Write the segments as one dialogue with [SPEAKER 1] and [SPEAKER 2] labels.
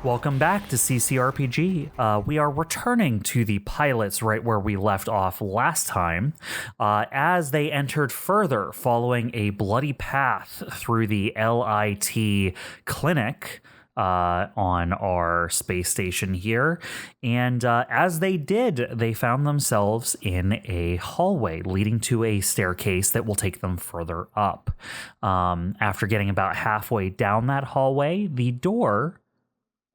[SPEAKER 1] Welcome back to CCRPG. We are returning to the pilots right where we left off last time, as they entered further following a bloody path through the LIT clinic on our space station here. And as they did, they found themselves in a hallway leading to a staircase that will take them further up. After getting about halfway down that hallway, the door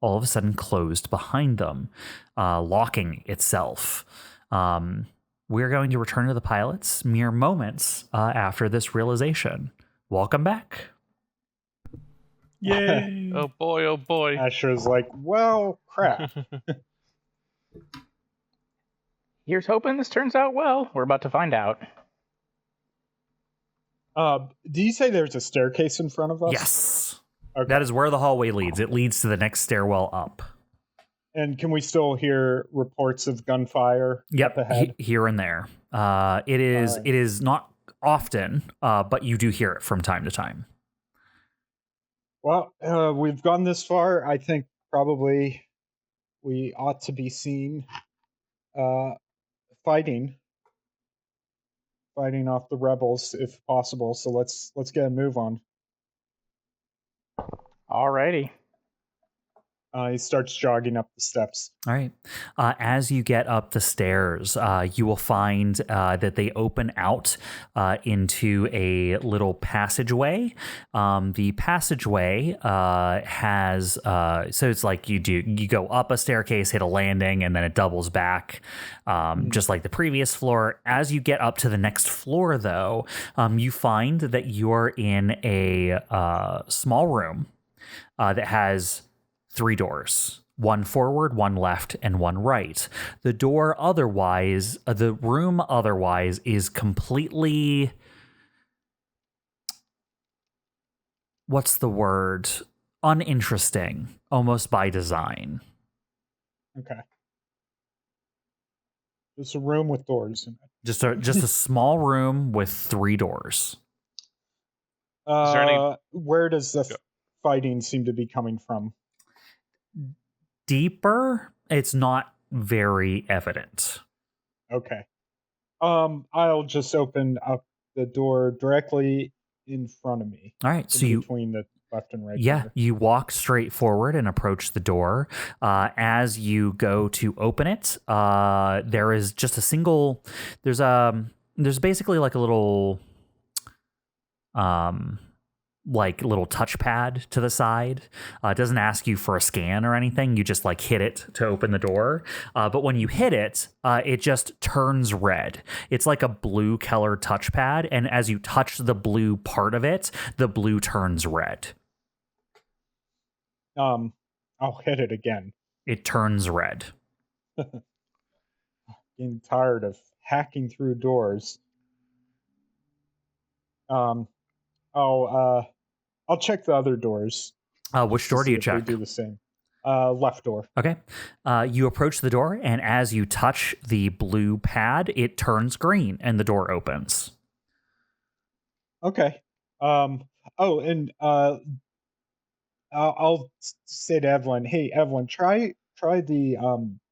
[SPEAKER 1] all of a sudden closed behind them, locking itself. We're going to return to the pilots mere moments after this realization. Welcome back.
[SPEAKER 2] Yay!
[SPEAKER 3] Oh boy, oh boy.
[SPEAKER 2] Asher's like, well, crap.
[SPEAKER 4] Here's hoping this turns out well. We're about to find out.
[SPEAKER 2] Do you say there's a staircase in front of us?
[SPEAKER 1] Yes.
[SPEAKER 2] Okay.
[SPEAKER 1] That is where the hallway leads. It leads to the next stairwell up.
[SPEAKER 2] And can we still hear reports of gunfire
[SPEAKER 1] Yep,
[SPEAKER 2] up ahead?
[SPEAKER 1] here and there. It is not often, but you do hear it from time to time.
[SPEAKER 2] Well, we've gone this far. I think probably we ought to be seen fighting off the rebels if possible. So let's get a move on.
[SPEAKER 4] Alrighty.
[SPEAKER 2] He starts jogging up the steps.
[SPEAKER 1] All right. As you get up the stairs, you will find that they open out into a little passageway. The passageway has so it's like you go up a staircase, hit a landing, and then it doubles back, just like the previous floor. As you get up to the next floor, though, you find that you're in a small room that has 3 doors, one forward, one left, and one right. The room otherwise is completely, what's the word? Uninteresting, almost by design.
[SPEAKER 2] Okay. It's a room with doors in it.
[SPEAKER 1] Just a small room with 3 doors.
[SPEAKER 2] Where does the fighting seem to be coming from?
[SPEAKER 1] Deeper, it's not very evident.
[SPEAKER 2] Okay. I'll just open up the door directly in front of me.
[SPEAKER 1] All right, so
[SPEAKER 2] between the left and right.
[SPEAKER 1] Yeah,
[SPEAKER 2] door.
[SPEAKER 1] you walk straight forward and approach the door. As you go to open it, there is just a single. There's basically like a little, little touchpad to the side. It doesn't ask you for a scan or anything. You just hit it to open the door. But when you hit it, it just turns red. It's like a blue color touchpad, and as you touch the blue part of it, the blue turns red.
[SPEAKER 2] I'll hit it again.
[SPEAKER 1] It turns red.
[SPEAKER 2] Getting tired of hacking through doors. I'll check the other doors.
[SPEAKER 1] Which door do you check?
[SPEAKER 2] They do the same. Left door.
[SPEAKER 1] Okay. You approach the door, and as you touch the blue pad, it turns green, and the door opens.
[SPEAKER 2] Okay. I'll say to Evelene, "Hey, Evelene, try the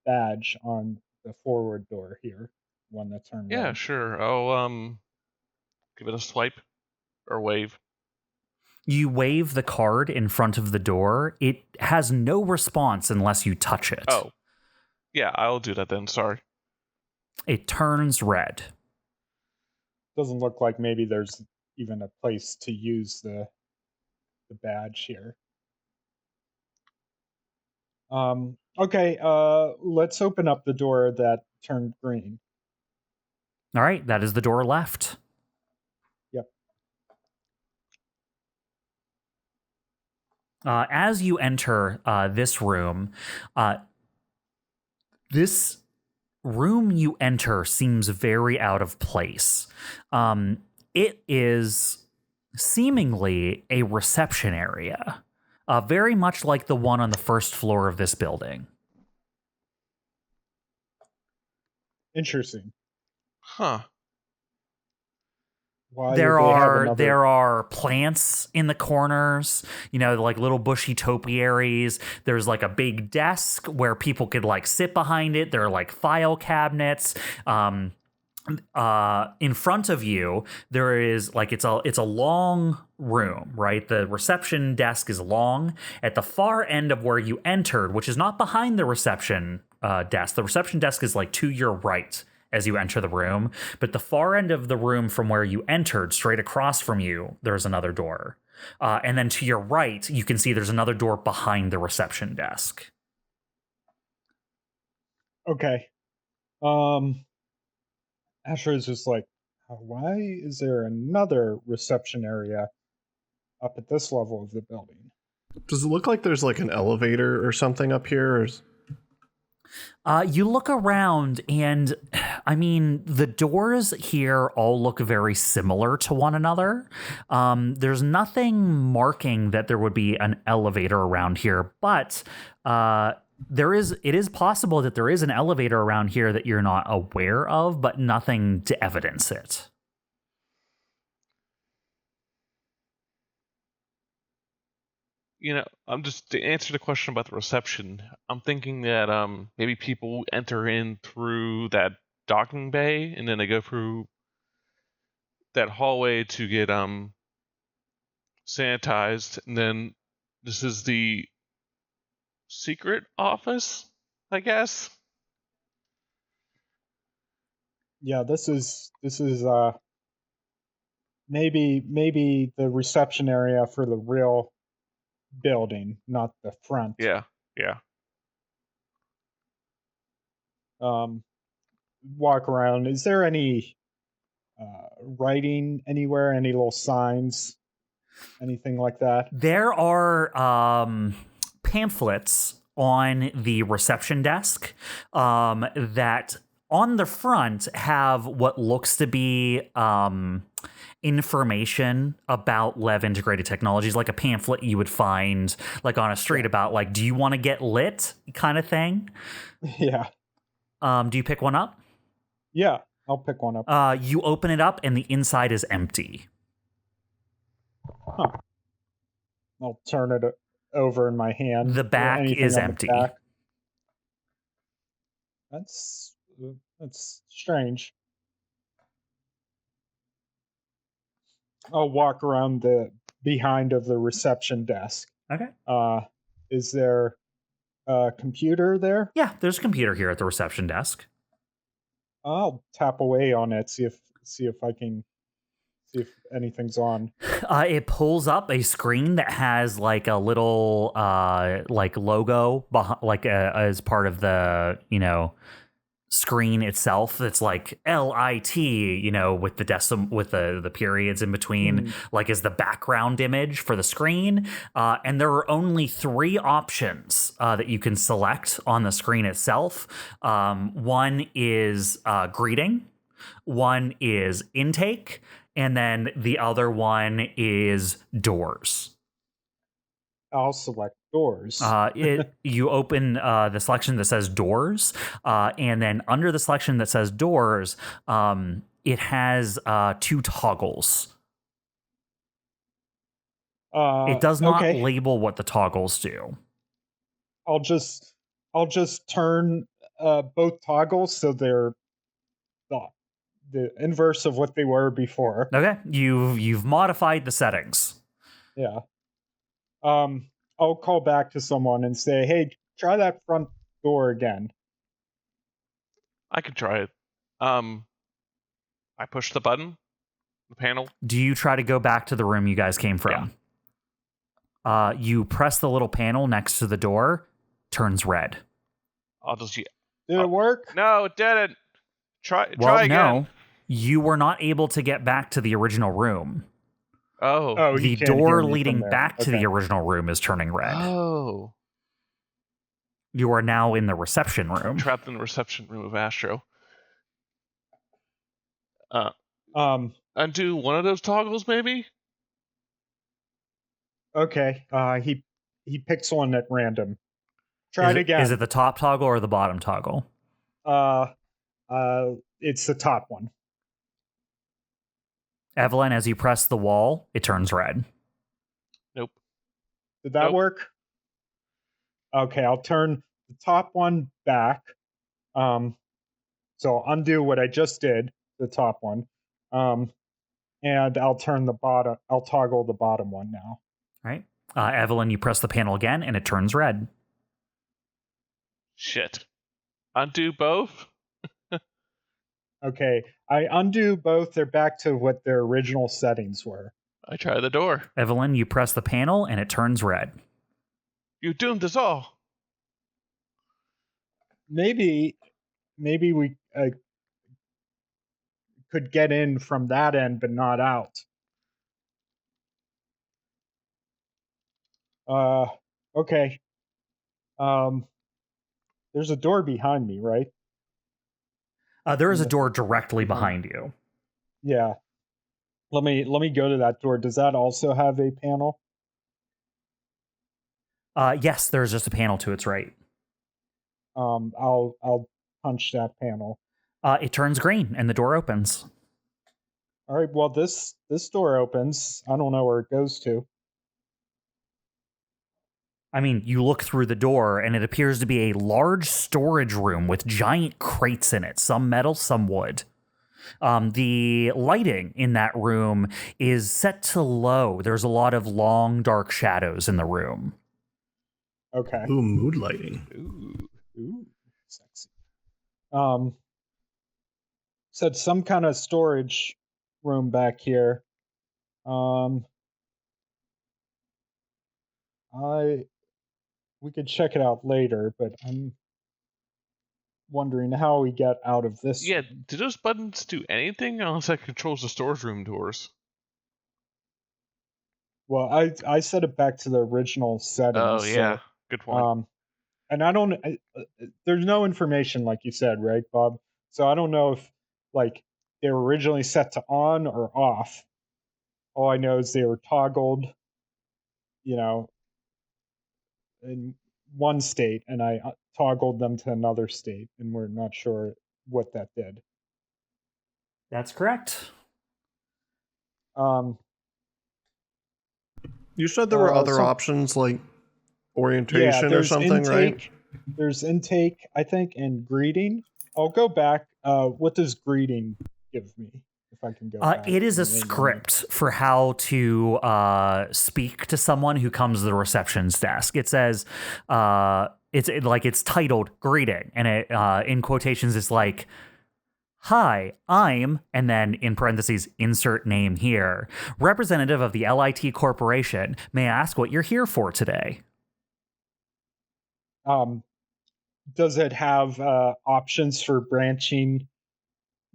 [SPEAKER 2] badge on the forward door here, one that turned
[SPEAKER 3] Yeah,
[SPEAKER 2] red."
[SPEAKER 3] sure. I'll give it a swipe or wave.
[SPEAKER 1] You wave the card in front of the door. It has no response unless you touch it.
[SPEAKER 3] Oh. Yeah, I'll do that then, sorry.
[SPEAKER 1] It turns red.
[SPEAKER 2] Doesn't look like maybe there's even a place to use the badge here. Okay, let's open up the door that turned green.
[SPEAKER 1] All right, that is the door left.
[SPEAKER 2] Yep.
[SPEAKER 1] As you enter this room you enter seems very out of place. It is seemingly a reception area, very much like the one on the first floor of this building.
[SPEAKER 2] Interesting.
[SPEAKER 3] Huh.
[SPEAKER 2] Why would they have another?
[SPEAKER 1] There are plants in the corners, like little bushy topiaries. There's like a big desk where people could like sit behind it. There are like file cabinets. In front of you, there is like it's a long room, right? The reception desk is long. At the far end of where you entered, which is not behind the reception desk. The reception desk is like to your right as you enter the room, but the far end of the room from where you entered, straight across from you, there's another door. And then to your right, you can see there's another door behind the reception desk.
[SPEAKER 2] Okay. Astro is just like, why is there another reception area up at this level of the building?
[SPEAKER 5] Does it look like there's like an elevator or something up here? Or
[SPEAKER 1] you look around, and I mean, the doors here all look very similar to one another. There's nothing marking that there would be an elevator around here, but it is possible that there is an elevator around here that you're not aware of, but nothing to evidence it.
[SPEAKER 3] I'm just to answer the question about the reception. I'm thinking that maybe people enter in through that docking bay and then they go through that hallway to get sanitized, and then this is the secret office, I guess.
[SPEAKER 2] Yeah, this is maybe the reception area for the real building, not the front.
[SPEAKER 3] Yeah.
[SPEAKER 2] Walk around. Is there any writing anywhere? Any little signs? Anything like that?
[SPEAKER 1] There are pamphlets on the reception desk that on the front have what looks to be information about Lev Integrated Technologies, like a pamphlet you would find like on a street about like, do you want to get lit kind of thing?
[SPEAKER 2] Yeah.
[SPEAKER 1] Do you pick one up?
[SPEAKER 2] Yeah, I'll pick one up.
[SPEAKER 1] You open it up and the inside is empty.
[SPEAKER 2] Huh. I'll turn it over in my hand.
[SPEAKER 1] The back is empty.
[SPEAKER 2] Back? That's strange. I'll walk around the behind of the reception desk.
[SPEAKER 1] Okay.
[SPEAKER 2] Is there a computer there?
[SPEAKER 1] Yeah, there's a computer here at the reception desk.
[SPEAKER 2] I'll tap away on it, see if I can see if anything's on.
[SPEAKER 1] It pulls up a screen that has like a little like logo like as part of the screen itself. That's like LIT, with the with the periods in between, like as the background image for the screen. And there are only 3 options that you can select on the screen itself. One is greeting, one is intake, and then the other one is doors.
[SPEAKER 2] I'll select doors.
[SPEAKER 1] You open the selection that says doors, and then under the selection that says doors, it has 2 toggles. It does not label what the toggles do.
[SPEAKER 2] I'll just turn both toggles so they're the inverse of what they were before.
[SPEAKER 1] Okay, you've modified the settings.
[SPEAKER 2] Yeah. I'll call back to someone and say, "Hey, try that front door again."
[SPEAKER 3] I can try it. I push the button, the panel.
[SPEAKER 1] Do you try to go back to the room you guys came from? Yeah. You press the little panel next to the door, turns red.
[SPEAKER 3] I'll just.
[SPEAKER 2] Did it work?
[SPEAKER 3] No, it didn't. Try again.
[SPEAKER 1] No, you were not able to get back to the original room.
[SPEAKER 3] Oh,
[SPEAKER 1] the door leading back to the original room is turning red.
[SPEAKER 3] Oh.
[SPEAKER 1] You are now in the reception room.
[SPEAKER 3] Trapped in the reception room of Astro. Undo one of those toggles, maybe?
[SPEAKER 2] Okay. He picks one at random. Try it again.
[SPEAKER 1] Is it the top toggle or the bottom toggle?
[SPEAKER 2] It's the top one.
[SPEAKER 1] Evelene, as you press the wall, it turns red.
[SPEAKER 3] Nope.
[SPEAKER 2] Did that
[SPEAKER 3] Nope.
[SPEAKER 2] work? Okay, I'll turn the top one back. So undo what I just did, the top one. And I'll turn the bottom, I'll toggle the bottom one now.
[SPEAKER 1] Right? Evelene, you press the panel again, and it turns red.
[SPEAKER 3] Shit. Undo both?
[SPEAKER 2] Okay, I undo both. They're back to what their original settings were.
[SPEAKER 3] I try the door.
[SPEAKER 1] Evelene, you press the panel, and it turns red.
[SPEAKER 3] You doomed us all.
[SPEAKER 2] Maybe we could get in from that end, but not out. Okay. There's a door behind me, right?
[SPEAKER 1] There is a door directly behind you.
[SPEAKER 2] Yeah. Let me go to that door. Does that also have a panel?
[SPEAKER 1] Yes, there's just a panel to its right.
[SPEAKER 2] I'll punch that panel.
[SPEAKER 1] It turns green, and the door opens.
[SPEAKER 2] All right. Well, this door opens. I don't know where it goes to.
[SPEAKER 1] I mean, you look through the door, and it appears to be a large storage room with giant crates in it, some metal, some wood. The lighting in that room is set to low. There's a lot of long, dark shadows in the room.
[SPEAKER 2] Okay.
[SPEAKER 5] Ooh, mood lighting.
[SPEAKER 2] Ooh, sexy. Said some kind of storage room back here. We could check it out later, but I'm wondering how we get out of this.
[SPEAKER 3] Yeah,
[SPEAKER 2] room.
[SPEAKER 3] do those buttons do anything unless that controls the storage room doors?
[SPEAKER 2] Well, I set it back to the original settings.
[SPEAKER 3] Oh, yeah. Good point.
[SPEAKER 2] And I don't. There's no information, like you said, right, Bob? So I don't know if like they were originally set to on or off. All I know is they were toggled, in one state, and I toggled them to another state, and we're not sure what that did.
[SPEAKER 1] That's correct.
[SPEAKER 5] You said there were other options like orientation or something,
[SPEAKER 2] intake,
[SPEAKER 5] right?
[SPEAKER 2] There's intake, I think, and greeting. I'll go back. What does greeting give me? If I can go back.
[SPEAKER 1] It is a script for how to speak to someone who comes to the reception's desk. It says, it's titled greeting, and it in quotations it's like, "Hi, I'm," and then in parentheses, insert name here, "representative of the LIT Corporation. May I ask what you're here for today?"
[SPEAKER 2] Does it have options for branching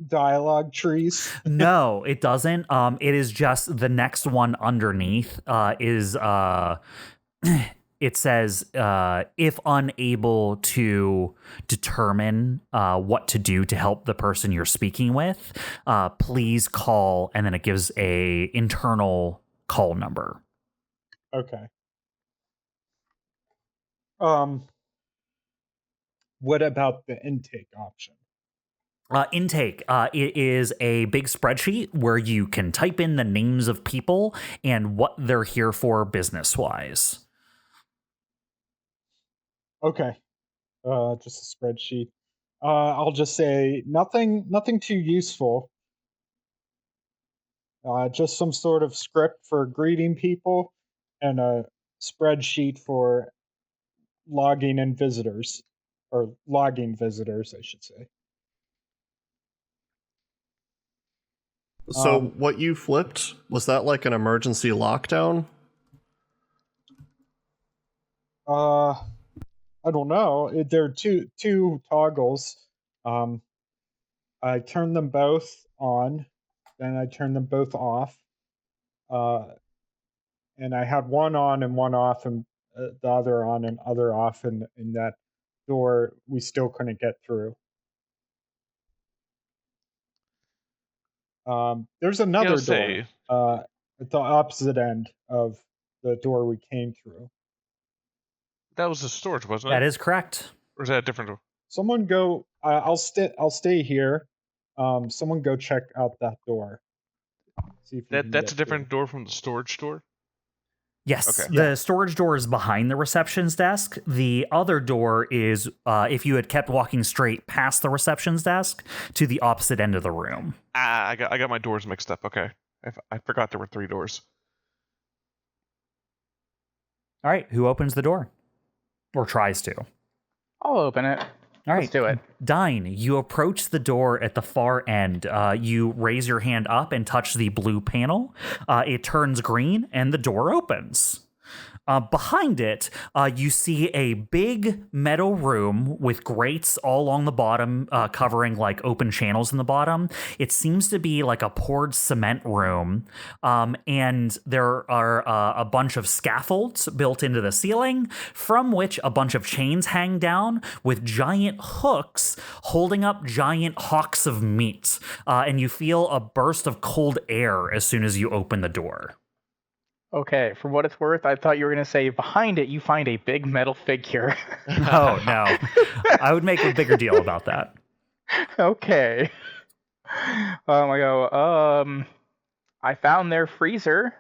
[SPEAKER 2] dialogue trees?
[SPEAKER 1] No, it doesn't. It is just the next one underneath is it says, if unable to determine what to do to help the person you're speaking with, please call, and then it gives a internal call number.
[SPEAKER 2] Okay. What about the intake option?
[SPEAKER 1] Intake, it is a big spreadsheet where you can type in the names of people and what they're here for business-wise.
[SPEAKER 2] Okay. Just a spreadsheet. I'll just say nothing too useful. Just some sort of script for greeting people and a spreadsheet for logging in visitors, or logging visitors, I should say.
[SPEAKER 5] So what you flipped, was that like an emergency lockdown?
[SPEAKER 2] I don't know. There are two toggles. I turned them both on, then I turned them both off. And I had one on and one off, and the other on and other off, and in that door we still couldn't get through. There's another door at the opposite end of the door we came through.
[SPEAKER 3] That was the storage, wasn't it?
[SPEAKER 1] That is correct.
[SPEAKER 3] Or is that a different door?
[SPEAKER 2] Someone go. I'll stay here. Someone go check out that door. See if you can
[SPEAKER 3] That's a
[SPEAKER 2] get
[SPEAKER 3] different door from the storage door.
[SPEAKER 1] Yes,
[SPEAKER 3] Okay.
[SPEAKER 1] the storage door is behind the reception's desk. The other door is, if you had kept walking straight past the reception's desk, to the opposite end of the room.
[SPEAKER 3] I got my doors mixed up. Okay, I forgot there were 3 doors.
[SPEAKER 1] All right, who opens the door? Or tries to?
[SPEAKER 4] I'll open it.
[SPEAKER 1] All right.
[SPEAKER 4] Let's do it.
[SPEAKER 1] Dyne, you approach the door at the far end. You raise your hand up and touch the blue panel. It turns green and the door opens. Behind it, you see a big metal room with grates all along the bottom, covering like open channels in the bottom. It seems to be like a poured cement room, and there are a bunch of scaffolds built into the ceiling, from which a bunch of chains hang down with giant hooks holding up giant hawks of meat. And you feel a burst of cold air as soon as you open the door.
[SPEAKER 4] Okay, for what it's worth, I thought you were going to say behind it you find a big metal figure.
[SPEAKER 1] Oh, no. I would make a bigger deal about that.
[SPEAKER 4] Okay. I go, I found their freezer.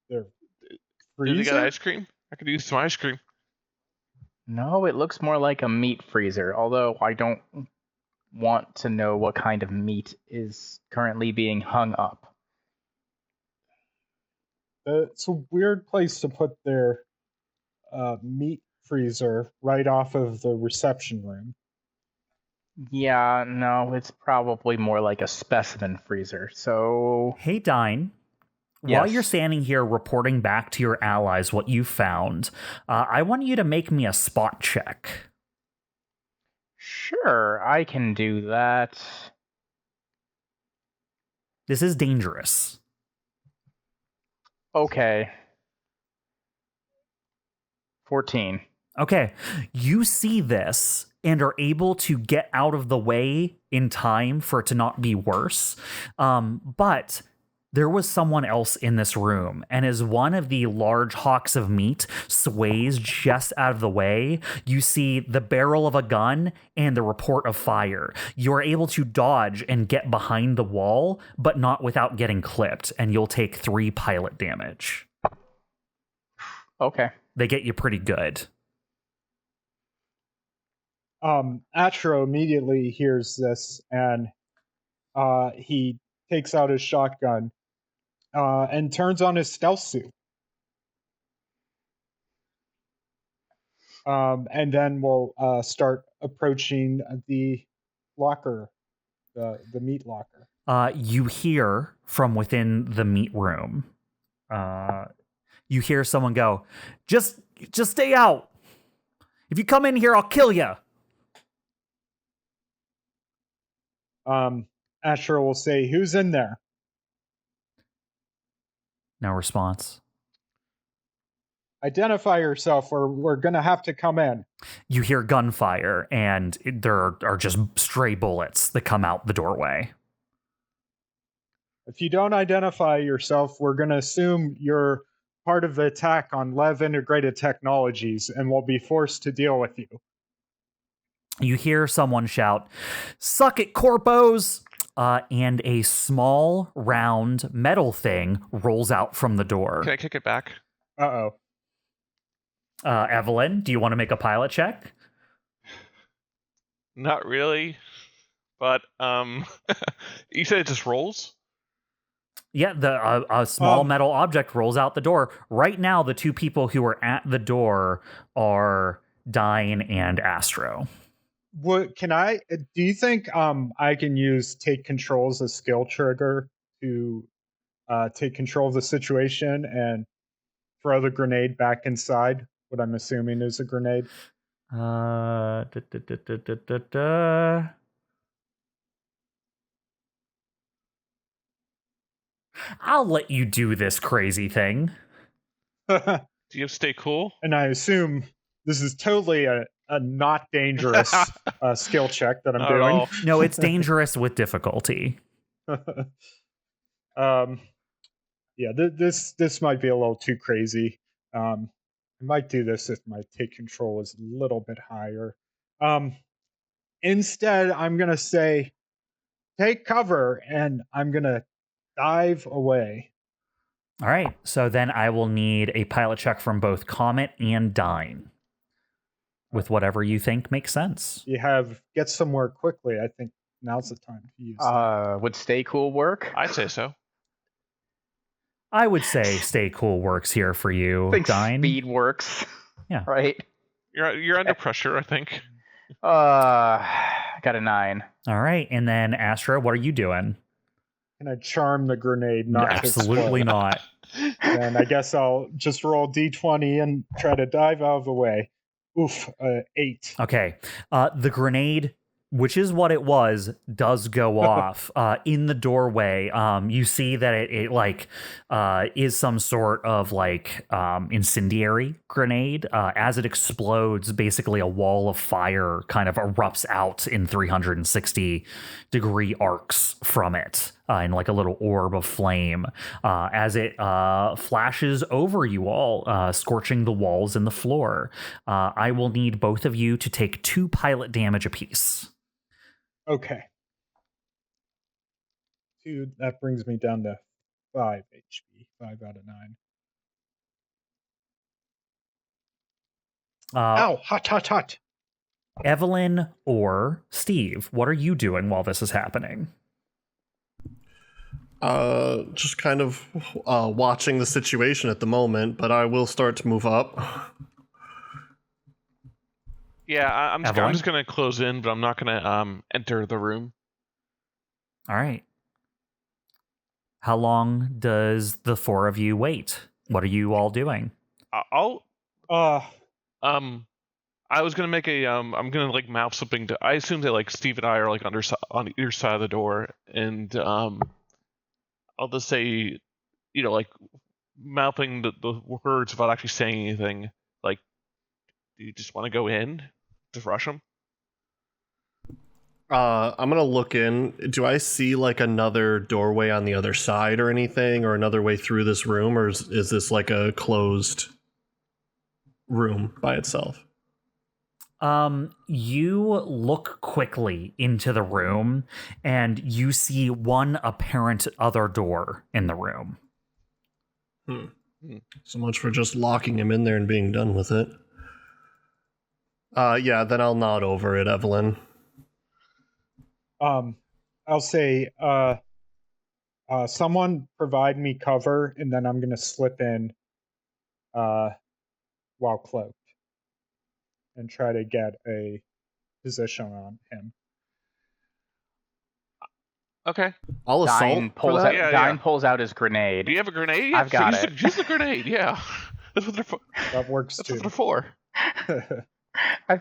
[SPEAKER 2] Their
[SPEAKER 3] Did they got
[SPEAKER 2] freezer?
[SPEAKER 3] ice cream? I could use some ice cream.
[SPEAKER 4] No, it looks more like a meat freezer, although I don't want to know what kind of meat is currently being hung up.
[SPEAKER 2] It's a weird place to put their meat freezer right off of the reception room.
[SPEAKER 4] Yeah, no, it's probably more like a specimen freezer. So,
[SPEAKER 1] Hey, Dyne. While
[SPEAKER 4] Yes.
[SPEAKER 1] you're standing here reporting back to your allies what you found, I want you to make me a spot check.
[SPEAKER 4] sure, I can do that.
[SPEAKER 1] This is dangerous.
[SPEAKER 4] Okay. 14.
[SPEAKER 1] Okay, you see this and are able to get out of the way in time for it to not be worse. But there was someone else in this room, and as one of the large hawks of meat sways just out of the way, you see the barrel of a gun and the report of fire. You're able to dodge and get behind the wall, but not without getting clipped, and you'll take 3 pilot damage.
[SPEAKER 4] Okay.
[SPEAKER 1] They get you pretty good.
[SPEAKER 2] Astro immediately hears this, and he takes out his shotgun and turns on his stealth suit. And then we'll start approaching the locker, the meat locker.
[SPEAKER 1] You hear from within the meat room. You hear someone go, just stay out. If you come in here, I'll kill you.
[SPEAKER 2] Astro will say, "Who's in there?"
[SPEAKER 1] No response.
[SPEAKER 2] Identify yourself, or we're gonna have to come in.
[SPEAKER 1] You hear gunfire, and there are just stray bullets that come out the doorway.
[SPEAKER 2] If you don't identify yourself, we're gonna assume you're part of the attack on Lev Integrated Technologies, and we'll be forced to deal with you.
[SPEAKER 1] You hear someone shout, "Suck it, corpos!" And a small, round metal thing rolls out from the door.
[SPEAKER 3] Can I kick it back?
[SPEAKER 2] Uh-oh.
[SPEAKER 1] Evelene, do you want to make a pilot check?
[SPEAKER 3] Not really, but you said it just rolls.
[SPEAKER 1] Yeah, a small metal object rolls out the door. Right now, the 2 people who are at the door are Dyne and Astro.
[SPEAKER 2] What can I? Do you think I can use take control as a skill trigger to take control of the situation and throw the grenade back inside? What I'm assuming is a grenade.
[SPEAKER 1] I'll let you do this crazy thing.
[SPEAKER 3] Do you stay cool?
[SPEAKER 2] And I assume this is totally a not dangerous skill check that I'm
[SPEAKER 3] Not at
[SPEAKER 2] doing.
[SPEAKER 3] all.
[SPEAKER 1] No, it's dangerous with difficulty.
[SPEAKER 2] Yeah, this might be a little too crazy. I might do this if my take control is a little bit higher. Instead, I'm gonna say, take cover, and I'm gonna dive away.
[SPEAKER 1] All right. So then I will need a pilot check from both Comet and Dyne with whatever you think makes sense.
[SPEAKER 2] You have get somewhere quickly. I think now's the time to use that.
[SPEAKER 4] Would stay cool work?
[SPEAKER 3] I'd say so.
[SPEAKER 1] I would say stay cool works here for you,
[SPEAKER 4] I think
[SPEAKER 1] Dyne.
[SPEAKER 4] speed works.
[SPEAKER 1] Yeah.
[SPEAKER 4] Right?
[SPEAKER 3] You're under pressure, I think.
[SPEAKER 4] Got a 9.
[SPEAKER 1] All right. And then Astro, what are you doing?
[SPEAKER 2] Can I charm the grenade not
[SPEAKER 1] Absolutely
[SPEAKER 2] to explode?
[SPEAKER 1] not.
[SPEAKER 2] And I guess I'll just roll d20 and try to dive out of the way. Oof, 8.
[SPEAKER 1] Okay. The grenade, which is what it was, does go off in the doorway. You see that it is some sort of incendiary grenade. As it explodes, basically a wall of fire kind of erupts out in 360-degree arcs from it. In like a little orb of flame as it flashes over you all, scorching the walls and the floor. I will need both of you to take 2 pilot damage apiece.
[SPEAKER 2] Okay. 2, that brings me down to 5 HP. 5 out of 9. Ow, hot.
[SPEAKER 1] Evelene or Steve, what are you doing while this is happening?
[SPEAKER 5] Just kind of watching the situation at the moment, but I will start to move up.
[SPEAKER 3] Yeah, I'm
[SPEAKER 1] Evelene?
[SPEAKER 3] just gonna close in, but I'm not gonna enter the room.
[SPEAKER 1] All right. How long does the 4 of you wait? What are you all doing?
[SPEAKER 3] I'll
[SPEAKER 2] Uh,
[SPEAKER 3] I was gonna make a I'm gonna mouth something to. I assume that Steve and I are on either side of the door, and I'll just say, mouthing the words without actually saying anything. Like, do you just want to go in? Just rush them?
[SPEAKER 5] I'm gonna look in. Do I see another doorway on the other side or anything, or another way through this room, or is this a closed room by itself?
[SPEAKER 1] You look quickly into the room and you see one apparent other door in the room.
[SPEAKER 5] So much for just locking him in there and being done with it. Yeah, then I'll nod over at Evelene.
[SPEAKER 2] I'll say, someone provide me cover, and then I'm gonna slip in, while cloaked, and try to get a position on him.
[SPEAKER 3] Okay.
[SPEAKER 5] I'll
[SPEAKER 4] Dyne
[SPEAKER 5] assault for
[SPEAKER 4] pulls
[SPEAKER 5] that?
[SPEAKER 4] out. Dyne pulls out his grenade.
[SPEAKER 3] Do you have a grenade?
[SPEAKER 4] I've got
[SPEAKER 3] use
[SPEAKER 4] it.
[SPEAKER 3] Use the grenade. Yeah, that's what they're for.
[SPEAKER 2] That works
[SPEAKER 3] That's
[SPEAKER 2] too.
[SPEAKER 3] what they're for.
[SPEAKER 4] I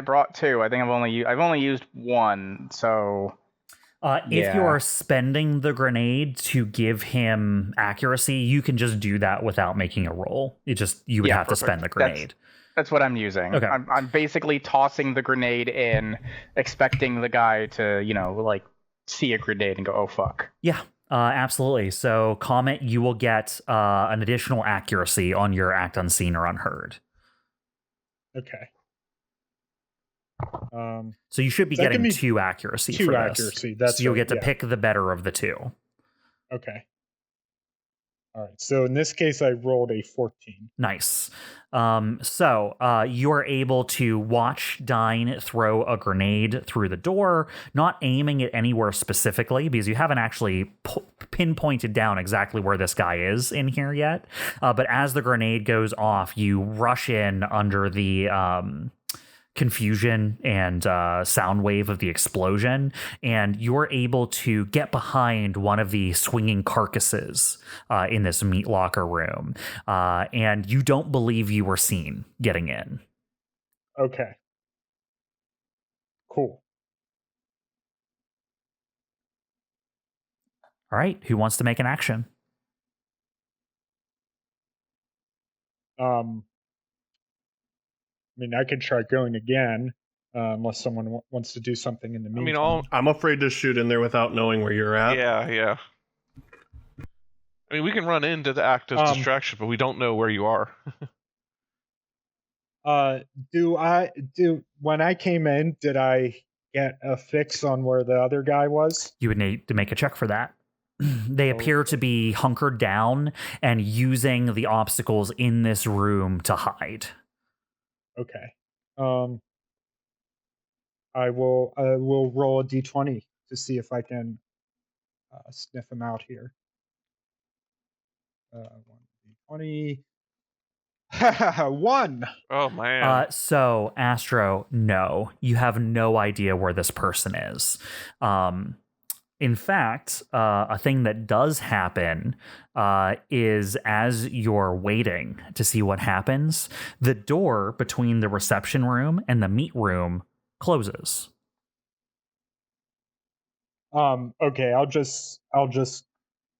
[SPEAKER 4] brought 2. I think I've only used 1. So
[SPEAKER 1] If you are spending the grenade to give him accuracy, you can just do that without making a roll. You would have to spend the grenade.
[SPEAKER 4] That's what I'm using.
[SPEAKER 1] Okay.
[SPEAKER 4] I'm basically tossing the grenade in, expecting the guy to, see a grenade and go, oh, fuck.
[SPEAKER 1] Yeah, absolutely. So, Comet, you will get an additional accuracy on your act unseen or unheard.
[SPEAKER 2] Okay.
[SPEAKER 1] So you should be
[SPEAKER 2] That can
[SPEAKER 1] getting
[SPEAKER 2] be
[SPEAKER 1] 2 accuracy
[SPEAKER 2] two
[SPEAKER 1] for this.
[SPEAKER 2] accuracy, that's
[SPEAKER 1] so you'll
[SPEAKER 2] right,
[SPEAKER 1] get to
[SPEAKER 2] yeah.
[SPEAKER 1] pick the better of the 2.
[SPEAKER 2] Okay. All right. So in this case, I rolled a 14.
[SPEAKER 1] Nice. So you are able to watch Dyne throw a grenade through the door, not aiming it anywhere specifically because you haven't actually pinpointed down exactly where this guy is in here yet. But as the grenade goes off, you rush in under the confusion and sound wave of the explosion, and you're able to get behind one of the swinging carcasses in this meat locker room, and you don't believe you were seen getting in.
[SPEAKER 2] Okay. Cool.
[SPEAKER 1] All right, who wants to make an action?
[SPEAKER 2] I mean, I could try going again, unless someone wants to do something in the meantime.
[SPEAKER 5] I'm afraid to shoot in there without knowing where you're at.
[SPEAKER 3] Yeah. I mean, we can run in to act as distraction, but we don't know where you are.
[SPEAKER 2] When I came in, did I get a fix on where the other guy was?
[SPEAKER 1] You would need to make a check for that. They appear to be hunkered down and using the obstacles in this room to hide.
[SPEAKER 2] Okay. I will roll a d20 to see if I can sniff him out here. 1d20. 1.
[SPEAKER 3] Oh man.
[SPEAKER 1] So, Astro, no, you have no idea where this person is. In fact, a thing that does happen is as you're waiting to see what happens, the door between the reception room and the meet room closes.
[SPEAKER 2] Okay, I'll just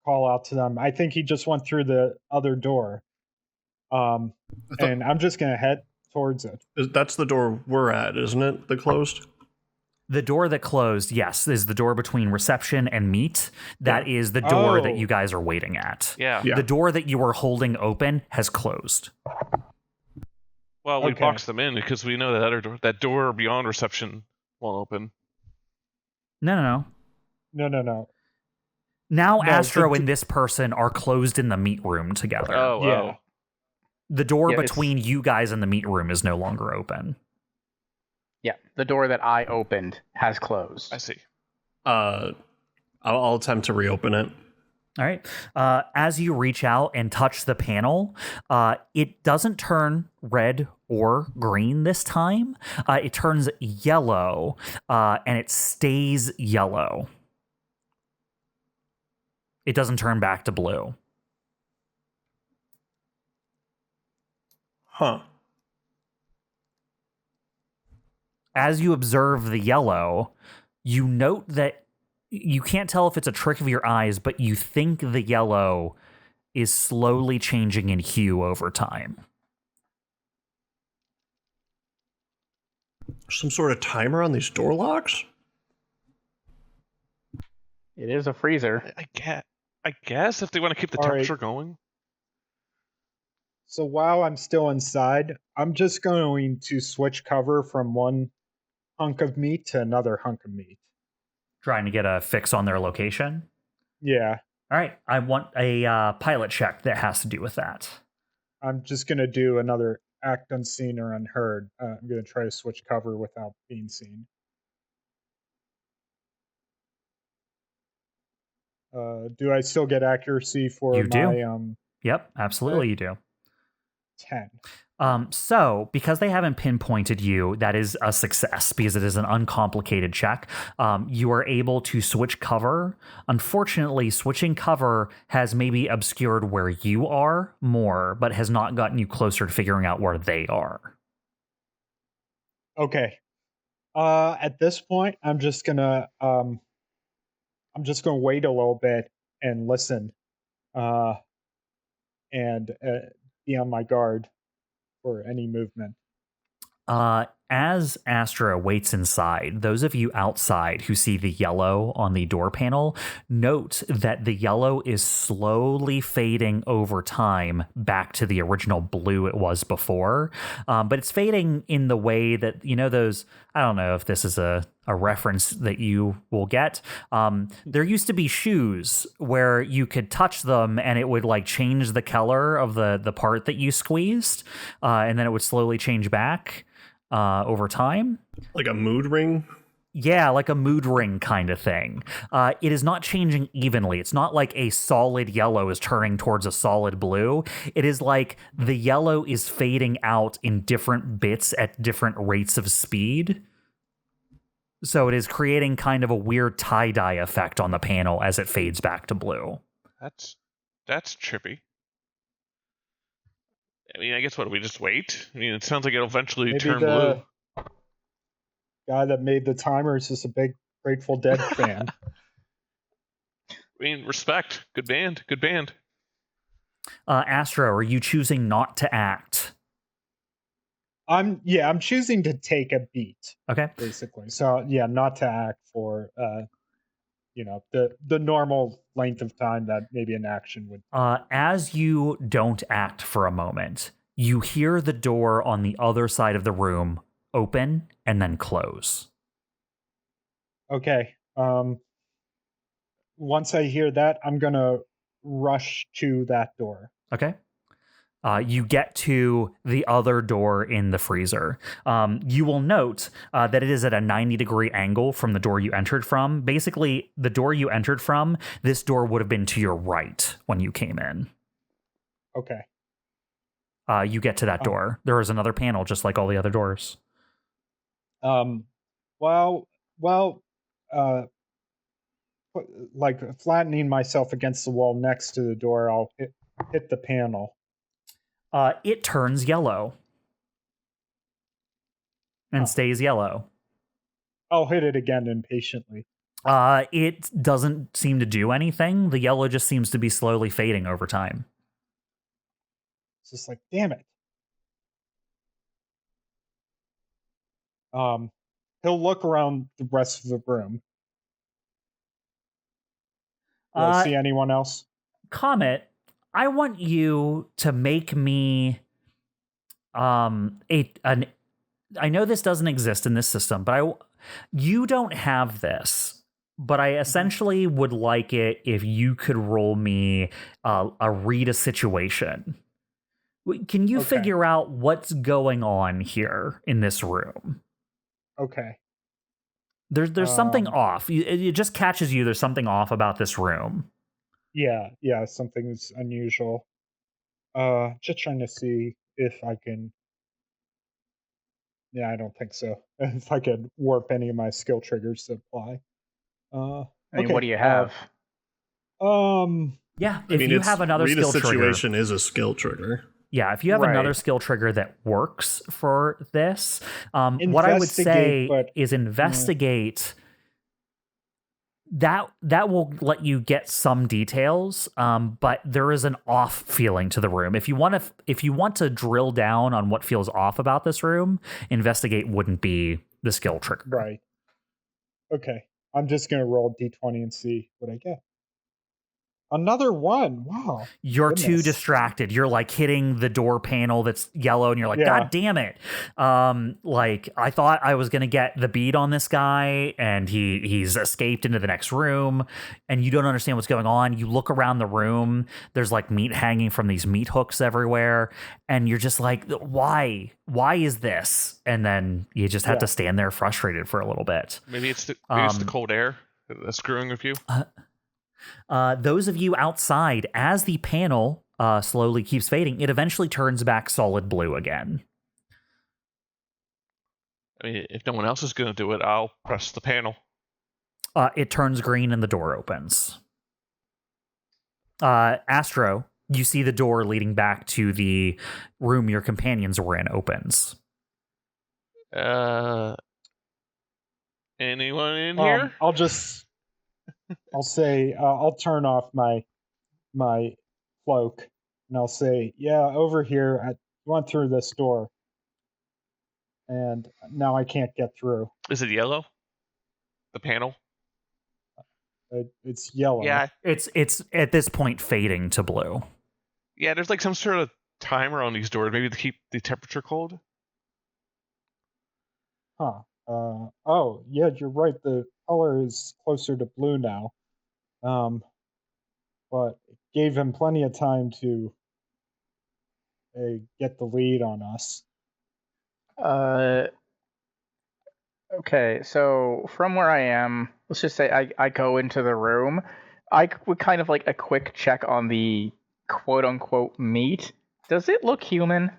[SPEAKER 2] call out to them. I think he just went through the other door. And I'm just gonna head towards it.
[SPEAKER 5] That's the door we're at, isn't it? The closed?
[SPEAKER 1] The door that closed, yes, is the door between reception and meet. That is the door that you guys are waiting at.
[SPEAKER 3] Yeah.
[SPEAKER 1] The door that you were holding open has closed.
[SPEAKER 3] Well, we
[SPEAKER 2] Okay.
[SPEAKER 3] boxed them in because we know that door beyond reception won't open.
[SPEAKER 1] No.
[SPEAKER 2] No.
[SPEAKER 1] Now
[SPEAKER 2] No,
[SPEAKER 1] Astro
[SPEAKER 2] the-
[SPEAKER 1] and this person are closed in the meet room together.
[SPEAKER 2] Yeah.
[SPEAKER 1] The door
[SPEAKER 4] Yeah,
[SPEAKER 1] between you guys and the meet room is no longer open.
[SPEAKER 4] Yeah, the door that I opened has closed.
[SPEAKER 3] I see.
[SPEAKER 5] I'll attempt to reopen it.
[SPEAKER 1] All right. As you reach out and touch the panel, it doesn't turn red or green this time. It turns yellow, and it stays yellow. It doesn't turn back to blue.
[SPEAKER 5] Huh.
[SPEAKER 1] As you observe the yellow, you note that you can't tell if it's a trick of your eyes, but you think the yellow is slowly changing in hue over time.
[SPEAKER 5] Some sort of timer on these door locks?
[SPEAKER 4] It is a freezer.
[SPEAKER 3] I guess if they want to keep the
[SPEAKER 2] All right.
[SPEAKER 3] temperature going.
[SPEAKER 2] So while I'm still inside, I'm just going to switch cover from one hunk of meat to another hunk of meat.
[SPEAKER 1] Trying to get a fix on their location.
[SPEAKER 2] Yeah,
[SPEAKER 1] All right, I want a pilot check that has to do with that.
[SPEAKER 2] I'm just going to do another act unseen or unheard. I'm going to try to switch cover without being seen. Do I still get accuracy for
[SPEAKER 1] You do.
[SPEAKER 2] my
[SPEAKER 1] Yep, absolutely you do.
[SPEAKER 2] 10?
[SPEAKER 1] So, because they haven't pinpointed you, that is a success because it is an uncomplicated check. You are able to switch cover. Unfortunately, switching cover has maybe obscured where you are more, but has not gotten you closer to figuring out where they are.
[SPEAKER 2] Okay. At this point, I'm just gonna wait a little bit and listen, and be on my guard for any movement.
[SPEAKER 1] As Astro waits inside, those of you outside who see the yellow on the door panel note that the yellow is slowly fading over time back to the original blue it was before. But it's fading in the way that, those, I don't know if this is a reference that you will get. There used to be shoes where you could touch them and it would like change the color of the part that you squeezed, and then it would slowly change back over time.
[SPEAKER 5] Like a mood ring?
[SPEAKER 1] Yeah, like a mood ring kind of thing. It is not changing evenly. It's not like a solid yellow is turning towards a solid blue. It is like the yellow is fading out in different bits at different rates of speed. So it is creating kind of a weird tie-dye effect on the panel as it fades back to blue.
[SPEAKER 3] That's trippy. I mean, I guess we just wait? I mean, it sounds like it'll eventually
[SPEAKER 2] Maybe
[SPEAKER 3] turn
[SPEAKER 2] the
[SPEAKER 3] blue.
[SPEAKER 2] guy that made the timer is just a big Grateful Dead fan.
[SPEAKER 3] I mean, respect. Good band.
[SPEAKER 1] Astro, are you choosing not to act?
[SPEAKER 2] I'm choosing to take a beat,
[SPEAKER 1] Okay.
[SPEAKER 2] basically. So yeah, not to act for the normal length of time that maybe an action would.
[SPEAKER 1] As you don't act for a moment, you hear the door on the other side of the room open and then close.
[SPEAKER 2] Okay. once I hear that, I'm gonna rush to that door.
[SPEAKER 1] Okay. You get to the other door in the freezer. You will note that it is at a 90-degree angle from the door you entered from. Basically, the door you entered from, this door would have been to your right when you came in.
[SPEAKER 2] Okay.
[SPEAKER 1] You get to that door. There is another panel, just like all the other doors.
[SPEAKER 2] Like flattening myself against the wall next to the door, I'll hit the panel.
[SPEAKER 1] It turns yellow and stays yellow.
[SPEAKER 2] I'll hit it again impatiently.
[SPEAKER 1] It doesn't seem to do anything. The yellow just seems to be slowly fading over time.
[SPEAKER 2] It's just like, damn it. He'll look around the rest of the room. Do I see anyone else?
[SPEAKER 1] COMET, I want you to make me I know this doesn't exist in this system, but you don't have this, but I essentially would like it if you could roll me a read a situation. Can you figure out what's going on here in this room?
[SPEAKER 2] Okay.
[SPEAKER 1] There's something off. It just catches you. There's something off about this room.
[SPEAKER 2] Yeah, something's unusual. Just trying to see if I can. Yeah, I don't think so. If I could warp any of my skill triggers to apply.
[SPEAKER 4] What do you have?
[SPEAKER 1] Yeah, if you have another skill trigger.
[SPEAKER 5] Situation is a skill trigger.
[SPEAKER 1] Yeah, if you have another skill trigger that works for this, what I would say is investigate. That will let you get some details, but there is an off feeling to the room. If you want to drill down on what feels off about this room, investigate wouldn't be the skill trigger.
[SPEAKER 2] Right. Okay. I'm just gonna roll D20 and see what I get. Another one. Wow.
[SPEAKER 1] You're too distracted. You're like hitting the door panel that's yellow and you're like, God damn it. Like I thought I was going to get the bead on this guy and he's escaped into the next room and you don't understand what's going on. You look around the room. There's like meat hanging from these meat hooks everywhere. And you're just like, why? Why is this? And then you just have to stand there frustrated for a little bit.
[SPEAKER 3] Maybe it's the cold air that's screwing with you.
[SPEAKER 1] Those of you outside, as the panel slowly keeps fading, it eventually turns back solid blue again.
[SPEAKER 3] I mean, if no one else is going to do it, I'll press the panel.
[SPEAKER 1] It turns green and the door opens. Astro, you see the door leading back to the room your companions were in opens.
[SPEAKER 3] Anyone in here?
[SPEAKER 2] I'll say, I'll turn off my cloak, and I'll say, yeah, over here, I went through this door, and now I can't get through.
[SPEAKER 3] Is it yellow? The panel?
[SPEAKER 2] It's yellow.
[SPEAKER 3] Yeah.
[SPEAKER 1] It's at this point fading to blue.
[SPEAKER 3] Yeah, there's like some sort of timer on these doors, maybe to keep the temperature cold.
[SPEAKER 2] Huh. Oh, yeah, you're right. The color is closer to blue now. But it gave him plenty of time to get the lead on us.
[SPEAKER 4] Okay, so from where I am, let's just say I go into the room. I would kind of like a quick check on the quote-unquote meat. Does it look human?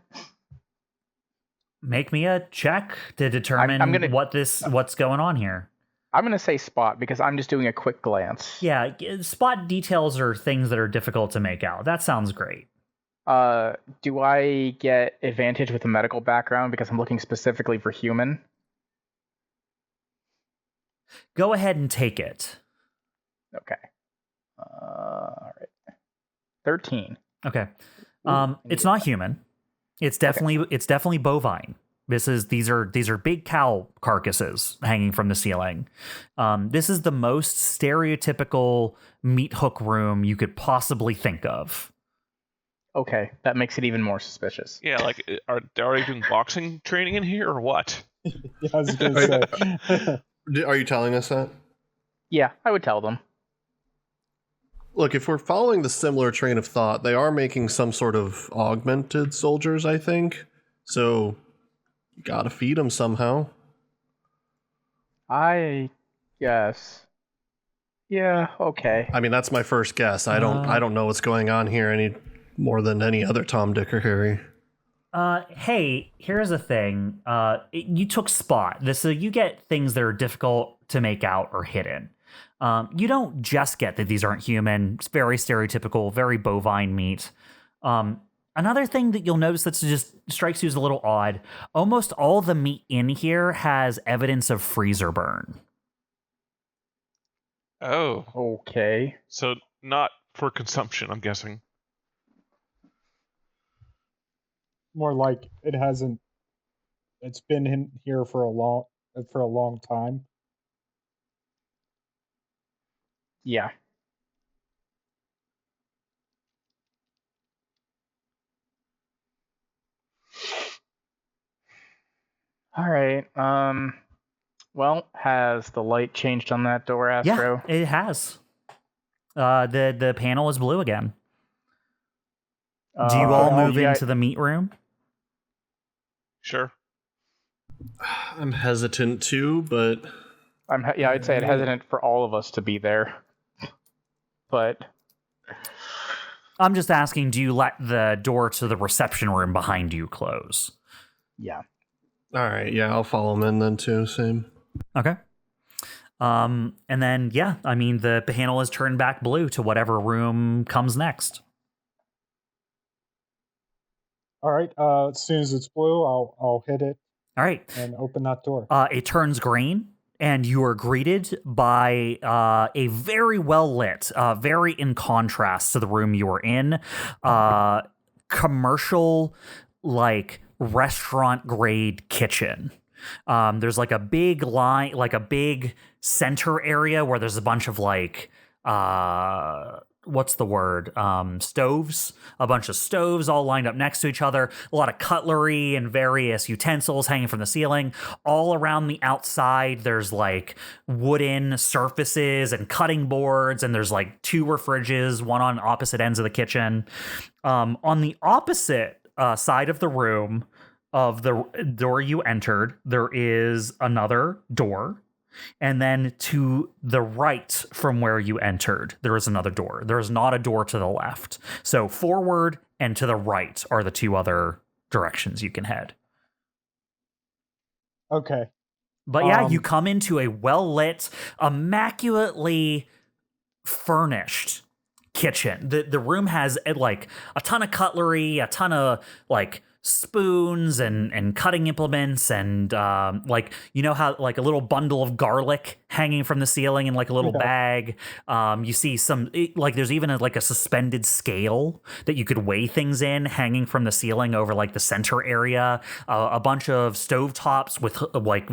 [SPEAKER 1] Make me a check to determine what's going on here.
[SPEAKER 4] I'm going to say spot because I'm just doing a quick glance.
[SPEAKER 1] Yeah, spot details are things that are difficult to make out. That sounds great.
[SPEAKER 4] Do I get advantage with a medical background because I'm looking specifically for human?
[SPEAKER 1] Go ahead and take it.
[SPEAKER 4] Okay. All right. 13.
[SPEAKER 1] Okay. It's not human. It's definitely bovine. These are big cow carcasses hanging from the ceiling. This is the most stereotypical meat hook room you could possibly think of.
[SPEAKER 4] Okay, that makes it even more suspicious.
[SPEAKER 3] Yeah, like are they doing boxing training in here or what?
[SPEAKER 2] Yeah, I was gonna say.
[SPEAKER 5] Are you telling us that?
[SPEAKER 4] Yeah, I would tell them.
[SPEAKER 5] Look, if we're following the similar train of thought, they are making some sort of augmented soldiers, I think. So, you gotta feed them somehow.
[SPEAKER 4] I guess. Yeah, okay.
[SPEAKER 5] I mean, that's my first guess. I don't know what's going on here any more than any other Tom, Dick, or Harry.
[SPEAKER 1] Hey, here's the thing. You took spot. So you get things that are difficult to make out or hidden. You don't just get that these aren't human. It's very stereotypical, very bovine meat. Another thing that you'll notice that just strikes you as a little odd, almost all the meat in here has evidence of freezer burn.
[SPEAKER 3] Oh,
[SPEAKER 4] Okay.
[SPEAKER 3] so not for consumption, I'm guessing.
[SPEAKER 2] More like it's been in here for a long time.
[SPEAKER 4] Yeah. All right. Well, has the light changed on that door, Astro?
[SPEAKER 1] Yeah, it has. The panel is blue again. Do you all move into the meat room?
[SPEAKER 3] Sure.
[SPEAKER 5] I'm hesitant to, but
[SPEAKER 4] I'd say I'm hesitant for all of us to be there. But
[SPEAKER 1] I'm just asking, do you let the door to the reception room behind you close?
[SPEAKER 4] yeah.
[SPEAKER 5] all right, yeah, I'll follow him in then too. Same.
[SPEAKER 1] Okay. And then, yeah, I mean, the panel is turned back blue to whatever room comes next.
[SPEAKER 2] All right. As soon as it's blue, I'll hit it.
[SPEAKER 1] All right.
[SPEAKER 2] And open that door.
[SPEAKER 1] It turns green, and you are greeted by a very well lit, very in contrast to the room you were in, commercial, like restaurant grade kitchen. There's like a big line, like a big center area where there's a bunch of like, what's the word? Stoves, a bunch of stoves all lined up next to each other, a lot of cutlery and various utensils hanging from the ceiling. All around the outside, there's like wooden surfaces and cutting boards, and there's like 2 fridges, one on opposite ends of the kitchen. On the opposite side of the room of the door you entered, there is another door. And then to the right from where you entered, there is another door. There is not a door to the left. So forward and to the right are the 2 other directions you can head.
[SPEAKER 2] Okay.
[SPEAKER 1] But yeah, you come into a well-lit, immaculately furnished kitchen. The room has like a ton of cutlery, a ton of like spoons and cutting implements, and like, you know how like a little bundle of garlic hanging from the ceiling in like a little bag. You see some like there's even like a suspended scale that you could weigh things in hanging from the ceiling over like the center area. A bunch of stovetops with like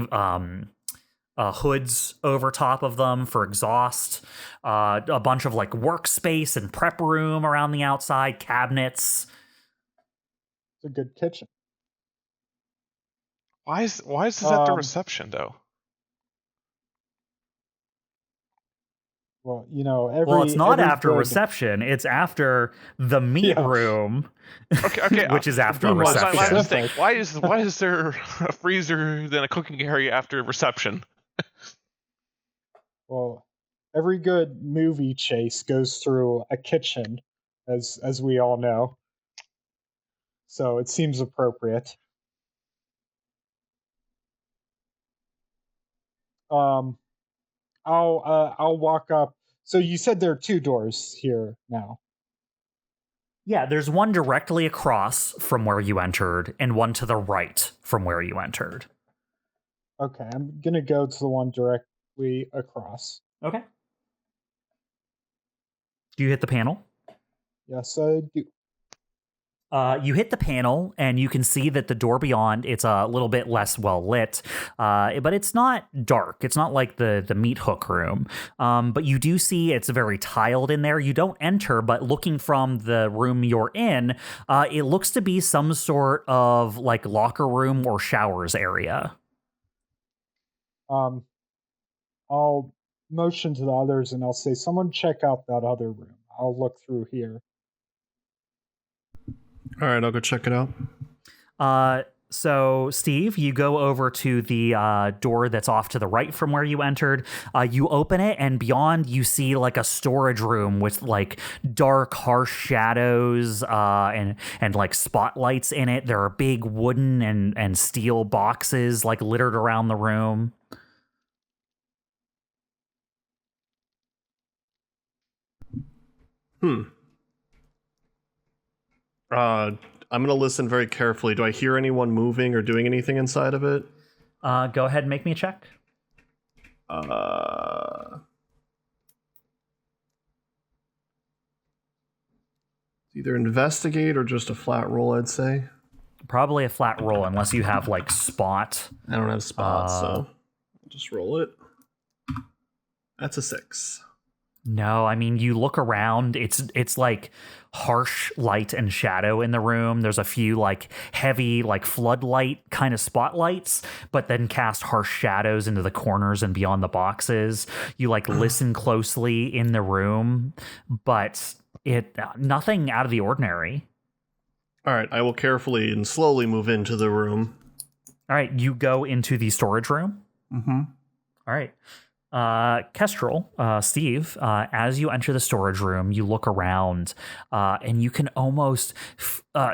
[SPEAKER 1] hoods over top of them for exhaust. A bunch of like workspace and prep room around the outside, cabinets.
[SPEAKER 2] A good kitchen.
[SPEAKER 3] Why is this at the reception though?
[SPEAKER 2] Well, you know,
[SPEAKER 1] it's not after
[SPEAKER 2] good...
[SPEAKER 1] reception. It's after the meat room,
[SPEAKER 3] okay,
[SPEAKER 1] which is after reception.
[SPEAKER 3] My mistake. Why is there a freezer then a cooking area after reception?
[SPEAKER 2] Well, every good movie chase goes through a kitchen, as we all know. So it seems appropriate. I'll walk up. So you said there are 2 doors here now.
[SPEAKER 1] Yeah, there's one directly across from where you entered, and one to the right from where you entered.
[SPEAKER 2] Okay, I'm gonna go to the one directly across.
[SPEAKER 1] Okay. Do you hit the panel?
[SPEAKER 2] Yes, I do.
[SPEAKER 1] You hit the panel, and you can see that the door beyond, it's a little bit less well lit, but it's not dark. It's not like the meat hook room, but you do see it's very tiled in there. You don't enter, but looking from the room you're in, it looks to be some sort of like locker room or showers area.
[SPEAKER 2] I'll motion to the others, and I'll say, someone check out that other room. I'll look through here.
[SPEAKER 5] All right, I'll go check it out.
[SPEAKER 1] So, Steve, you go over to the door that's off to the right from where you entered. You open it, and beyond, you see like a storage room with like dark, harsh shadows and like spotlights in it. There are big wooden and steel boxes like littered around the room.
[SPEAKER 5] I'm going to listen very carefully. Do I hear anyone moving or doing anything inside of it?
[SPEAKER 1] Go ahead and make me a check.
[SPEAKER 5] Either investigate or just a flat roll, I'd say.
[SPEAKER 1] Probably a flat roll, unless you have like spot.
[SPEAKER 5] I don't have spots, so I'll just roll it. That's a 6.
[SPEAKER 1] No, I mean, you look around, it's like harsh light and shadow in the room. There's a few like heavy like floodlight kind of spotlights, but then cast harsh shadows into the corners and beyond the boxes. You like listen closely in the room, but nothing out of the ordinary.
[SPEAKER 5] All right, I will carefully and slowly move into the room.
[SPEAKER 1] All right, you go into the storage room.
[SPEAKER 5] Mm-hmm.
[SPEAKER 1] All right. Kestrel, Steve, as you enter the storage room, you look around and you can almost,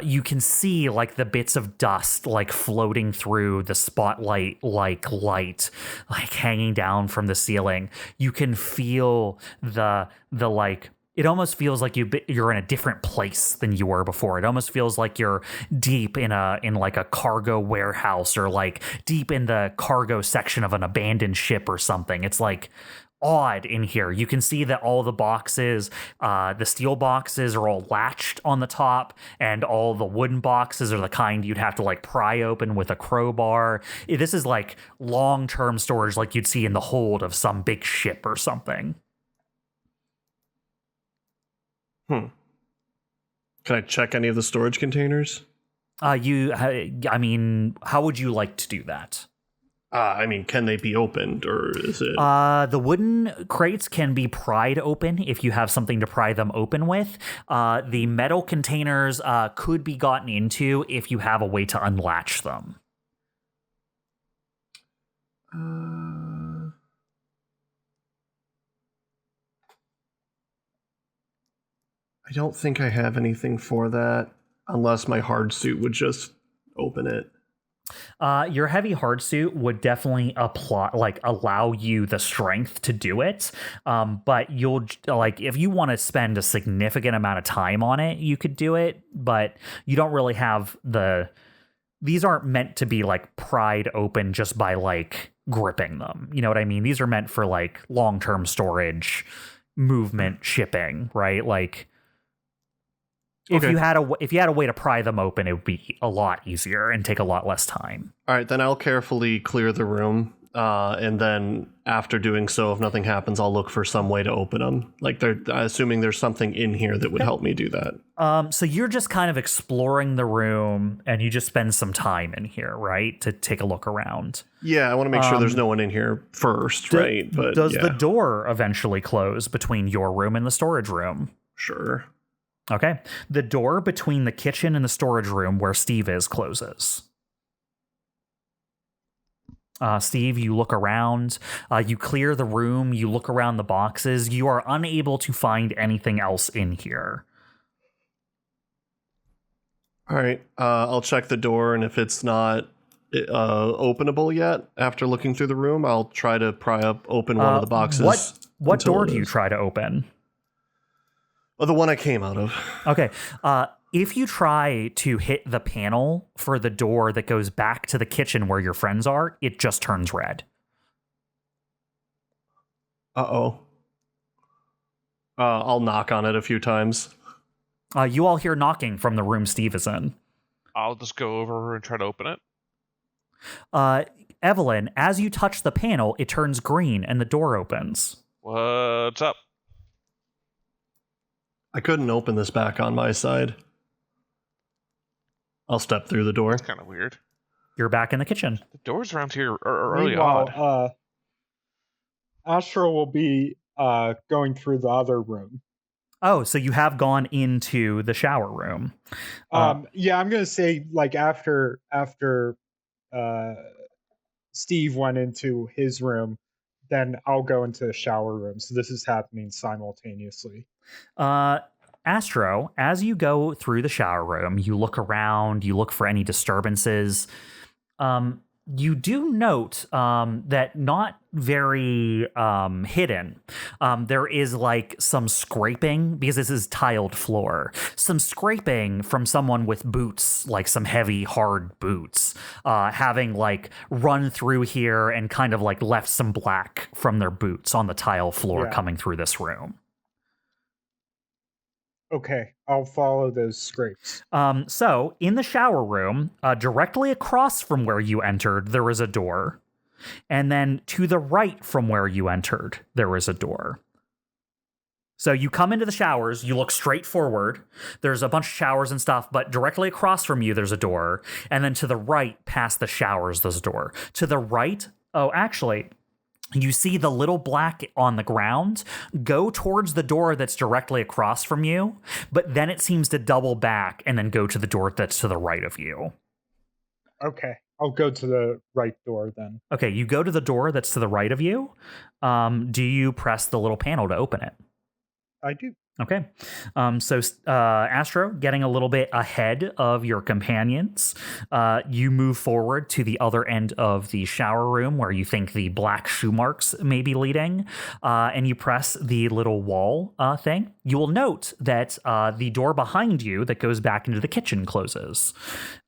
[SPEAKER 1] you can see like the bits of dust like floating through the spotlight like light, like hanging down from the ceiling. You can feel the like, it almost feels like you're in a different place than you were before. It almost feels like you're deep in like a cargo warehouse or like deep in the cargo section of an abandoned ship or something. It's like odd in here. You can see that all the boxes, the steel boxes are all latched on the top, and all the wooden boxes are the kind you'd have to like pry open with a crowbar. This is like long-term storage like you'd see in the hold of some big ship or something.
[SPEAKER 5] Can I check any of the storage containers?
[SPEAKER 1] I mean, how would you like to do that?
[SPEAKER 5] I mean, can they be opened, or is it?
[SPEAKER 1] The wooden crates can be pried open if you have something to pry them open with. The metal containers could be gotten into if you have a way to unlatch them.
[SPEAKER 5] I don't think I have anything for that, unless my hard suit would just open it.
[SPEAKER 1] Your heavy hard suit would definitely allow you the strength to do it. But you'll like, if you want to spend a significant amount of time on it, you could do it, but you don't really have these aren't meant to be like pried open just by like gripping them. You know what I mean? These are meant for like long-term storage, movement, shipping, right? Like, if you had a way to pry them open, it would be a lot easier and take a lot less time.
[SPEAKER 5] All right, then I'll carefully clear the room, and then after doing so, if nothing happens, I'll look for some way to open them. Like, assuming there's something in here that would help me do that.
[SPEAKER 1] So you're just kind of exploring the room, and you just spend some time in here, right, to take a look around.
[SPEAKER 5] Yeah, I want to make sure there's no one in here first, right? But
[SPEAKER 1] does the door eventually close between your room and the storage room?
[SPEAKER 5] Sure.
[SPEAKER 1] Okay. The door between the kitchen and the storage room where Steve is closes. Steve, you look around, you clear the room, you look around the boxes. You are unable to find anything else in here.
[SPEAKER 5] All right. I'll check the door, and if it's not openable yet, after looking through the room, I'll try to open one of the boxes.
[SPEAKER 1] What door do you try to open?
[SPEAKER 5] Oh, the one I came out of.
[SPEAKER 1] Okay. If you try to hit the panel for the door that goes back to the kitchen where your friends are, it just turns red.
[SPEAKER 5] Uh-oh. I'll knock on it a few times.
[SPEAKER 1] You all hear knocking from the room Steve is in.
[SPEAKER 3] I'll just go over and try to open it.
[SPEAKER 1] Evelene, as you touch the panel, it turns green and the door opens.
[SPEAKER 3] What's up?
[SPEAKER 5] I couldn't open this back on my side. I'll step through the door.
[SPEAKER 3] That's kind of weird.
[SPEAKER 1] You're back in the kitchen.
[SPEAKER 3] The doors around here are really odd.
[SPEAKER 2] Astro will be going through the other room.
[SPEAKER 1] Oh, so you have gone into the shower room.
[SPEAKER 2] Yeah, I'm gonna say like after Steve went into his room, then I'll go into the shower room. So this is happening simultaneously.
[SPEAKER 1] Astro, as you go through the shower room, you look around, you look for any disturbances. You do note that not very hidden. There is like some scraping, because this is tiled floor, some scraping from someone with boots, like some heavy, hard boots, having like run through here and kind of like left some black from their boots on the tile floor coming through this room.
[SPEAKER 2] Okay, I'll follow those scrapes.
[SPEAKER 1] So, in the shower room, directly across from where you entered, there is a door. And then to the right from where you entered, there is a door. So you come into the showers, you look straight forward. There's a bunch of showers and stuff, but directly across from you, there's a door. And then to the right, past the showers, there's a door. To the right, you see the little black on the ground go towards the door that's directly across from you, but then it seems to double back and then go to the door that's to the right of you.
[SPEAKER 2] Okay, I'll go to the right door then.
[SPEAKER 1] Okay, you go to the door that's to the right of you. Do you press the little panel to open it?
[SPEAKER 2] I do.
[SPEAKER 1] Okay. So Astro, getting a little bit ahead of your companions, you move forward to the other end of the shower room where you think the black shoe marks may be leading, and you press the little wall thing. You will note that the door behind you that goes back into the kitchen closes.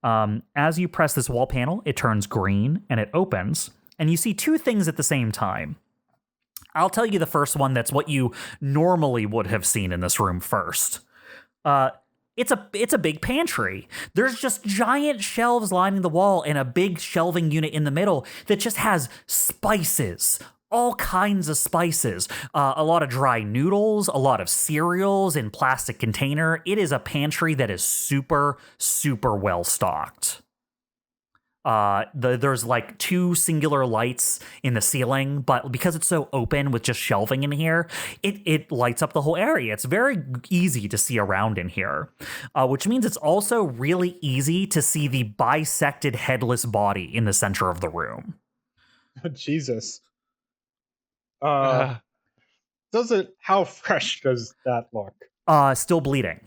[SPEAKER 1] As you press this wall panel, it turns green and it opens, and you see two things at the same time. I'll tell you the first one that's what you normally would have seen in this room first. It's a big pantry. There's just giant shelves lining the wall and a big shelving unit in the middle that just has spices. All kinds of spices. A lot of dry noodles, a lot of cereals in plastic container. It is a pantry that is super, super well stocked. There's like two singular lights in the ceiling, but because it's so open with just shelving in here, it lights up the whole area. It's very easy to see around in here, which means it's also really easy to see the bisected headless body in the center of the room.
[SPEAKER 2] Jesus. How fresh does that look?
[SPEAKER 1] Still bleeding.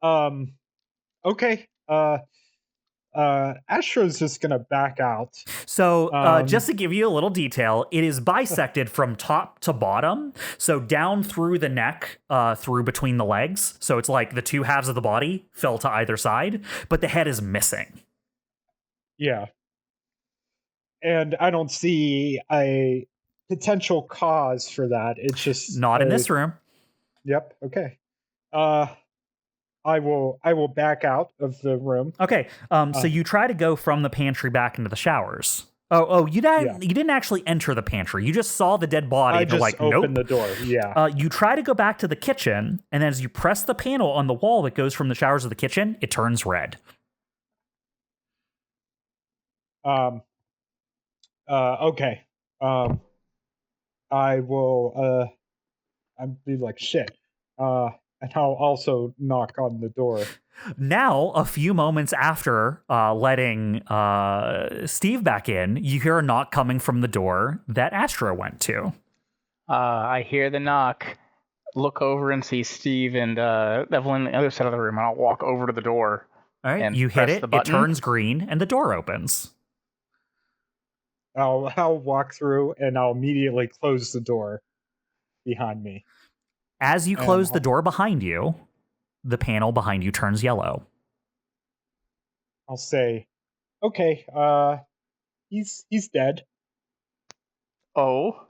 [SPEAKER 2] Okay. Astro's just gonna back out.
[SPEAKER 1] So just to give you a little detail, it is bisected from top to bottom. So down through the neck, through between the legs. So it's like the two halves of the body fell to either side, but the head is missing.
[SPEAKER 2] Yeah. And I don't see a potential cause for that. It's just
[SPEAKER 1] not in this room.
[SPEAKER 2] Yep. Okay. I will back out of the room.
[SPEAKER 1] Okay. So you try to go from the pantry back into the showers. You didn't actually enter the pantry. You just saw the dead body.
[SPEAKER 2] I just opened the door. Yeah.
[SPEAKER 1] You try to go back to the kitchen, and as you press the panel on the wall that goes from the showers to the kitchen, it turns red.
[SPEAKER 2] Okay. I will. I'd be like shit. And I'll also knock on the door.
[SPEAKER 1] Now, a few moments after letting Steve back in, you hear a knock coming from the door that Astro went to.
[SPEAKER 4] I hear the knock, look over and see Steve and Evelene on the other side of the room, and I'll walk over to the door.
[SPEAKER 1] All right,
[SPEAKER 4] and
[SPEAKER 1] you hit it,
[SPEAKER 4] it
[SPEAKER 1] turns green, and the door opens.
[SPEAKER 2] I'll walk through, and I'll immediately close the door behind me.
[SPEAKER 1] As you close the door behind you, the panel behind you turns yellow.
[SPEAKER 2] I'll say, okay, he's dead.
[SPEAKER 4] Oh?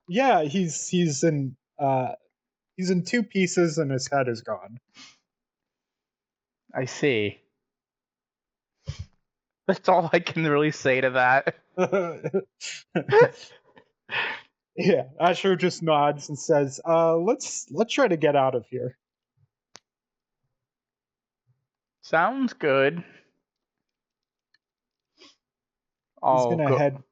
[SPEAKER 2] Yeah, he's in two pieces and his head is gone.
[SPEAKER 4] I see. That's all I can really say to that.
[SPEAKER 2] Yeah, Astro just nods and says, let's try to get out of here.
[SPEAKER 4] Sounds good.
[SPEAKER 2] He's gonna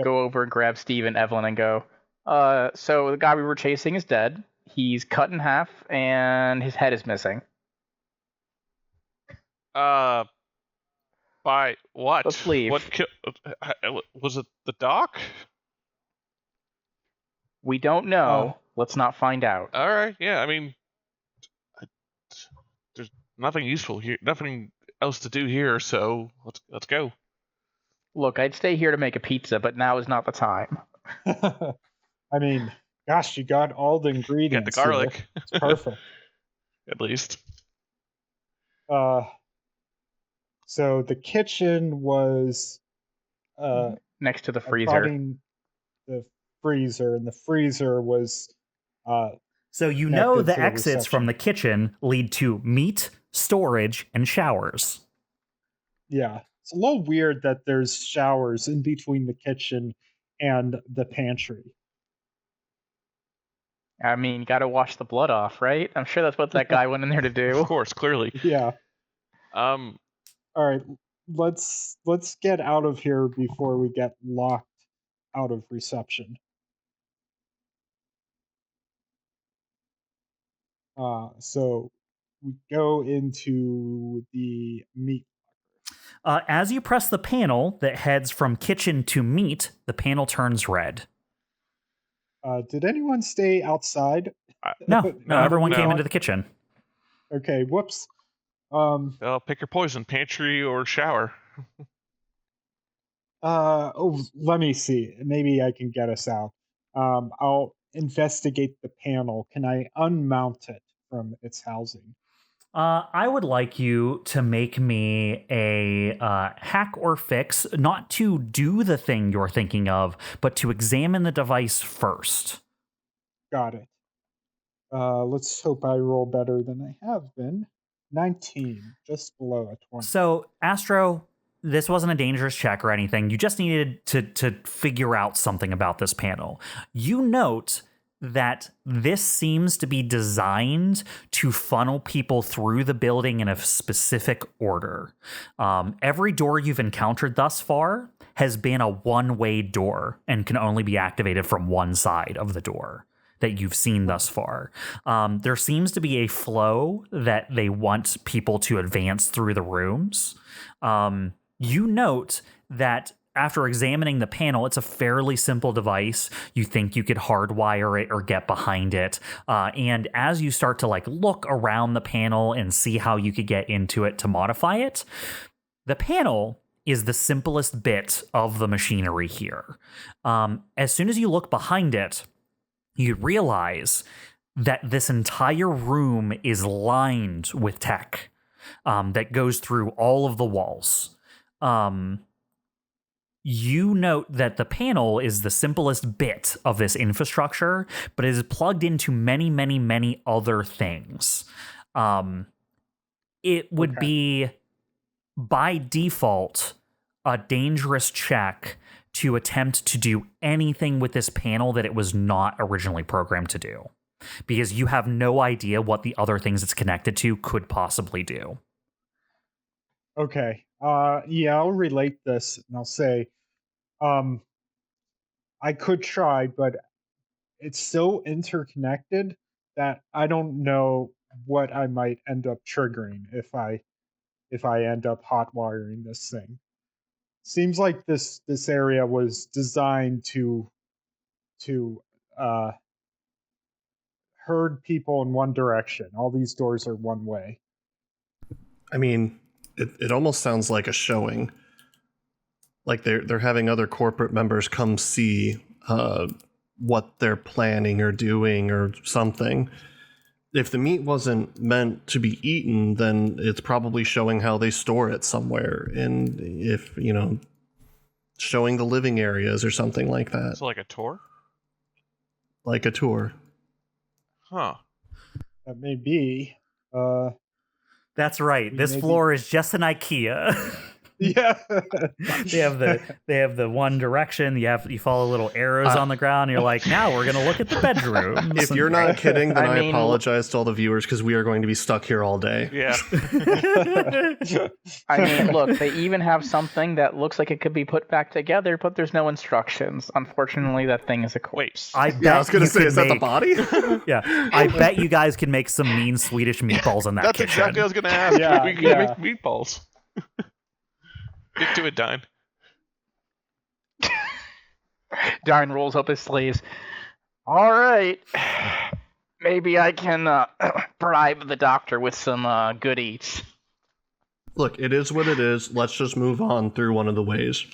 [SPEAKER 4] go over and grab Steve and Evelene and go, So the guy we were chasing is dead. He's cut in half, and his head is missing.
[SPEAKER 3] By what?
[SPEAKER 4] Let's leave.
[SPEAKER 3] Was it the doc?
[SPEAKER 4] We don't know. Let's not find out.
[SPEAKER 3] All right, yeah. I mean, there's nothing useful here, nothing else to do here. So let's go.
[SPEAKER 4] Look, I'd stay here to make a pizza, but now is not the time.
[SPEAKER 2] I mean, gosh, you got all the ingredients.
[SPEAKER 3] Get the garlic.
[SPEAKER 2] Here. It's perfect.
[SPEAKER 3] At least.
[SPEAKER 2] So the kitchen was
[SPEAKER 4] next to the freezer.
[SPEAKER 2] The freezer, and the freezer was.
[SPEAKER 1] So you know the exits from the kitchen lead to meat, storage, and showers.
[SPEAKER 2] Yeah, it's a little weird that there's showers in between the kitchen and the pantry.
[SPEAKER 4] I mean, you gotta wash the blood off, right? I'm sure that's what that guy went in there to do.
[SPEAKER 3] Of course, clearly.
[SPEAKER 2] Yeah.
[SPEAKER 3] All
[SPEAKER 2] right, let's get out of here before we get locked out of reception. So we go into the meat.
[SPEAKER 1] As you press the panel that heads from kitchen to meat, the panel turns red.
[SPEAKER 2] Did anyone stay outside?
[SPEAKER 1] No, everyone came into the kitchen.
[SPEAKER 2] Okay, whoops.
[SPEAKER 3] Pick your poison, pantry or shower.
[SPEAKER 2] Let me see. Maybe I can get us out. I'll investigate the panel. Can I unmount it from its housing?
[SPEAKER 1] I would like you to make me a hack or fix, not to do the thing you're thinking of, but to examine the device first.
[SPEAKER 2] Got it. Let's hope I roll better than I have been. 19, just below a 20.
[SPEAKER 1] So, Astro, this wasn't a dangerous check or anything. You just needed to figure out something about this panel. You note that this seems to be designed to funnel people through the building in a specific order. Every door you've encountered thus far has been a one-way door and can only be activated from one side of the door that you've seen thus far. There seems to be a flow that they want people to advance through the rooms. You note that after examining the panel, it's a fairly simple device. You think you could hardwire it or get behind it. And as you start to look around the panel and see how you could get into it to modify it, the panel is the simplest bit of the machinery here. As soon as you look behind it, you realize that this entire room is lined with tech that goes through all of the walls. You note that the panel is the simplest bit of this infrastructure, but it is plugged into many, many, many other things. It would be, by default, a dangerous check to attempt to do anything with this panel that it was not originally programmed to do, because you have no idea what the other things it's connected to could possibly do.
[SPEAKER 2] Okay. Yeah, I'll relate this and I'll say, I could try, but it's so interconnected that I don't know what I might end up triggering if I end up hotwiring this thing. Seems like this area was designed to herd people in one direction. All these doors are one way.
[SPEAKER 5] I mean, it almost sounds like a showing. Like they're having other corporate members come see what they're planning or doing or something. If the meat wasn't meant to be eaten, then it's probably showing how they store it somewhere. And if, showing the living areas or something like that.
[SPEAKER 3] So like a tour?
[SPEAKER 5] Like a tour.
[SPEAKER 3] Huh.
[SPEAKER 2] That may be.
[SPEAKER 1] That's right. This floor is just an IKEA.
[SPEAKER 2] Yeah.
[SPEAKER 1] They have the one direction. You follow little arrows on the ground. And you're like, now we're gonna look at the bedrooms.
[SPEAKER 5] If you're not kidding, then
[SPEAKER 4] I
[SPEAKER 5] I
[SPEAKER 4] mean,
[SPEAKER 5] apologize to all the viewers because we are going to be stuck here all day.
[SPEAKER 3] Yeah.
[SPEAKER 4] I mean, look, they even have something that looks like it could be put back together, but there's no instructions. Unfortunately, that thing is a corpse.
[SPEAKER 1] I bet
[SPEAKER 5] Yeah, I was going to
[SPEAKER 1] you
[SPEAKER 5] say,
[SPEAKER 1] can
[SPEAKER 5] is that the
[SPEAKER 1] make-
[SPEAKER 5] body?
[SPEAKER 1] Yeah, I bet you guys can make some mean Swedish meatballs in that
[SPEAKER 3] That's
[SPEAKER 1] kitchen.
[SPEAKER 3] exactly what I was going to ask.
[SPEAKER 2] Yeah,
[SPEAKER 3] we can
[SPEAKER 2] yeah.
[SPEAKER 3] make meatballs. Get to it, Dyne.
[SPEAKER 4] Dyne rolls up his sleeves. All right. Maybe I can bribe the doctor with some good eats.
[SPEAKER 5] Look, it is what it is. Let's just move on through one of the ways.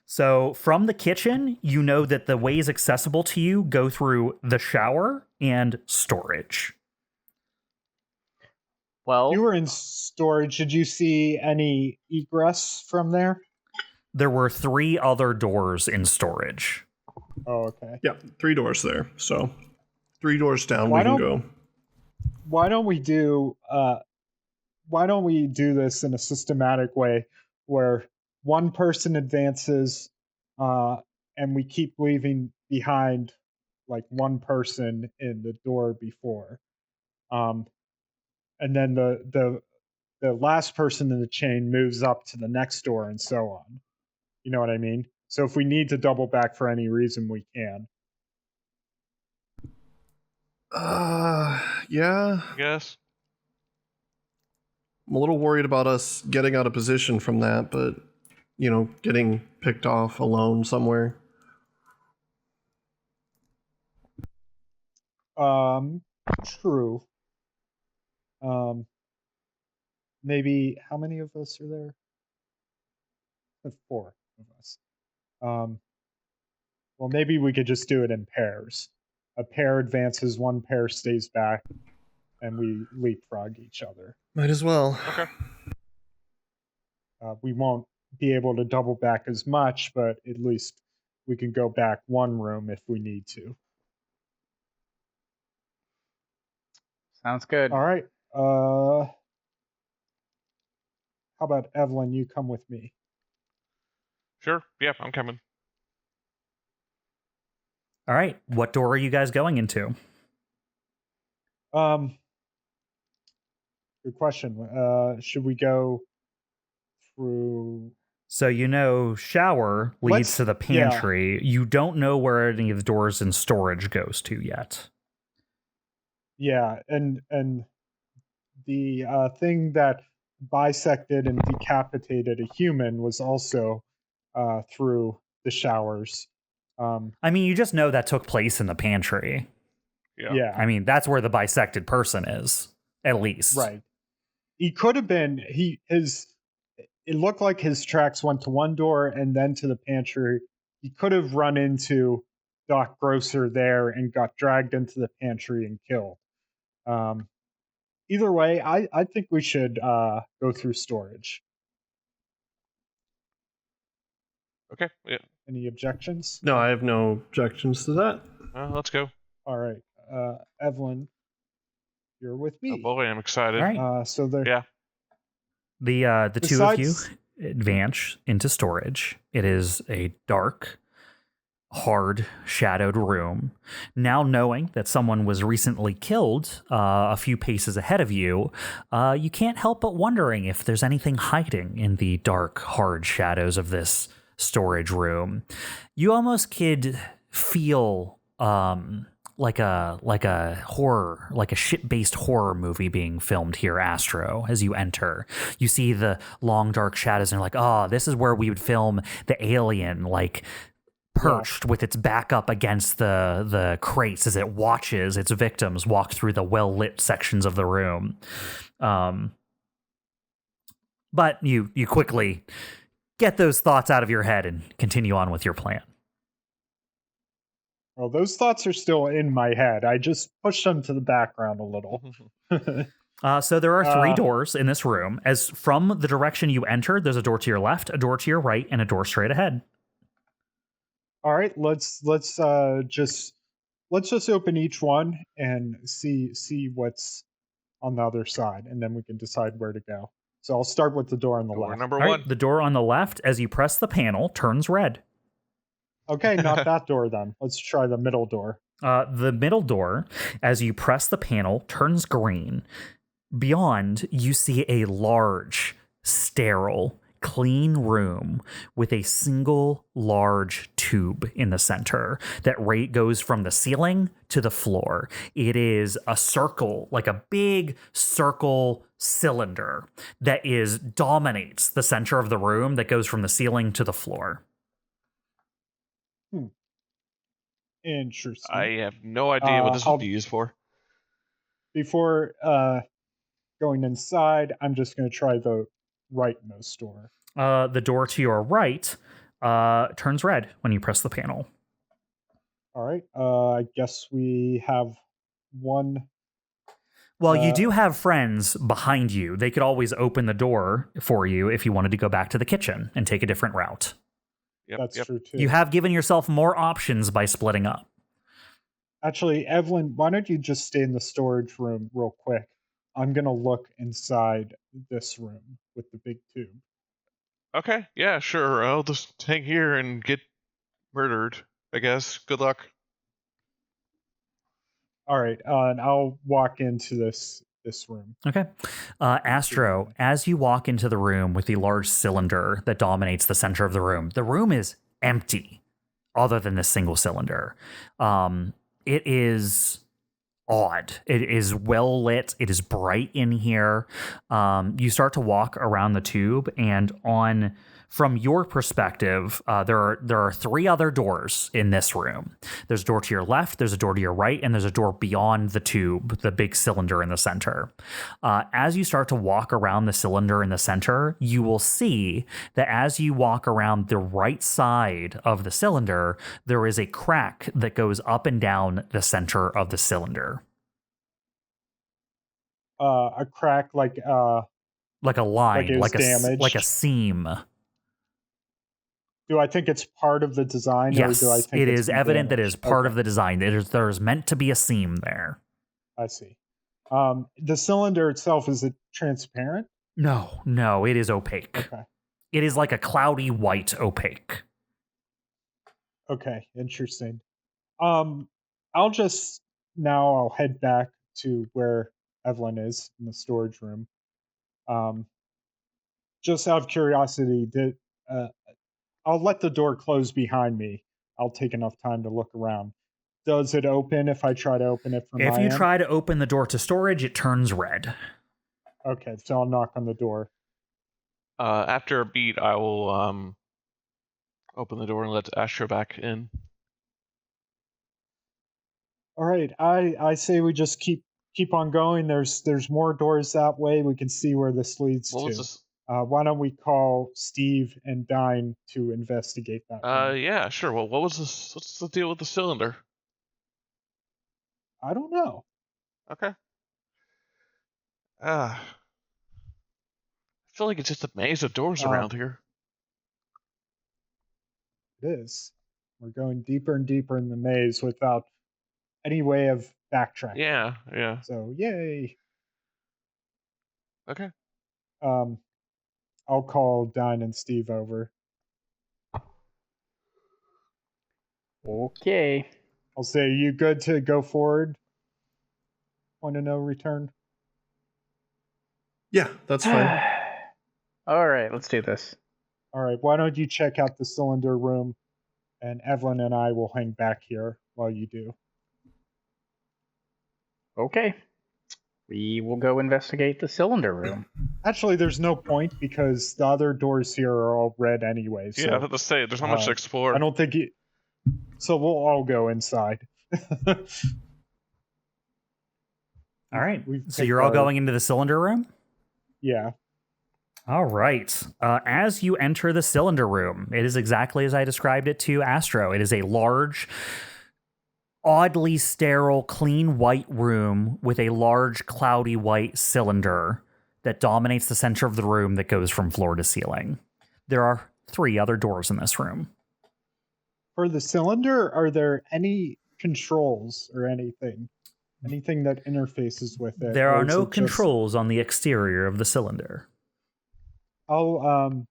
[SPEAKER 1] So from the kitchen, you know that the ways accessible to you go through the shower and storage.
[SPEAKER 4] Well,
[SPEAKER 2] You were in storage. Did you see any egress from there?
[SPEAKER 1] There were 3 other doors in storage.
[SPEAKER 2] Oh, okay.
[SPEAKER 5] Yeah, 3 doors there. So 3 doors down,
[SPEAKER 2] Why
[SPEAKER 5] we can
[SPEAKER 2] don't-
[SPEAKER 5] go.
[SPEAKER 2] Why don't we do this in a systematic way where one person advances and we keep leaving behind like one person in the door before. And then the last person in the chain moves up to the next door and so on. You know what I mean? So if we need to double back for any reason, we can.
[SPEAKER 5] Yeah.
[SPEAKER 3] I guess.
[SPEAKER 5] I'm a little worried about us getting out of position from that, but, getting picked off alone somewhere.
[SPEAKER 2] True. Maybe how many of us are there? 4 of us. Well, maybe we could just do it in pairs. A pair advances, one pair stays back, and we leapfrog each other.
[SPEAKER 5] Might as well.
[SPEAKER 3] Okay.
[SPEAKER 2] We won't be able to double back as much, but at least we can go back one room if we need to.
[SPEAKER 4] sounds good.
[SPEAKER 2] All right. How about Evelene? You come with me.
[SPEAKER 3] Sure. Yeah, I'm coming.
[SPEAKER 1] All right, what door are you guys going into?
[SPEAKER 2] Good question. Should we go through?
[SPEAKER 1] So shower leads
[SPEAKER 2] Let's-
[SPEAKER 1] to the pantry. You don't know where any of the doors in storage goes to yet.
[SPEAKER 2] Yeah, and the thing that bisected and decapitated a human was also through the showers.
[SPEAKER 1] I mean, you just know that took place in the pantry.
[SPEAKER 3] Yeah.
[SPEAKER 1] I mean, that's where the bisected person is, at least.
[SPEAKER 2] Right. He could have been it looked like his tracks went to one door and then to the pantry. He could have run into Doc Grosser there and got dragged into the pantry and killed. Either way, I think we should go through storage.
[SPEAKER 3] Okay. Yeah.
[SPEAKER 2] Any objections?
[SPEAKER 5] No, I have no objections to that.
[SPEAKER 3] Let's go.
[SPEAKER 2] All right. Evelene, you're with
[SPEAKER 3] Oh
[SPEAKER 2] me.
[SPEAKER 3] boy, I'm excited.
[SPEAKER 1] All right.
[SPEAKER 2] So there.
[SPEAKER 3] Yeah.
[SPEAKER 1] The two of you
[SPEAKER 2] Besides-
[SPEAKER 1] advance into storage. It is a dark, hard, shadowed room. Now knowing that someone was recently killed a few paces ahead of you, you can't help but wondering if there's anything hiding in the dark, hard shadows of this storage room. You almost could feel like a horror, like a ship-based horror movie being filmed here, Astro, as you enter. You see the long, dark shadows, and you're like, oh, this is where we would film the alien, like perched with its back up against the crates as it watches its victims walk through the well-lit sections of the room. But you quickly get those thoughts out of your head and continue on with your plan.
[SPEAKER 2] Well, those thoughts are still in my head. I just pushed them to the background a little.
[SPEAKER 1] So there are 3 doors in this room. As from the direction you entered, there's a door to your left, a door to your right, and a door straight ahead.
[SPEAKER 2] All right, let's just open each one and see what's on the other side, and then we can decide where to go. So I'll start with the door on the
[SPEAKER 3] Door
[SPEAKER 2] left.
[SPEAKER 3] number
[SPEAKER 1] All right,
[SPEAKER 3] one.
[SPEAKER 1] the door on the left, as you press the panel, turns red.
[SPEAKER 2] Okay, not that door then. Let's try the middle door.
[SPEAKER 1] The middle door, as you press the panel, turns green. Beyond, you see a large, sterile, clean room with a single large tube in the center that goes from the ceiling to the floor. It is a circle, like a big circle cylinder that dominates the center of the room that goes from the ceiling to the floor.
[SPEAKER 2] Interesting.
[SPEAKER 3] I have no idea what this would
[SPEAKER 2] I'll-
[SPEAKER 3] be used for.
[SPEAKER 2] Before going inside, I'm just going to try the rightmost door.
[SPEAKER 1] The door to your right turns red when you press the panel.
[SPEAKER 2] All right. I guess we have one.
[SPEAKER 1] Well, you do have friends behind you. They could always open the door for you if you wanted to go back to the kitchen and take a different route.
[SPEAKER 2] That's true too.
[SPEAKER 1] You have given yourself more options by splitting up.
[SPEAKER 2] Actually, Evelene, why don't you just stay in the storage room real quick? I'm going to look inside this room with the big tube.
[SPEAKER 3] Okay, yeah, sure. I'll just hang here and get murdered, I guess. Good luck.
[SPEAKER 2] All right. And I'll walk into this room.
[SPEAKER 1] Okay. Astro, as you walk into the room with the large cylinder that dominates the center of the room is empty other than this single cylinder. It is odd. It is well lit. It is bright in here. You start to walk around the tube, and from your perspective, there are three other doors in this room. There's a door to your left, there's a door to your right, and there's a door beyond the tube, the big cylinder in the center. As you start to walk around the cylinder in the center, you will see that as you walk around the right side of the cylinder, there is a crack that goes up and down the center of the cylinder.
[SPEAKER 2] A crack like
[SPEAKER 1] a line,
[SPEAKER 2] like damaged.
[SPEAKER 1] like a seam.
[SPEAKER 2] Do I think it's part of the design?
[SPEAKER 1] Yes,
[SPEAKER 2] or do I think
[SPEAKER 1] it
[SPEAKER 2] it's
[SPEAKER 1] is evident that it is
[SPEAKER 2] damaged?
[SPEAKER 1] part of the design. There's meant to be a seam there.
[SPEAKER 2] I see. The cylinder itself, is it transparent?
[SPEAKER 1] No, it is opaque.
[SPEAKER 2] Okay.
[SPEAKER 1] It is like a cloudy white opaque.
[SPEAKER 2] Okay, interesting. I'll head back to where Evelene is in the storage room. Just out of curiosity, I'll let the door close behind me. I'll take enough time to look around. Does it open if I try to open it from my end?
[SPEAKER 1] If you try to open the door to storage, it turns red.
[SPEAKER 2] Okay, so I'll knock on the door.
[SPEAKER 3] After a beat, I will open the door and let Astro back in.
[SPEAKER 2] All right, I say we just keep on going. There's more doors that way. We can see where this leads
[SPEAKER 3] What was
[SPEAKER 2] to.
[SPEAKER 3] this?
[SPEAKER 2] Why don't we call Steve and Dyne to investigate that?
[SPEAKER 3] Yeah, sure. Well, what was this? What's the deal with the cylinder?
[SPEAKER 2] I don't know.
[SPEAKER 3] Okay. I feel like it's just a maze of doors around here.
[SPEAKER 2] It is. We're going deeper and deeper in the maze without any way of backtracking.
[SPEAKER 3] Yeah.
[SPEAKER 2] So yay.
[SPEAKER 3] Okay.
[SPEAKER 2] I'll call Dyne and Steve over.
[SPEAKER 4] Okay.
[SPEAKER 2] I'll say, are you good to go forward? Point of no return?
[SPEAKER 5] Yeah, that's fine.
[SPEAKER 4] All right, let's do this.
[SPEAKER 2] All right, why don't you check out the cylinder room, and Evelene and I will hang back here while you do.
[SPEAKER 4] Okay. We will go investigate the cylinder room.
[SPEAKER 2] Actually, there's no point because the other doors here are all red anyway. So,
[SPEAKER 3] Yeah, I was about to say, there's not much to explore.
[SPEAKER 2] I don't think you... So we'll all go inside.
[SPEAKER 1] All right.
[SPEAKER 2] We've
[SPEAKER 1] So you're all going into the cylinder room?
[SPEAKER 2] Yeah.
[SPEAKER 1] All right. As you enter the cylinder room, it is exactly as I described it to Astro. It is a large, oddly sterile, clean white room with a large, cloudy white cylinder that dominates the center of the room that goes from floor to ceiling. There are 3 other doors in this room.
[SPEAKER 2] For the cylinder, are there any controls or anything? Anything that interfaces with it?
[SPEAKER 1] There
[SPEAKER 2] or
[SPEAKER 1] are
[SPEAKER 2] is
[SPEAKER 1] no
[SPEAKER 2] it just-
[SPEAKER 1] controls on the exterior of the cylinder.
[SPEAKER 2] I'll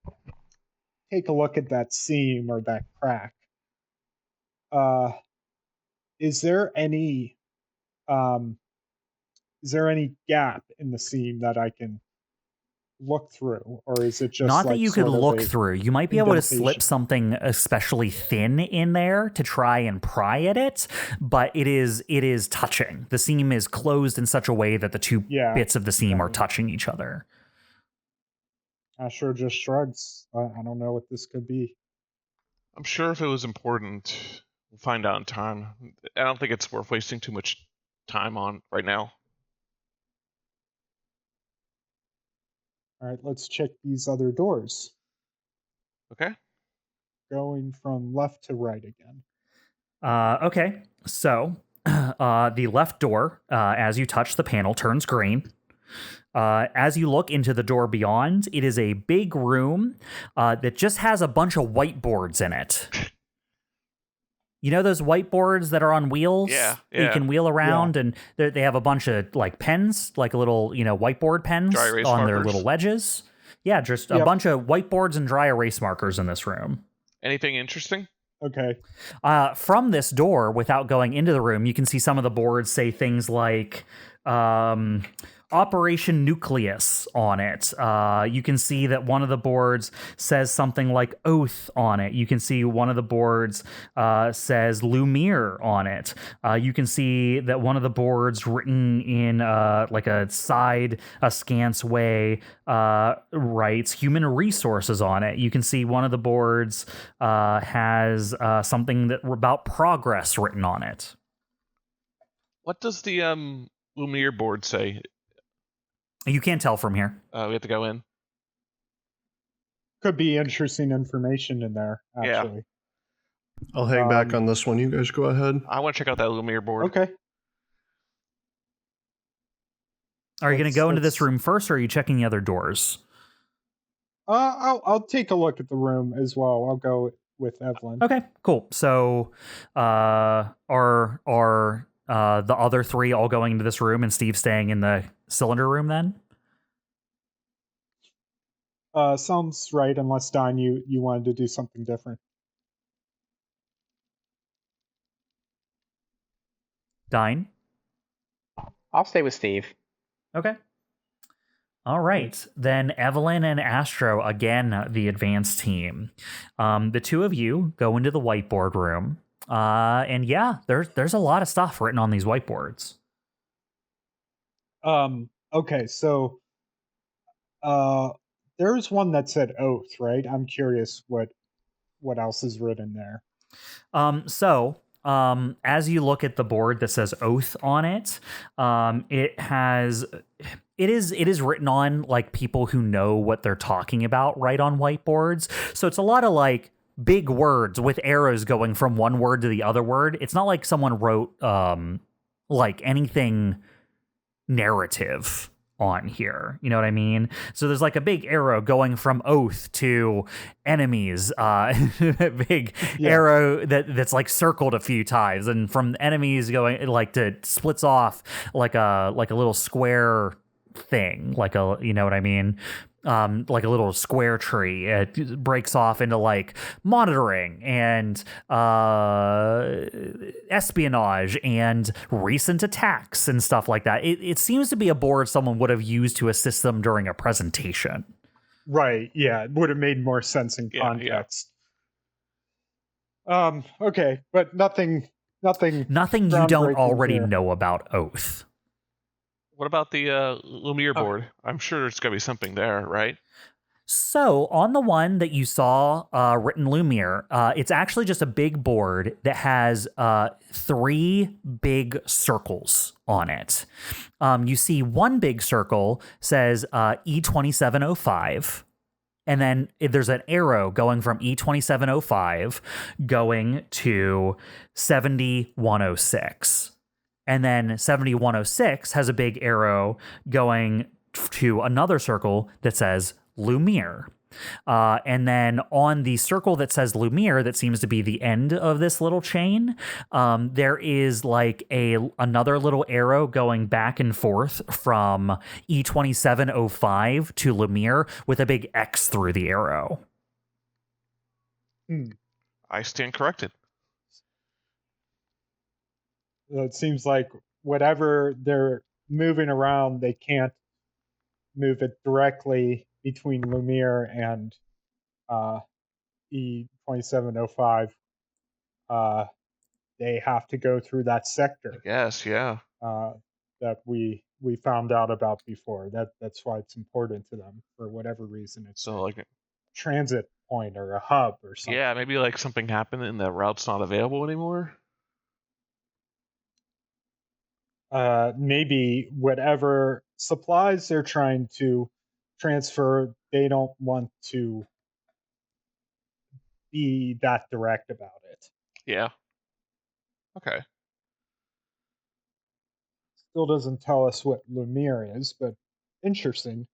[SPEAKER 2] take a look at that seam or that crack. Is there any gap in the seam that I can look through, or is it just
[SPEAKER 1] not that
[SPEAKER 2] like
[SPEAKER 1] you could
[SPEAKER 2] sort of
[SPEAKER 1] look
[SPEAKER 2] a
[SPEAKER 1] through? You might be able to slip
[SPEAKER 2] indentation?
[SPEAKER 1] something especially thin in there to try and pry at it, but it is touching. The seam is closed in such a way that the two
[SPEAKER 2] Yeah,
[SPEAKER 1] bits of the seam are
[SPEAKER 2] right.
[SPEAKER 1] touching each other.
[SPEAKER 2] Astro just shrugs. I don't know what this could be.
[SPEAKER 3] I'm sure if it was important, we'll find out in time. I don't think it's worth wasting too much time on right now.
[SPEAKER 2] All right, let's check these other doors.
[SPEAKER 3] Okay.
[SPEAKER 2] Going from left to right again.
[SPEAKER 1] Okay, so the left door, as you touch the panel, turns green. As you look into the door beyond, it is a big room that just has a bunch of whiteboards in it. You know those whiteboards that are on wheels?
[SPEAKER 3] Yeah.
[SPEAKER 1] You can wheel around, and they have a bunch of like pens, like little, whiteboard pens
[SPEAKER 3] Dry erase
[SPEAKER 1] on their
[SPEAKER 3] markers.
[SPEAKER 1] little wedges. Yeah, just a
[SPEAKER 2] Yep.
[SPEAKER 1] bunch of whiteboards and dry erase markers in this room.
[SPEAKER 3] Anything interesting?
[SPEAKER 2] Okay.
[SPEAKER 1] From this door, without going into the room, you can see some of the boards say things like Operation Nucleus on it. You can see that one of the boards says something like Oath on it. You can see one of the boards says Lumiere on it. You can see that one of the boards written in like a askance way writes Human Resources on it. You can see one of the boards has something that about progress written on it.
[SPEAKER 3] What does the Lumiere board say?
[SPEAKER 1] You can't tell from here.
[SPEAKER 3] We have to go in.
[SPEAKER 2] Could be interesting information in there,
[SPEAKER 3] Yeah.
[SPEAKER 2] actually.
[SPEAKER 5] I'll hang back on this one. You guys go ahead.
[SPEAKER 3] I want to check out that Lumiere board.
[SPEAKER 2] Okay.
[SPEAKER 1] Are you going to go into this
[SPEAKER 2] let's-
[SPEAKER 1] room first, or are you checking the other doors?
[SPEAKER 2] I'll take a look at the room as well. I'll go with Evelene.
[SPEAKER 1] Okay, cool. So, are the other three all going into this room and Steve staying in the cylinder room then?
[SPEAKER 2] Sounds right, unless Dyne, you wanted to do something different.
[SPEAKER 1] Dyne?
[SPEAKER 4] I'll stay with Steve.
[SPEAKER 1] Okay. All right. Then Evelene and Astro, again, the advanced team. The two of you go into the whiteboard room. And yeah, there's a lot of stuff written on these whiteboards.
[SPEAKER 2] Okay, so there's one that said Oath, right? I'm curious what else is written there.
[SPEAKER 1] As you look at the board that says Oath on it, it is written on like people who know what they're talking about right on whiteboards. So it's a lot of like big words with arrows going from one word to the other word. It's not like someone wrote like anything narrative on here. You know what I mean? So there's like a big arrow going from Oath to enemies, big arrow that's like circled a few times, and from enemies going like to splits off like a little square thing, like a, you know what I mean? Like a little square tree. It breaks off into like monitoring and espionage and recent attacks and stuff like that. It seems to be a board someone would have used to assist them during a presentation.
[SPEAKER 2] Right, yeah, it would have made more sense in context. Okay, but nothing
[SPEAKER 1] you don't
[SPEAKER 2] groundbreaking
[SPEAKER 1] already
[SPEAKER 2] here.
[SPEAKER 1] know about Oath.
[SPEAKER 3] What about the Lumiere board? I'm sure there's got to be something there, right?
[SPEAKER 1] So on the one that you saw written Lumiere, it's actually just a big board that has 3 big circles on it. You see one big circle says E2705. And then there's an arrow going from E2705 going to 7106. And then 7106 has a big arrow going to another circle that says Lumiere. And then on the circle that says Lumiere, that seems to be the end of this little chain, there is like another little arrow going back and forth from E2705 to Lumiere with a big X through the arrow.
[SPEAKER 3] I stand corrected.
[SPEAKER 2] It seems like whatever they're moving around, they can't move it directly between Lumiere and E2705. They have to go through that sector.
[SPEAKER 3] Yes, yeah.
[SPEAKER 2] That we found out about before. That's why it's important to them for whatever reason. It's
[SPEAKER 3] So like,
[SPEAKER 2] transit point or a hub or something.
[SPEAKER 3] yeah, maybe like something happened and the route's not available anymore.
[SPEAKER 2] Maybe whatever supplies they're trying to transfer, they don't want to be that direct about it.
[SPEAKER 3] Yeah. Okay.
[SPEAKER 2] Still doesn't tell us what Lumiere is, but interesting.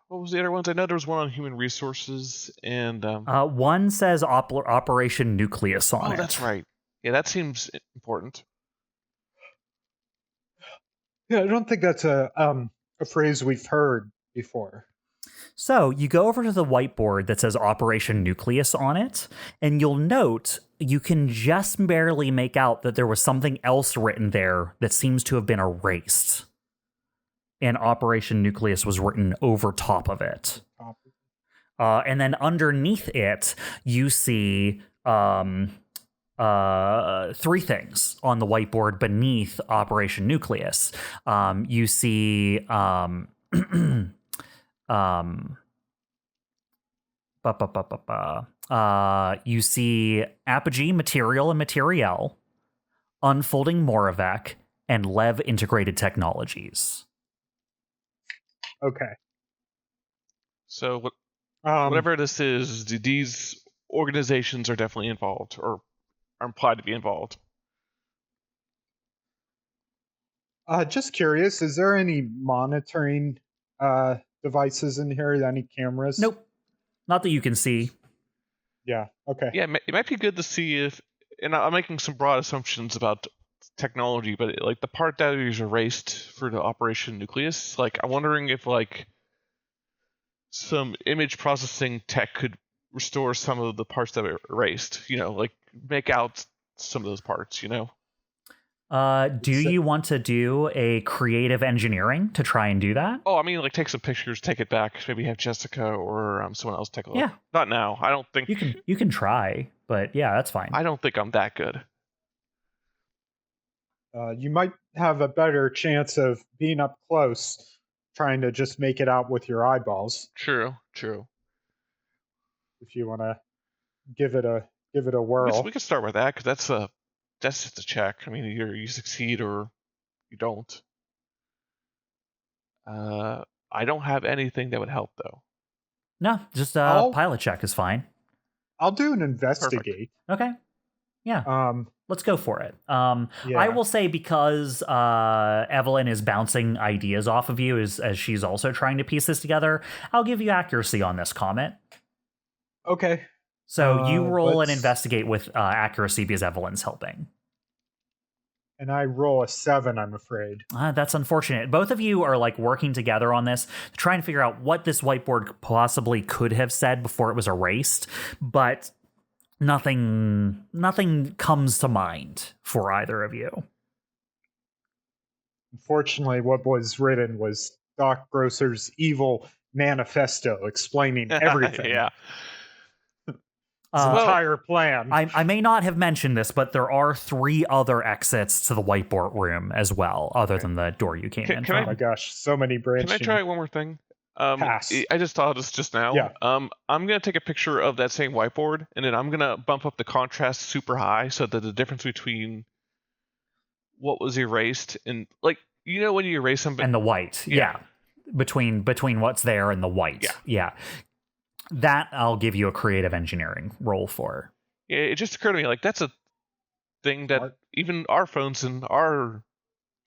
[SPEAKER 3] What was the other ones? I know there was one on human resources and
[SPEAKER 1] One says Operation Nucleus on it.
[SPEAKER 3] oh, that's right. Yeah, that seems important.
[SPEAKER 2] Yeah, I don't think that's a phrase we've heard before.
[SPEAKER 1] So you go over to the whiteboard that says Operation Nucleus on it, and you'll note you can just barely make out that there was something else written there that seems to have been erased. And Operation Nucleus was written over top of it. And then underneath it, you see three things on the whiteboard beneath Operation Nucleus. You see you see Apogee Material and Materiel, Unfolding Moravec, and Lev Integrated Technologies.
[SPEAKER 2] Okay.
[SPEAKER 3] So whatever this is, these organizations are definitely involved or are implied to be involved.
[SPEAKER 2] Just curious, is there any monitoring devices in here? Any cameras?
[SPEAKER 1] Nope. Not that you can see.
[SPEAKER 2] Yeah, okay.
[SPEAKER 3] Yeah, it might be good to see if, and I'm making some broad assumptions about technology, but like the part that is erased for the Operation Nucleus, like I'm wondering if like some image processing tech could restore some of the parts that were erased, like make out some of those parts,
[SPEAKER 1] Do you want to do a creative engineering to try and do that?
[SPEAKER 3] Oh, I mean, like take some pictures, take it back, maybe have Jessica or someone else take a look.
[SPEAKER 1] Yeah.
[SPEAKER 3] Not now. I don't think
[SPEAKER 1] You can try, but yeah, that's fine.
[SPEAKER 3] I don't think I'm that good.
[SPEAKER 2] You might have a better chance of being up close, trying to just make it out with your eyeballs.
[SPEAKER 3] True.
[SPEAKER 2] If you want to give it a whirl.
[SPEAKER 3] We could start with that because that's just a check. I mean, either you succeed or you don't. I don't have anything that would help though.
[SPEAKER 1] No, just a pilot check is fine.
[SPEAKER 2] I'll do an investigate.
[SPEAKER 1] Perfect. Okay. Yeah. Let's go for it.
[SPEAKER 2] Yeah.
[SPEAKER 1] I will say because Evelene is bouncing ideas off of you as she's also trying to piece this together, I'll give you accuracy on this COMET.
[SPEAKER 2] Okay.
[SPEAKER 1] So you roll and investigate with accuracy because Evelene's helping.
[SPEAKER 2] And I roll a 7, I'm afraid.
[SPEAKER 1] That's unfortunate. Both of you are like working together on this to try and figure out what this whiteboard possibly could have said before it was erased, but nothing comes to mind for either of you.
[SPEAKER 2] Unfortunately, what was written was Doc Grosser's evil manifesto explaining everything.
[SPEAKER 3] Yeah.
[SPEAKER 2] His entire plan.
[SPEAKER 1] I may not have mentioned this, but there are 3 other exits to the whiteboard room as well, other than the door you came in from.
[SPEAKER 2] Oh my gosh, so many branches.
[SPEAKER 3] Can I try one more thing?
[SPEAKER 2] Pass.
[SPEAKER 3] I just thought of this just now.
[SPEAKER 2] Yeah.
[SPEAKER 3] I'm gonna take a picture of that same whiteboard, and then I'm gonna bump up the contrast super high so that the difference between what was erased and like when you erase something
[SPEAKER 1] and the white, yeah. Between what's there and the white, yeah. That I'll give you a creative engineering roll for.
[SPEAKER 3] Yeah, it just occurred to me like that's a thing that even our phones in our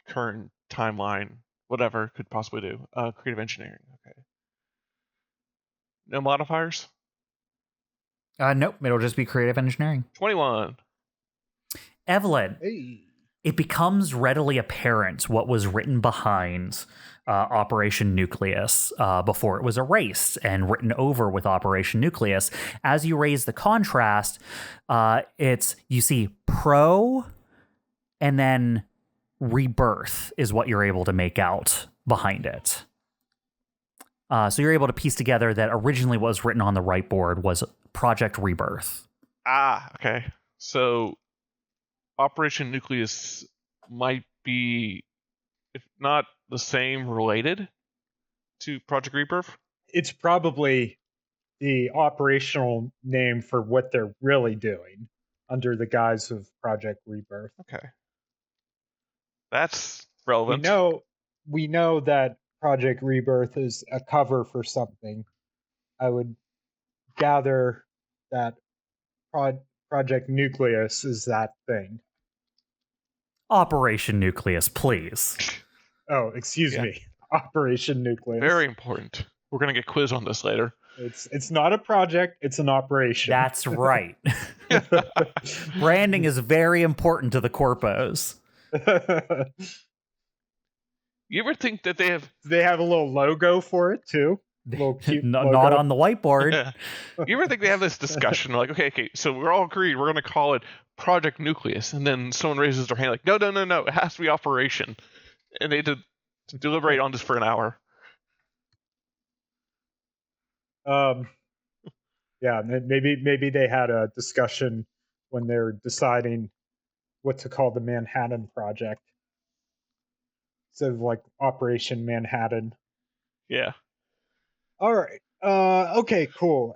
[SPEAKER 3] current timeline, whatever, could possibly do. Creative engineering. Okay. No modifiers?
[SPEAKER 1] Nope, it'll just be creative engineering.
[SPEAKER 3] 21.
[SPEAKER 1] Evelene,
[SPEAKER 2] Hey.
[SPEAKER 1] it becomes readily apparent what was written behind Operation Nucleus before it was erased and written over with Operation Nucleus. As you raise the contrast, you see pro and then rebirth is what you're able to make out behind it. So you're able to piece together that originally what was written on the right board was Project Rebirth.
[SPEAKER 3] Ah, okay. So Operation Nucleus might be, if not the same, related to Project Rebirth?
[SPEAKER 2] It's probably the operational name for what they're really doing under the guise of Project Rebirth.
[SPEAKER 3] Okay. That's relevant.
[SPEAKER 2] We know that Project Rebirth is a cover for something. I would gather that Project Nucleus is that thing.
[SPEAKER 1] Operation Nucleus, please.
[SPEAKER 2] Oh, excuse me. Operation Nucleus.
[SPEAKER 3] Very important. We're going to get quiz on this later.
[SPEAKER 2] It's not a project, it's an operation.
[SPEAKER 1] That's right. Branding is very important to the corpos.
[SPEAKER 3] You ever think that they have...
[SPEAKER 2] They have a little logo for it, too. A little cute logo.
[SPEAKER 1] Not on the whiteboard.
[SPEAKER 3] Yeah. You ever think they have this discussion like, okay, so we're all agreed we're going to call it Project Nucleus, and then someone raises their hand like, no, it has to be Operation. And they had to deliberate on this for an hour.
[SPEAKER 2] Yeah, maybe they had a discussion when they're deciding what to call the Manhattan Project. Instead of like Operation Manhattan.
[SPEAKER 3] Yeah.
[SPEAKER 2] All right. Okay, cool.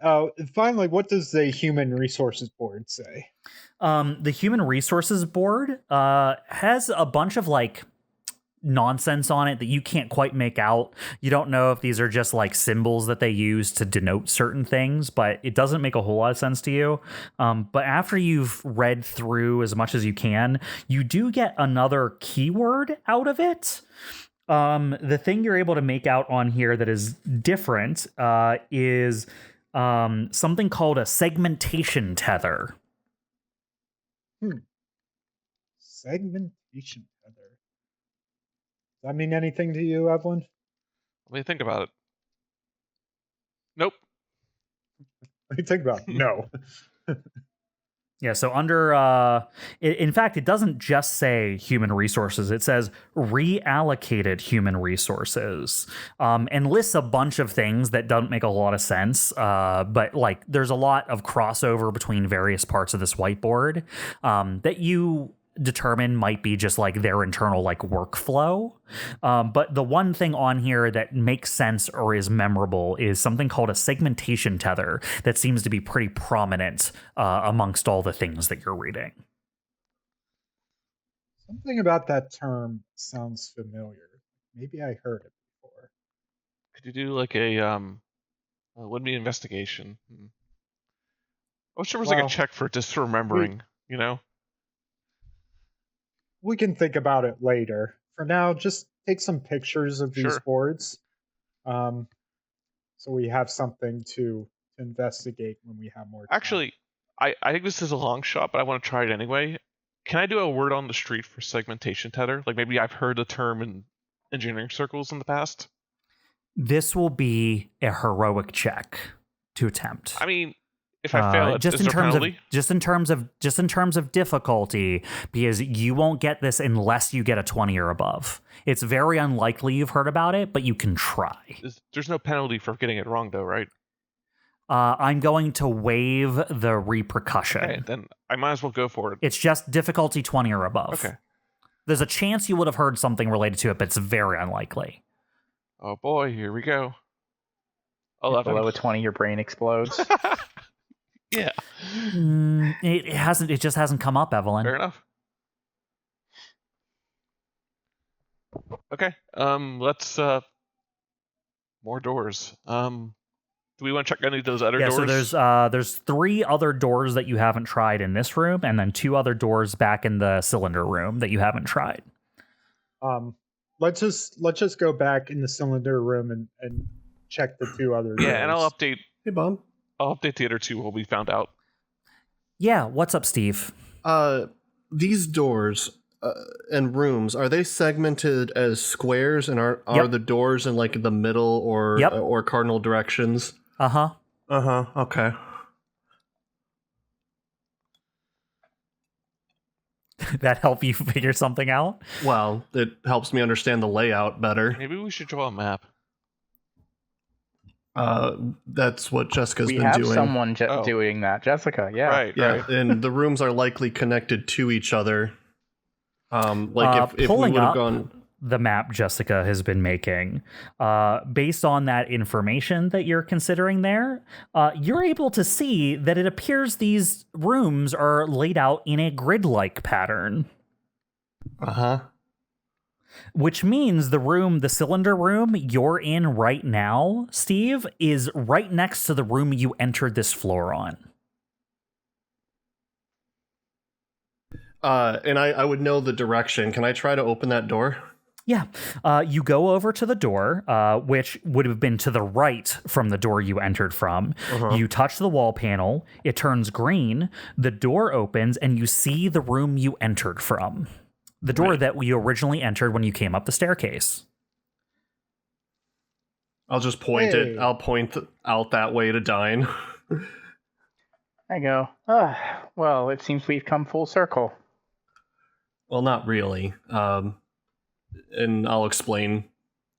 [SPEAKER 2] Finally, what does the Human Resources Board say?
[SPEAKER 1] The Human Resources Board has a bunch of like nonsense on it that you can't quite make out. You don't know if these are just like symbols that they use to denote certain things, but it doesn't make a whole lot of sense to you. But after you've read through as much as you can, you do get another keyword out of it. The thing you're able to make out on here that is different is something called a segmentation tether.
[SPEAKER 2] Segmentation tether. Does that mean anything to you, Evelene?
[SPEAKER 3] Let me think about it. Nope.
[SPEAKER 2] Let me think about it. No.
[SPEAKER 1] Yeah, so under, in fact, it doesn't just say human resources. It says reallocated human resources, and lists a bunch of things that don't make a lot of sense. But like, there's a lot of crossover between various parts of this whiteboard that you determine might be just like their internal like workflow. But the one thing on here that makes sense or is memorable is something called a segmentation tether that seems to be pretty prominent amongst all the things that you're reading.
[SPEAKER 2] Something about that term sounds familiar. Maybe I heard it before.
[SPEAKER 3] Could you do like a would be investigation? I wish there was like a check for disremembering, you know?
[SPEAKER 2] We can think about it later. For now, just take some pictures of these boards, so we have something to investigate when we have more time.
[SPEAKER 3] Actually, I think this is a long shot, but I want to try it anyway. Can I do a word on the street for segmentation tether? Like maybe I've heard the term in engineering circles in the past.
[SPEAKER 1] This will be a heroic check to attempt.
[SPEAKER 3] I mean, if I fail it,
[SPEAKER 1] just
[SPEAKER 3] is there a penalty?
[SPEAKER 1] Just in terms of difficulty, because you won't get this unless you get a 20 or above. It's very unlikely you've heard about it, but you can try.
[SPEAKER 3] There's no penalty for getting it wrong, though, right?
[SPEAKER 1] I'm going to waive the repercussion.
[SPEAKER 3] Okay, then I might as well go for it.
[SPEAKER 1] It's just difficulty 20 or above.
[SPEAKER 3] Okay.
[SPEAKER 1] There's a chance you would have heard something related to it, but it's very unlikely.
[SPEAKER 3] Oh boy, here we go. 11.
[SPEAKER 4] Below a 20, your brain explodes.
[SPEAKER 3] Yeah.
[SPEAKER 1] It just hasn't come up, Evelene.
[SPEAKER 3] Fair enough. Okay. Let's more doors. Do we want to check any of those other doors?
[SPEAKER 1] So there's 3 other doors that you haven't tried in this room, and then 2 other doors back in the cylinder room that you haven't tried.
[SPEAKER 2] Let's just go back in the cylinder room and check the 2 other doors.
[SPEAKER 3] Yeah, and I'll update
[SPEAKER 5] Hey, Bob.
[SPEAKER 3] I'll update the other two while we found out.
[SPEAKER 1] Yeah, what's up, Steve?
[SPEAKER 5] These doors and rooms, are they segmented as squares, and are
[SPEAKER 1] Yep.
[SPEAKER 5] the doors in like the middle or
[SPEAKER 1] Yep.
[SPEAKER 5] or cardinal directions?
[SPEAKER 1] Uh-huh.
[SPEAKER 5] Okay.
[SPEAKER 1] That help you figure something out?
[SPEAKER 5] Well, it helps me understand the layout better.
[SPEAKER 3] Maybe we should draw a map.
[SPEAKER 5] That's what Jessica's
[SPEAKER 4] We
[SPEAKER 5] been
[SPEAKER 4] have
[SPEAKER 5] doing.
[SPEAKER 4] someone doing that. Jessica, yeah.
[SPEAKER 3] Right.
[SPEAKER 5] And the rooms are likely connected to each other. If we
[SPEAKER 1] Pulling
[SPEAKER 5] would have
[SPEAKER 1] up
[SPEAKER 5] gone...
[SPEAKER 1] the map Jessica has been making, based on that information that you're considering there, you're able to see that it appears these rooms are laid out in a grid-like pattern.
[SPEAKER 5] Uh-huh.
[SPEAKER 1] Which means the cylinder room you're in right now, Steve, is right next to the room you entered this floor on.
[SPEAKER 5] And I would know the direction. Can I try to open that door?
[SPEAKER 1] Yeah. You go over to the door, which would have been to the right from the door you entered from.
[SPEAKER 5] Uh-huh.
[SPEAKER 1] You touch the wall panel, it turns green, the door opens, and you see the room you entered from. The door that you originally entered when you came up the staircase.
[SPEAKER 5] I'll just point it.
[SPEAKER 2] Hey.
[SPEAKER 5] I'll point out that way to Dyne.
[SPEAKER 4] I go, well, it seems we've come full circle.
[SPEAKER 5] Well, not really. And I'll explain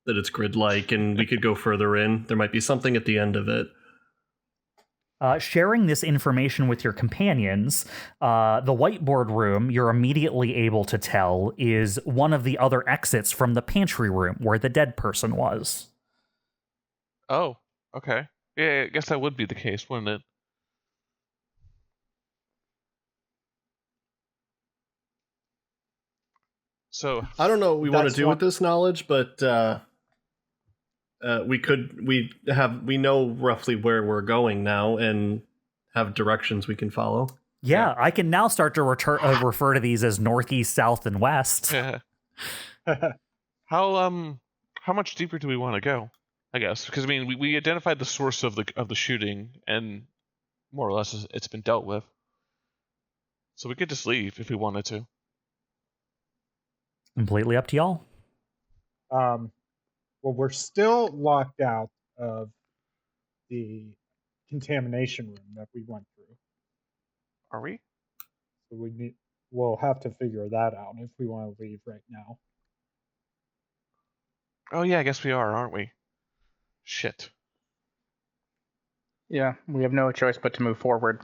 [SPEAKER 5] that it's grid-like, and we could go further in. There might be something at the end of it.
[SPEAKER 1] Sharing this information with your companions, the whiteboard room, you're immediately able to tell, is one of the other exits from the pantry room where the dead person was.
[SPEAKER 3] Oh, okay. Yeah, I guess that would be the case, wouldn't it? So
[SPEAKER 5] I don't know what we want to
[SPEAKER 2] That's
[SPEAKER 5] do
[SPEAKER 2] one-
[SPEAKER 5] with this knowledge, but we know roughly where we're going now and have directions we can follow.
[SPEAKER 1] Yeah, I can now start to refer to these as northeast, south, and west.
[SPEAKER 3] yeah. How much deeper do we want to go? I guess because I mean we identified the source of the shooting, and more or less it's been dealt with. So we could just leave if we wanted to.
[SPEAKER 1] Completely up to y'all.
[SPEAKER 2] Well, we're still locked out of the contamination room that we went through.
[SPEAKER 3] Are we?
[SPEAKER 2] So we'll have to figure that out if we want to leave right now.
[SPEAKER 3] Oh yeah, I guess we are, aren't we? Shit.
[SPEAKER 4] Yeah, we have no choice but to move forward.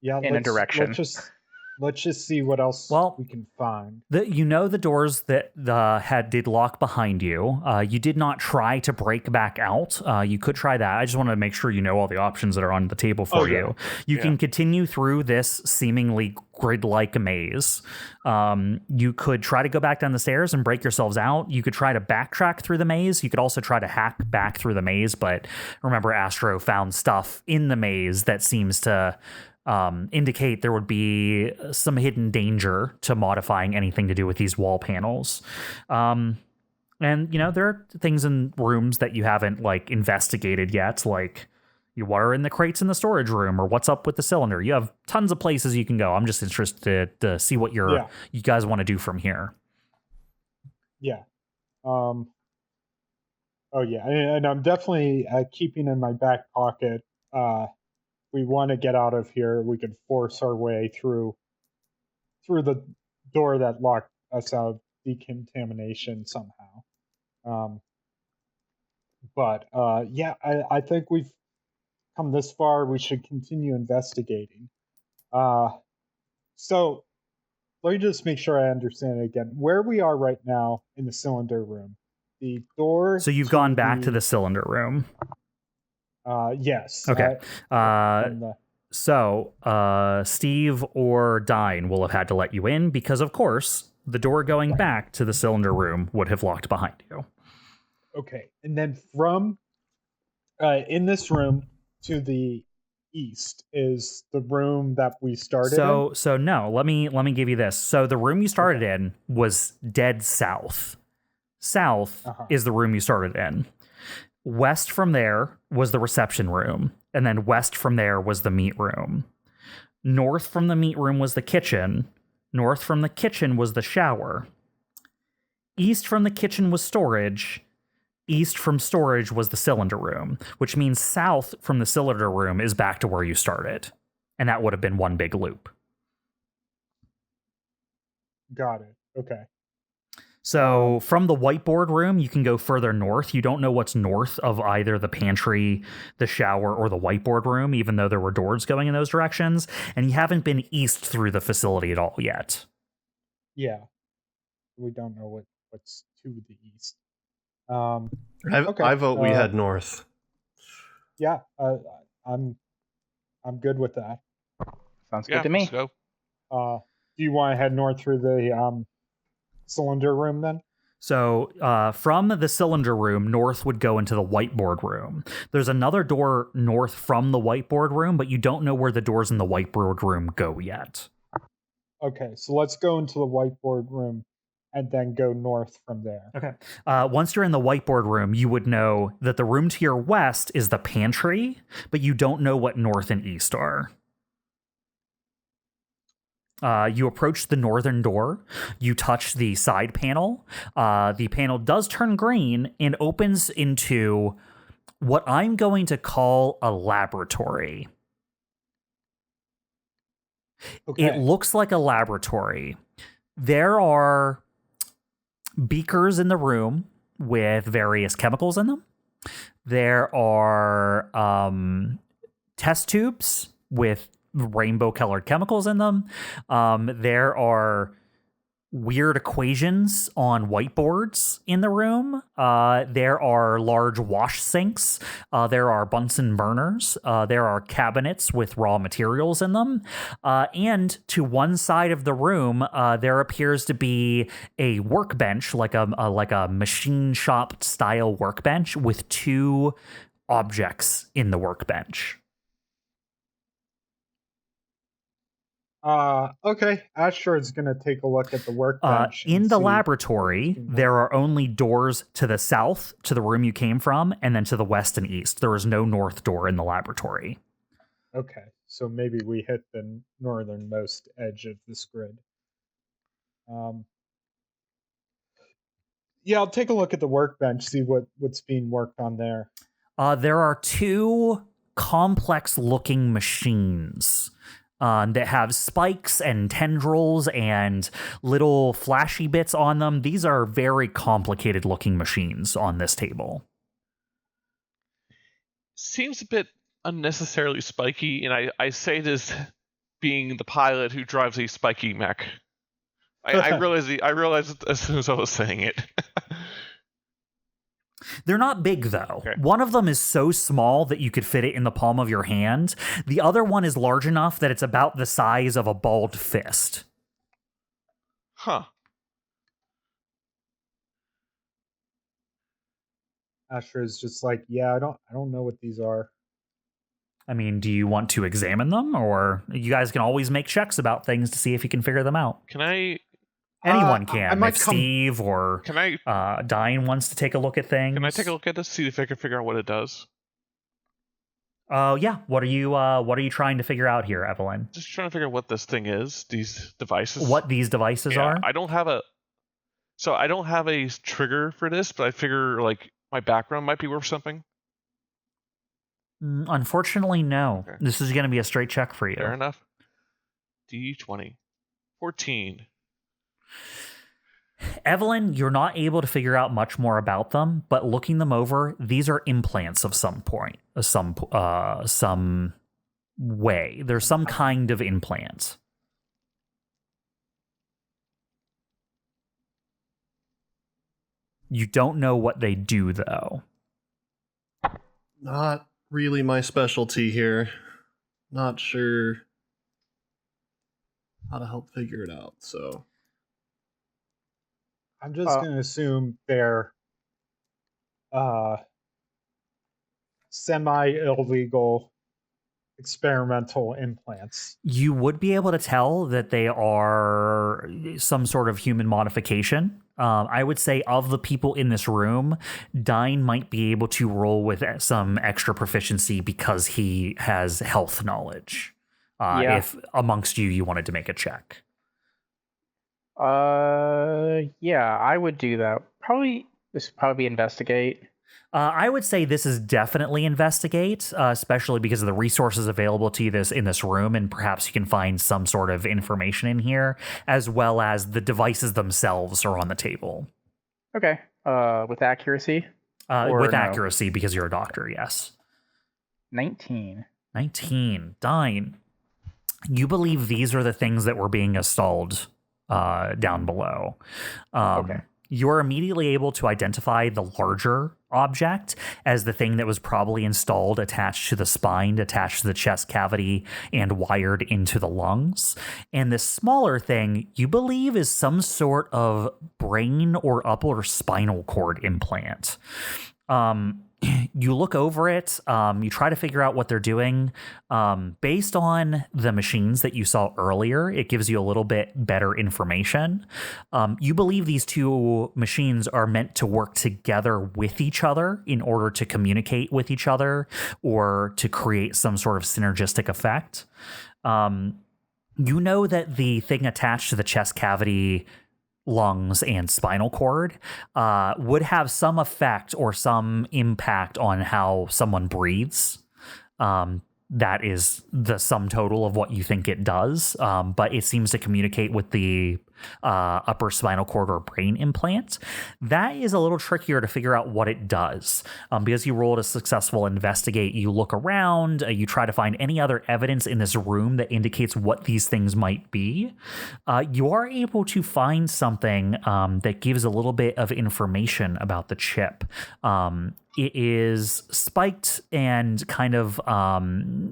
[SPEAKER 2] Yeah,
[SPEAKER 4] In a direction.
[SPEAKER 2] Let's just see what else we can find.
[SPEAKER 1] The doors that did lock behind you. You did not try to break back out. You could try that. I just want to make sure you know all the options that are on the table for you. You can continue through this seemingly grid-like maze. You could try to go back down the stairs and break yourselves out. You could try to backtrack through the maze. You could also try to hack back through the maze. But remember, Astro found stuff in the maze that seems to indicate there would be some hidden danger to modifying anything to do with these wall panels. And, there are things in rooms that you haven't, investigated yet, like what are in the crates in the storage room or what's up with the cylinder. You have tons of places you can go. I'm just interested to see what you guys want to do from here.
[SPEAKER 2] Yeah. Oh, yeah. And I'm definitely keeping in my back pocket we want to get out of here, we could force our way through the door that locked us out of decontamination somehow. I think we've come this far. We should continue investigating. So let me just make sure I understand it again. Where we are right now in the cylinder room, the door.
[SPEAKER 1] So you've gone back to the cylinder room.
[SPEAKER 2] Yes.
[SPEAKER 1] Okay. Steve or Dyne will have had to let you in because, of course, the door going back to the cylinder room would have locked behind you.
[SPEAKER 2] Okay. And then from in this room to the east is the room that we started in?
[SPEAKER 1] So no, let me give you this. So the room you started in was dead south. South is the room you started in. West from there was the reception room, and then west from there was the meat room. North from the meat room was the kitchen. North from the kitchen was the shower. East from the kitchen was storage. East from storage was the cylinder room, which means south from the cylinder room is back to where you started. And that would have been one big loop.
[SPEAKER 2] Got it. Okay.
[SPEAKER 1] So from the whiteboard room, you can go further north. You don't know what's north of either the pantry, the shower, or the whiteboard room, even though there were doors going in those directions. And you haven't been east through the facility at all yet.
[SPEAKER 2] Yeah. We don't know what's to the east.
[SPEAKER 5] I vote we head north.
[SPEAKER 2] Yeah, I'm good with that.
[SPEAKER 4] Sounds good to me.
[SPEAKER 3] Let's go.
[SPEAKER 2] Do you want to head north through the cylinder room then?
[SPEAKER 1] So from the cylinder room, north would go into the whiteboard room. There's another door north from the whiteboard room, but you don't know where the doors in the whiteboard room go yet.
[SPEAKER 2] Okay, so let's go into the whiteboard room and then go north from there.
[SPEAKER 1] Okay. Once you're in the whiteboard room, you would know that the room to your west is the pantry, but you don't know what north and east are. You approach the northern door. You touch the side panel. The panel does turn green and opens into what I'm going to call a laboratory.
[SPEAKER 2] Okay.
[SPEAKER 1] It looks like a laboratory. There are beakers in the room with various chemicals in them. There are test tubes with rainbow-colored chemicals in them. There are weird equations on whiteboards in the room. There are large wash sinks. There are Bunsen burners. There are cabinets with raw materials in them. And to one side of the room, there appears to be a workbench, like a machine shop style workbench with two objects in the workbench.
[SPEAKER 2] Okay. Astro is going to take a look at the workbench.
[SPEAKER 1] In the laboratory, there are only doors to the south, to the room you came from, and then to the west and east. There is no north door in the laboratory.
[SPEAKER 2] Okay, so maybe we hit the northernmost edge of this grid. Yeah, I'll take a look at the workbench, see what's being worked on there.
[SPEAKER 1] There are two complex-looking machines that have spikes and tendrils and little flashy bits on them. These are very complicated looking machines on this table.
[SPEAKER 3] Seems a bit unnecessarily spiky, and I say this being the pilot who drives a spiky mech. I realized as soon as I was saying it.
[SPEAKER 1] They're not big, though.
[SPEAKER 3] Okay.
[SPEAKER 1] One of them is so small that you could fit it in the palm of your hand. The other one is large enough that it's about the size of a balled fist.
[SPEAKER 3] Huh.
[SPEAKER 2] Astro is just like, yeah, I don't know what these are.
[SPEAKER 1] I mean, do you want to examine them? Or you guys can always make checks about things to see if you can figure them out.
[SPEAKER 3] Can I...
[SPEAKER 1] Anyone can.
[SPEAKER 2] I might
[SPEAKER 1] if Steve or
[SPEAKER 3] Can I...
[SPEAKER 1] Dyne wants to take a look at things.
[SPEAKER 3] Can I take a look at this, see if I can figure out what it does?
[SPEAKER 1] Yeah. What are you trying to figure out here, Evelene?
[SPEAKER 3] Just trying to figure out what this thing is, these devices.
[SPEAKER 1] What these devices are?
[SPEAKER 3] I don't have a trigger for this, but I figure like my background might be worth something.
[SPEAKER 1] Unfortunately, no.
[SPEAKER 3] Okay.
[SPEAKER 1] This is going to be a straight check for you.
[SPEAKER 3] Fair enough. D20. 14.
[SPEAKER 1] Evelene, you're not able to figure out much more about them, but looking them over, these are implants of some point, some way. There's some kind of implant. You don't know what they do, though.
[SPEAKER 5] Not really my specialty here. Not sure how to help figure it out, so...
[SPEAKER 2] I'm just going to assume they're semi-illegal experimental implants.
[SPEAKER 1] You would be able to tell that they are some sort of human modification. I would say of the people in this room, Dyne might be able to roll with some extra proficiency because he has health knowledge. If amongst you wanted to make a check.
[SPEAKER 4] Yeah, I would do that. This would probably be investigate.
[SPEAKER 1] I would say this is definitely investigate, especially because of the resources available to you in this room, and perhaps you can find some sort of information in here, as well as the devices themselves are on the table.
[SPEAKER 4] Okay. With accuracy?
[SPEAKER 1] With accuracy, because you're a doctor, yes.
[SPEAKER 4] 19.
[SPEAKER 1] 19. Dyne, you believe these are the things that were being installed down below.
[SPEAKER 4] Okay.
[SPEAKER 1] You're immediately able to identify the larger object as the thing that was probably installed attached to the spine, attached to the chest cavity, and wired into the lungs. And the smaller thing, you believe, is some sort of brain or upper spinal cord implant. You look over it, you try to figure out what they're doing. Based on the machines that you saw earlier, it gives you a little bit better information. You believe these two machines are meant to work together with each other in order to communicate with each other or to create some sort of synergistic effect. You know that the thing attached to the chest cavity, lungs, and spinal cord would have some effect or some impact on how someone breathes. That is the sum total of what you think it does, but it seems to communicate with the upper spinal cord or brain implant. That is a little trickier to figure out what it does. Because you rolled a successful investigate, you look around, you try to find any other evidence in this room that indicates what these things might be. You are able to find something that gives a little bit of information about the chip. It is spiked and kind of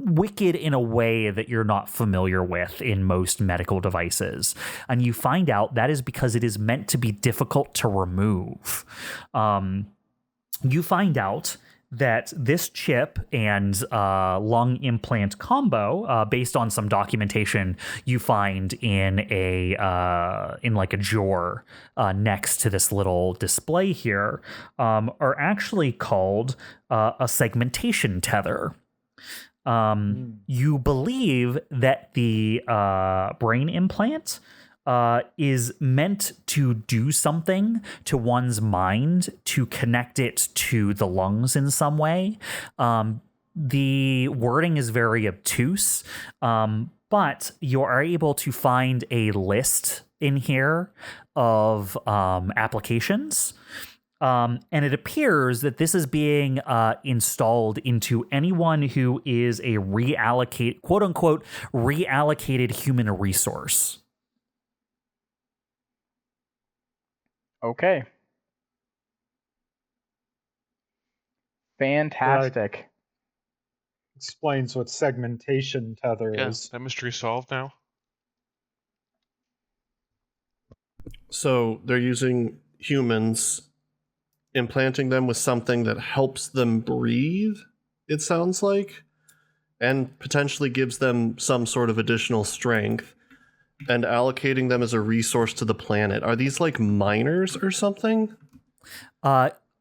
[SPEAKER 1] wicked in a way that you're not familiar with in most medical devices. And you find out that is because it is meant to be difficult to remove. You find out that this chip and lung implant combo, based on some documentation you find in like a drawer next to this little display here, are actually called a segmentation tether. You believe that the brain implant is meant to do something to one's mind to connect it to the lungs in some way. The wording is very obtuse, but you are able to find a list in here of applications. And it appears that this is being installed into anyone who is a quote unquote, reallocated human resource.
[SPEAKER 4] Okay. Fantastic.
[SPEAKER 2] Explains what segmentation tether is.
[SPEAKER 3] That mystery solved now.
[SPEAKER 5] So they're using humans, implanting them with something that helps them breathe, it sounds like, and potentially gives them some sort of additional strength, and allocating them as a resource to the planet. Are these like miners or something?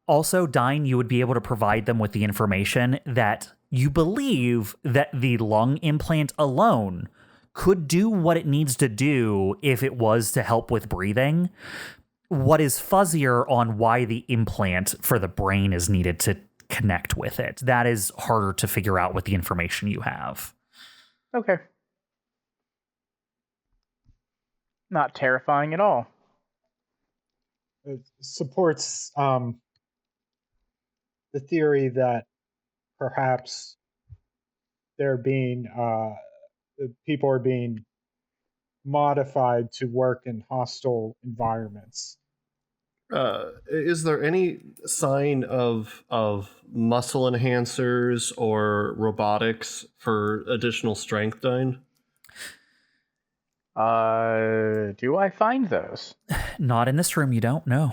[SPEAKER 1] Also, Dyne, you would be able to provide them with the information that you believe that the lung implant alone could do what it needs to do if it was to help with breathing. What is fuzzier on why the implant for the brain is needed to connect with it. That is harder to figure out with the information you have.
[SPEAKER 4] Okay. Not terrifying at all.
[SPEAKER 2] It supports the theory that perhaps people are being modified to work in hostile environments.
[SPEAKER 5] Is there any sign of muscle enhancers or robotics for additional strength, Dyne?
[SPEAKER 4] Do I find those?
[SPEAKER 1] Not in this room, you don't know.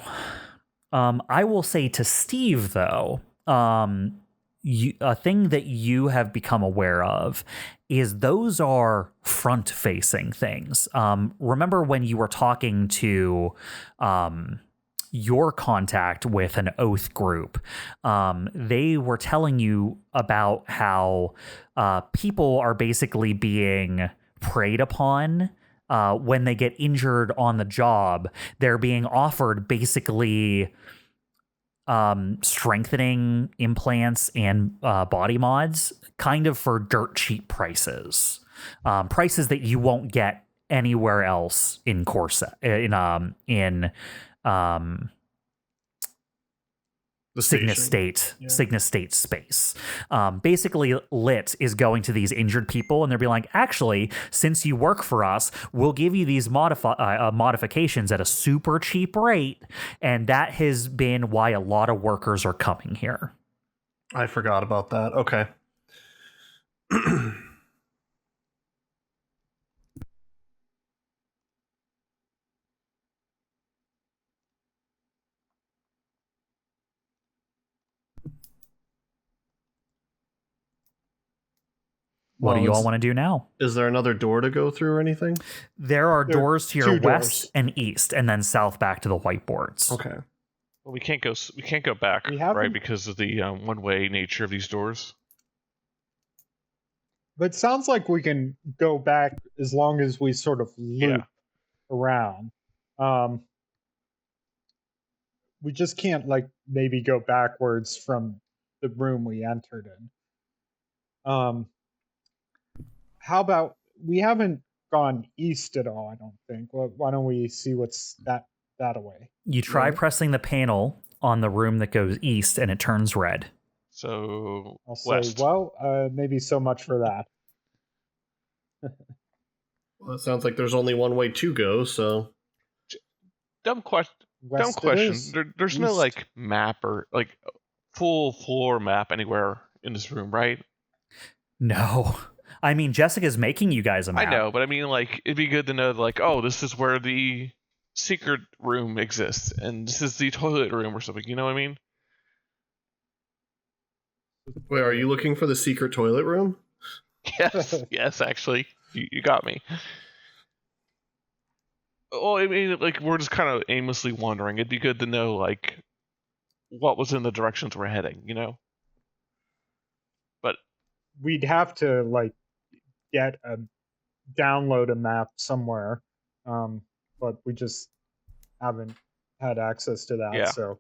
[SPEAKER 1] I will say to Steve, though, a thing that you have become aware of is those are front-facing things. Remember when you were talking to your contact with an oath group. They were telling you about how people are basically being preyed upon when they get injured on the job. They're being offered basically strengthening implants and body mods kind of for dirt cheap prices. Prices that you won't get anywhere else in Corsa
[SPEAKER 5] The
[SPEAKER 1] Cygnus
[SPEAKER 5] station.
[SPEAKER 1] State,
[SPEAKER 2] Yeah.
[SPEAKER 1] Cygnus State space. Basically, Lit is going to these injured people, and they're being like, actually, since you work for us, we'll give you these modifications at a super cheap rate, and that has been why a lot of workers are coming here.
[SPEAKER 5] I forgot about that. Okay.
[SPEAKER 1] What do you all want to do now?
[SPEAKER 5] Is there another door to go through or anything?
[SPEAKER 1] There are
[SPEAKER 2] There are
[SPEAKER 1] doors to your
[SPEAKER 2] two
[SPEAKER 1] west
[SPEAKER 2] doors.
[SPEAKER 1] and east, and then south back to the whiteboards.
[SPEAKER 5] Okay.
[SPEAKER 3] Well, we can't go back,
[SPEAKER 2] We
[SPEAKER 3] right?
[SPEAKER 2] haven't-
[SPEAKER 3] Because of the one-way nature of these doors.
[SPEAKER 2] But it sounds like we can go back as long as we sort of loop around. We just can't like maybe go backwards from the room we entered in. How about we haven't gone east at all? I don't think. Well, why don't we see what's that away?
[SPEAKER 1] You try
[SPEAKER 2] Yeah.
[SPEAKER 1] pressing the panel on the room that goes east, and it turns red.
[SPEAKER 3] So
[SPEAKER 2] I'll say,
[SPEAKER 3] west.
[SPEAKER 2] well, maybe so much for that.
[SPEAKER 5] Well, it sounds like there's only one way to go, so
[SPEAKER 3] Dumb question.
[SPEAKER 2] West it
[SPEAKER 3] question.
[SPEAKER 2] is.
[SPEAKER 3] There's no
[SPEAKER 2] East.
[SPEAKER 3] like map or like full floor map anywhere in this room, right?
[SPEAKER 1] No. I mean, Jessica's making you guys a map.
[SPEAKER 3] I know, but I mean, like, it'd be good to know, like, oh, this is where the secret room exists, and this is the toilet room or something. You know what I mean?
[SPEAKER 5] wait, are you looking for the secret toilet room?
[SPEAKER 3] Yes, yes, actually, you got me. Well, I mean, like, we're just kind of aimlessly wandering. It'd be good to know, like, what was in the directions we're heading, you know? But
[SPEAKER 2] We'd have to like download a map somewhere, but we just haven't had access to that.
[SPEAKER 3] Yeah.
[SPEAKER 2] So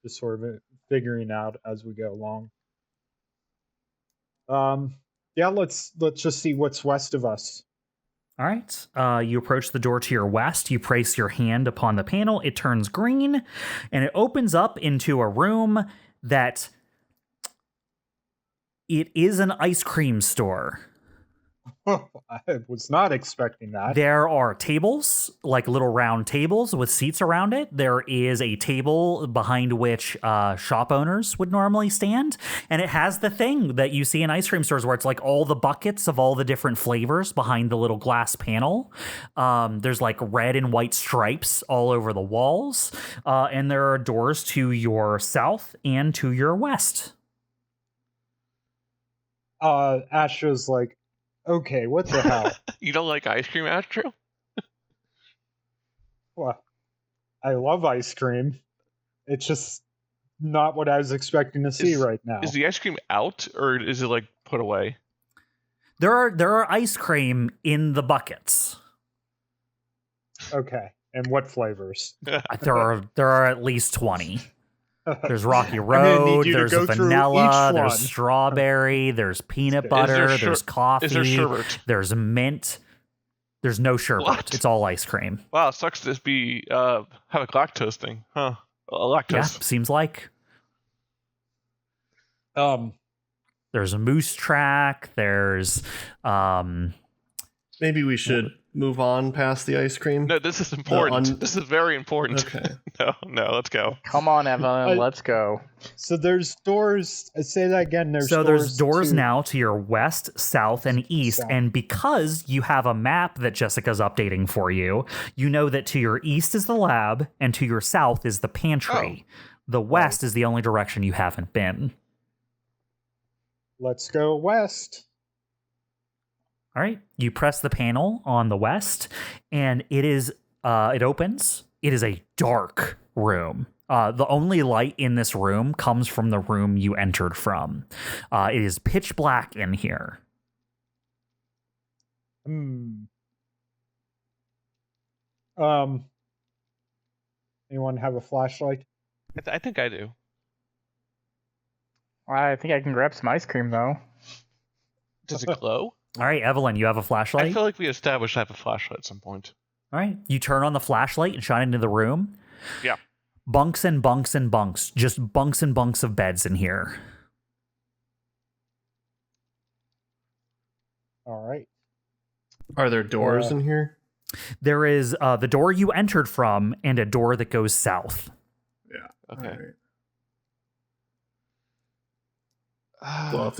[SPEAKER 2] just sort of figuring out as we go along. Yeah, let's just see what's west of us.
[SPEAKER 1] All right. You approach the door to your west. You place your hand upon the panel. It turns green, and it opens up into a room that it is an ice cream store.
[SPEAKER 2] I was not expecting that.
[SPEAKER 1] There are tables, like little round tables with seats around it. There is a table behind which shop owners would normally stand. And it has the thing that you see in ice cream stores where it's like all the buckets of all the different flavors behind the little glass panel. There's like red and white stripes all over the walls. And there are doors to your south and to your west.
[SPEAKER 2] Astro's like, okay, what the hell?
[SPEAKER 3] you don't like ice cream, Astro?
[SPEAKER 2] Well, I love ice cream. It's just not what I was expecting to see right now.
[SPEAKER 3] Is the ice cream out, or is it, like, put away?
[SPEAKER 1] There are ice cream in the buckets.
[SPEAKER 2] Okay, and what flavors?
[SPEAKER 1] There are at least 20. There's Rocky
[SPEAKER 2] I'm gonna need
[SPEAKER 1] Road,
[SPEAKER 2] you to
[SPEAKER 1] there's
[SPEAKER 2] go
[SPEAKER 1] a
[SPEAKER 2] through
[SPEAKER 1] vanilla,
[SPEAKER 2] each
[SPEAKER 1] there's
[SPEAKER 2] one.
[SPEAKER 1] strawberry, there's peanut
[SPEAKER 2] Is
[SPEAKER 1] butter,
[SPEAKER 3] there
[SPEAKER 1] there's
[SPEAKER 3] Is
[SPEAKER 1] coffee,
[SPEAKER 3] there sherbet?
[SPEAKER 1] there's mint. There's no sherbet.
[SPEAKER 3] What?
[SPEAKER 1] It's all ice cream.
[SPEAKER 3] Wow, it sucks to just be have a lactose thing, huh? A lactose.
[SPEAKER 1] Yeah, seems like. There's a moose track. There's
[SPEAKER 5] Maybe we should move on past the ice cream.
[SPEAKER 3] No, this is important. This is very important.
[SPEAKER 5] Okay.
[SPEAKER 3] No, let's go.
[SPEAKER 4] Come on, Evelene,
[SPEAKER 2] I-
[SPEAKER 4] let's go.
[SPEAKER 2] So there's doors. Say that again. There's
[SPEAKER 1] doors
[SPEAKER 2] to-
[SPEAKER 1] now to your west, south, and east.
[SPEAKER 2] South.
[SPEAKER 1] And because you have a map that Jessica's updating for you, you know that to your east is the lab and to your south is the pantry. The west is the only direction you haven't been.
[SPEAKER 2] Let's go west.
[SPEAKER 1] All right. You press the panel on the west, and it opens, It is a dark room. The only light in this room comes from the room you entered from. It is pitch black in here.
[SPEAKER 2] Anyone have a flashlight?
[SPEAKER 3] I think I do.
[SPEAKER 4] I think I can grab some ice cream though.
[SPEAKER 3] Does it glow?
[SPEAKER 1] All right, Evelene, you have a flashlight?
[SPEAKER 3] I feel like we established I have a flashlight at some point.
[SPEAKER 1] All right, you turn on the flashlight and shine into the room.
[SPEAKER 3] Yeah.
[SPEAKER 1] Bunks and bunks and bunks. Just bunks and bunks of beds in here.
[SPEAKER 2] All right.
[SPEAKER 5] Are there doors in here?
[SPEAKER 1] There is the door you entered from and a door that goes south.
[SPEAKER 5] Yeah.
[SPEAKER 3] Okay.
[SPEAKER 5] Right. Well, if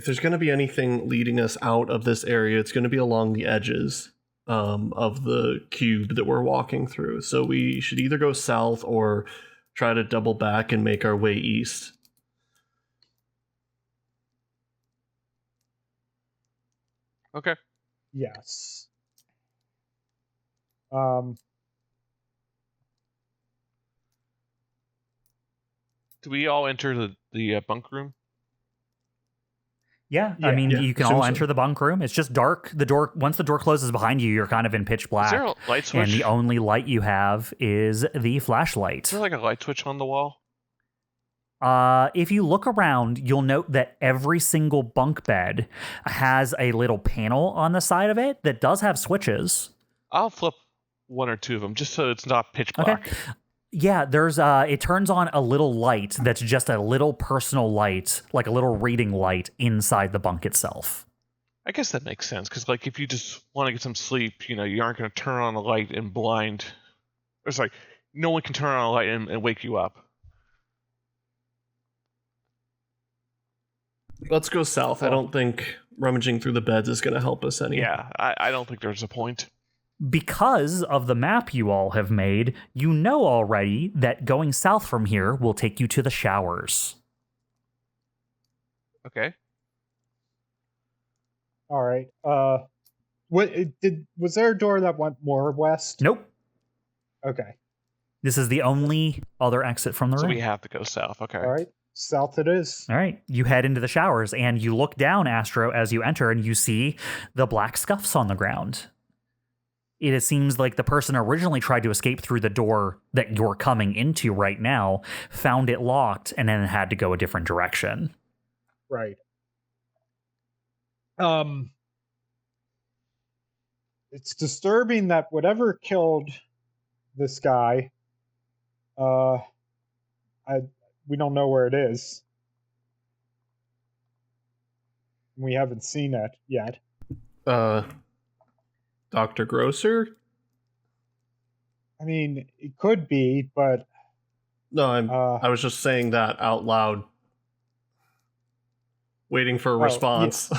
[SPEAKER 5] there's going to be anything leading us out of this area, it's going to be along the edges of the cube that we're walking through. So we should either go south or try to double back and make our way east.
[SPEAKER 3] Okay.
[SPEAKER 2] Yes.
[SPEAKER 3] Do we all enter the bunk room?
[SPEAKER 1] Yeah,
[SPEAKER 2] Yeah.
[SPEAKER 1] I mean, you can
[SPEAKER 5] assume
[SPEAKER 1] all
[SPEAKER 5] so.
[SPEAKER 1] enter the bunk room. It's just dark. Once the door closes behind you, you're kind of in pitch black.
[SPEAKER 3] Is there a light switch?
[SPEAKER 1] And the only light you have is the flashlight.
[SPEAKER 3] Is there like a light switch on the wall?
[SPEAKER 1] If you look around, you'll note that every single bunk bed has a little panel on the side of it that does have switches.
[SPEAKER 3] I'll flip one or two of them just so it's not pitch black.
[SPEAKER 1] Okay. Yeah, there's it turns on a little light that's just a little personal light, like a little reading light inside the bunk itself.
[SPEAKER 3] I guess that makes sense because, like, if you just want to get some sleep, you aren't going to turn on a light and blind. Or sorry, no one can turn on a light and wake you up.
[SPEAKER 5] Let's go south. I don't think rummaging through the beds is going to help us any.
[SPEAKER 3] Yeah, I don't think there's a point.
[SPEAKER 1] Because of the map you all have made, you know already that going south from here will take you to the showers.
[SPEAKER 3] Okay.
[SPEAKER 2] All right. Was there a door that went more west?
[SPEAKER 1] Nope.
[SPEAKER 2] Okay.
[SPEAKER 1] This is the only other exit from the
[SPEAKER 3] So
[SPEAKER 1] room.
[SPEAKER 3] we have to go south. Okay.
[SPEAKER 2] All right. South it is.
[SPEAKER 1] All right. You head into the showers and you look down, Astro, as you enter, and you see the black scuffs on the ground. It seems like the person originally tried to escape through the door that you're coming into right now, found it locked, and then had to go a different direction.
[SPEAKER 2] Right. It's disturbing that whatever killed this guy, we don't know where it is. We haven't seen it yet.
[SPEAKER 5] Dr. Grosser?
[SPEAKER 2] I mean, it could be, but
[SPEAKER 5] No, I was just saying that out loud, waiting for a response.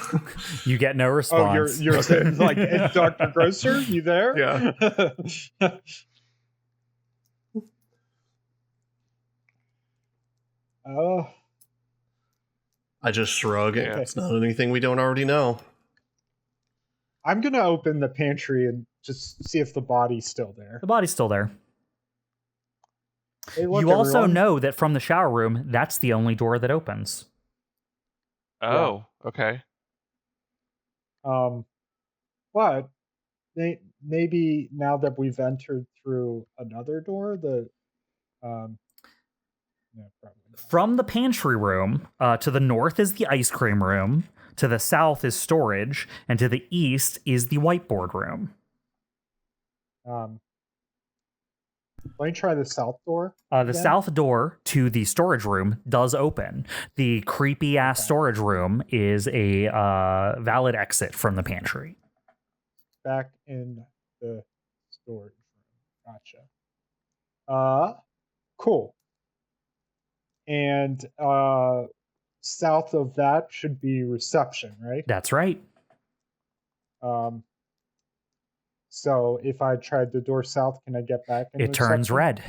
[SPEAKER 1] You get no response.
[SPEAKER 2] you're saying like, Dr. Grosser, you there?
[SPEAKER 5] Yeah. I just shrug.
[SPEAKER 3] Yeah.
[SPEAKER 5] It's not anything we don't already know.
[SPEAKER 2] I'm gonna open the pantry and just see if the body's still there.
[SPEAKER 1] The body's still there.
[SPEAKER 2] Hey, look,
[SPEAKER 1] You also
[SPEAKER 2] everyone.
[SPEAKER 1] know that from the shower room, that's the only door that opens.
[SPEAKER 3] Oh, okay.
[SPEAKER 2] But maybe now that we've entered through another door, no, probably not.
[SPEAKER 1] From the pantry room, to the north is the ice cream room, to the south is storage, and to the east is the whiteboard room.
[SPEAKER 2] Let me try the south door.
[SPEAKER 1] The
[SPEAKER 2] again.
[SPEAKER 1] south door to the storage room does open. The creepy ass storage room is a valid exit from the pantry.
[SPEAKER 2] Back in the storage room. Gotcha. Cool. And south of that should be reception, right?
[SPEAKER 1] That's right.
[SPEAKER 2] So if I tried the door south, can I get back in
[SPEAKER 1] It turns
[SPEAKER 2] reception?
[SPEAKER 1] red.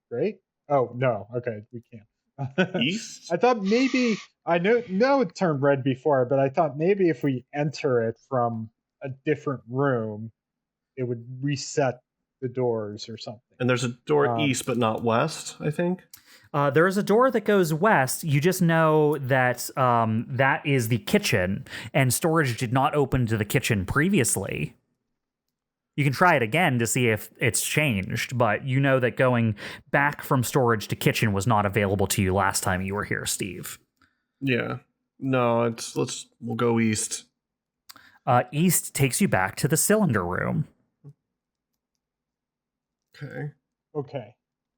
[SPEAKER 2] Great. Oh, no. Okay, we can't.
[SPEAKER 5] East?
[SPEAKER 2] I thought maybe, I know it turned red before, but I thought maybe if we enter it from a different room, it would reset the doors or something.
[SPEAKER 5] And there's a door east, but not west, I think.
[SPEAKER 1] There is a door that goes west. You just know that that is the kitchen, and storage did not open to the kitchen previously. You can try it again to see if it's changed, but you know that going back from storage to kitchen was not available to you last time you were here, Steve.
[SPEAKER 5] Yeah. No, we'll go east.
[SPEAKER 1] East takes you back to the cylinder room.
[SPEAKER 5] Okay.
[SPEAKER 2] Okay.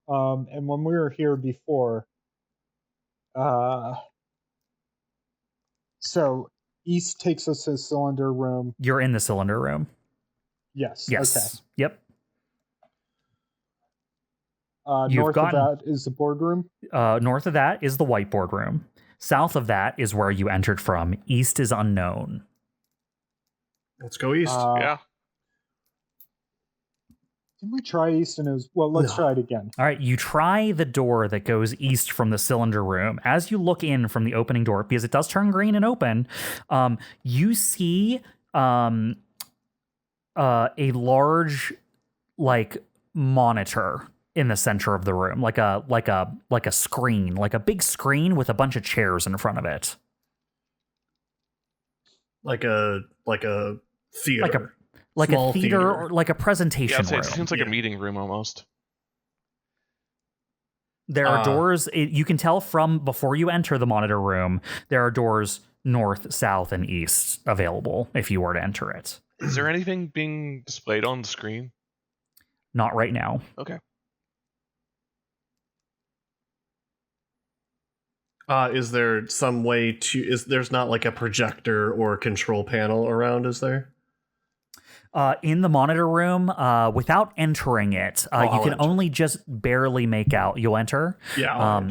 [SPEAKER 2] And when we were here before, so east takes us to the cylinder room.
[SPEAKER 1] You're in the cylinder room.
[SPEAKER 2] Yes.
[SPEAKER 1] Yes.
[SPEAKER 2] Okay.
[SPEAKER 1] Yep.
[SPEAKER 2] North of that is the boardroom.
[SPEAKER 1] North of that is the whiteboard room. South of that is where you entered from. East is unknown.
[SPEAKER 5] Let's go east.
[SPEAKER 3] Yeah.
[SPEAKER 2] Didn't we try east and it was... Well, let's try it again.
[SPEAKER 1] All right, you try the door that goes east from the cylinder room. As you look in from the opening door, because it does turn green and open, you see a large, like, monitor in the center of the room, like a screen, like a big screen with a bunch of chairs in front of it.
[SPEAKER 5] Like a theater.
[SPEAKER 1] Like
[SPEAKER 5] Small
[SPEAKER 1] a theater or like a presentation
[SPEAKER 3] Yeah,
[SPEAKER 1] room.
[SPEAKER 3] it seems like a meeting room almost.
[SPEAKER 1] There are doors. You can tell from before you enter the monitor room, there are doors north, south, and east available if you were to enter it.
[SPEAKER 3] Is there anything being displayed on the screen?
[SPEAKER 1] Not right now.
[SPEAKER 3] Okay.
[SPEAKER 5] Is there some way to... There's not like a projector or a control panel around, is there?
[SPEAKER 1] In the monitor room, without entering it, you can
[SPEAKER 5] enter.
[SPEAKER 1] only just barely make out. You'll enter.
[SPEAKER 5] Yeah.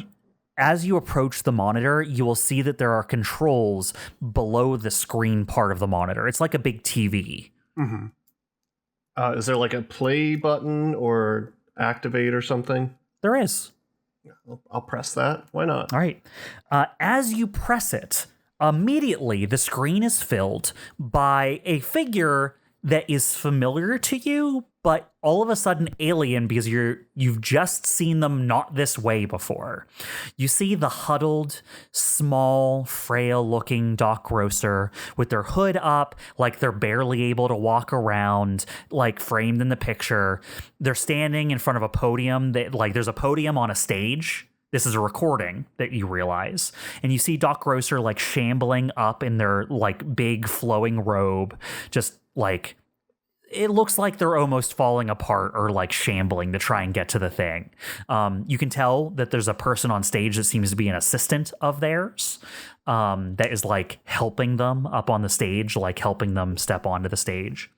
[SPEAKER 1] As you approach the monitor, you will see that there are controls below the screen part of the monitor. It's like a big TV.
[SPEAKER 5] Mm-hmm. Is there like a play button or activate or something?
[SPEAKER 1] There is.
[SPEAKER 5] I'll press that. Why not?
[SPEAKER 1] All right. As you press it, immediately the screen is filled by a figure that is familiar to you, but all of a sudden alien because you've just seen them not this way before. You see the huddled, small, frail-looking Doc Grocer with their hood up, like they're barely able to walk around, like framed in the picture. They're standing in front of a podium that, like, there's a podium on a stage. This is a recording that you realize. And you see Doc Grocer, like, shambling up in their, like, big flowing robe, just, like... It looks like they're almost falling apart or like shambling to try and get to the thing. You can tell that there's a person on stage that seems to be an assistant of theirs that is like helping them up on the stage, like helping them step onto the stage.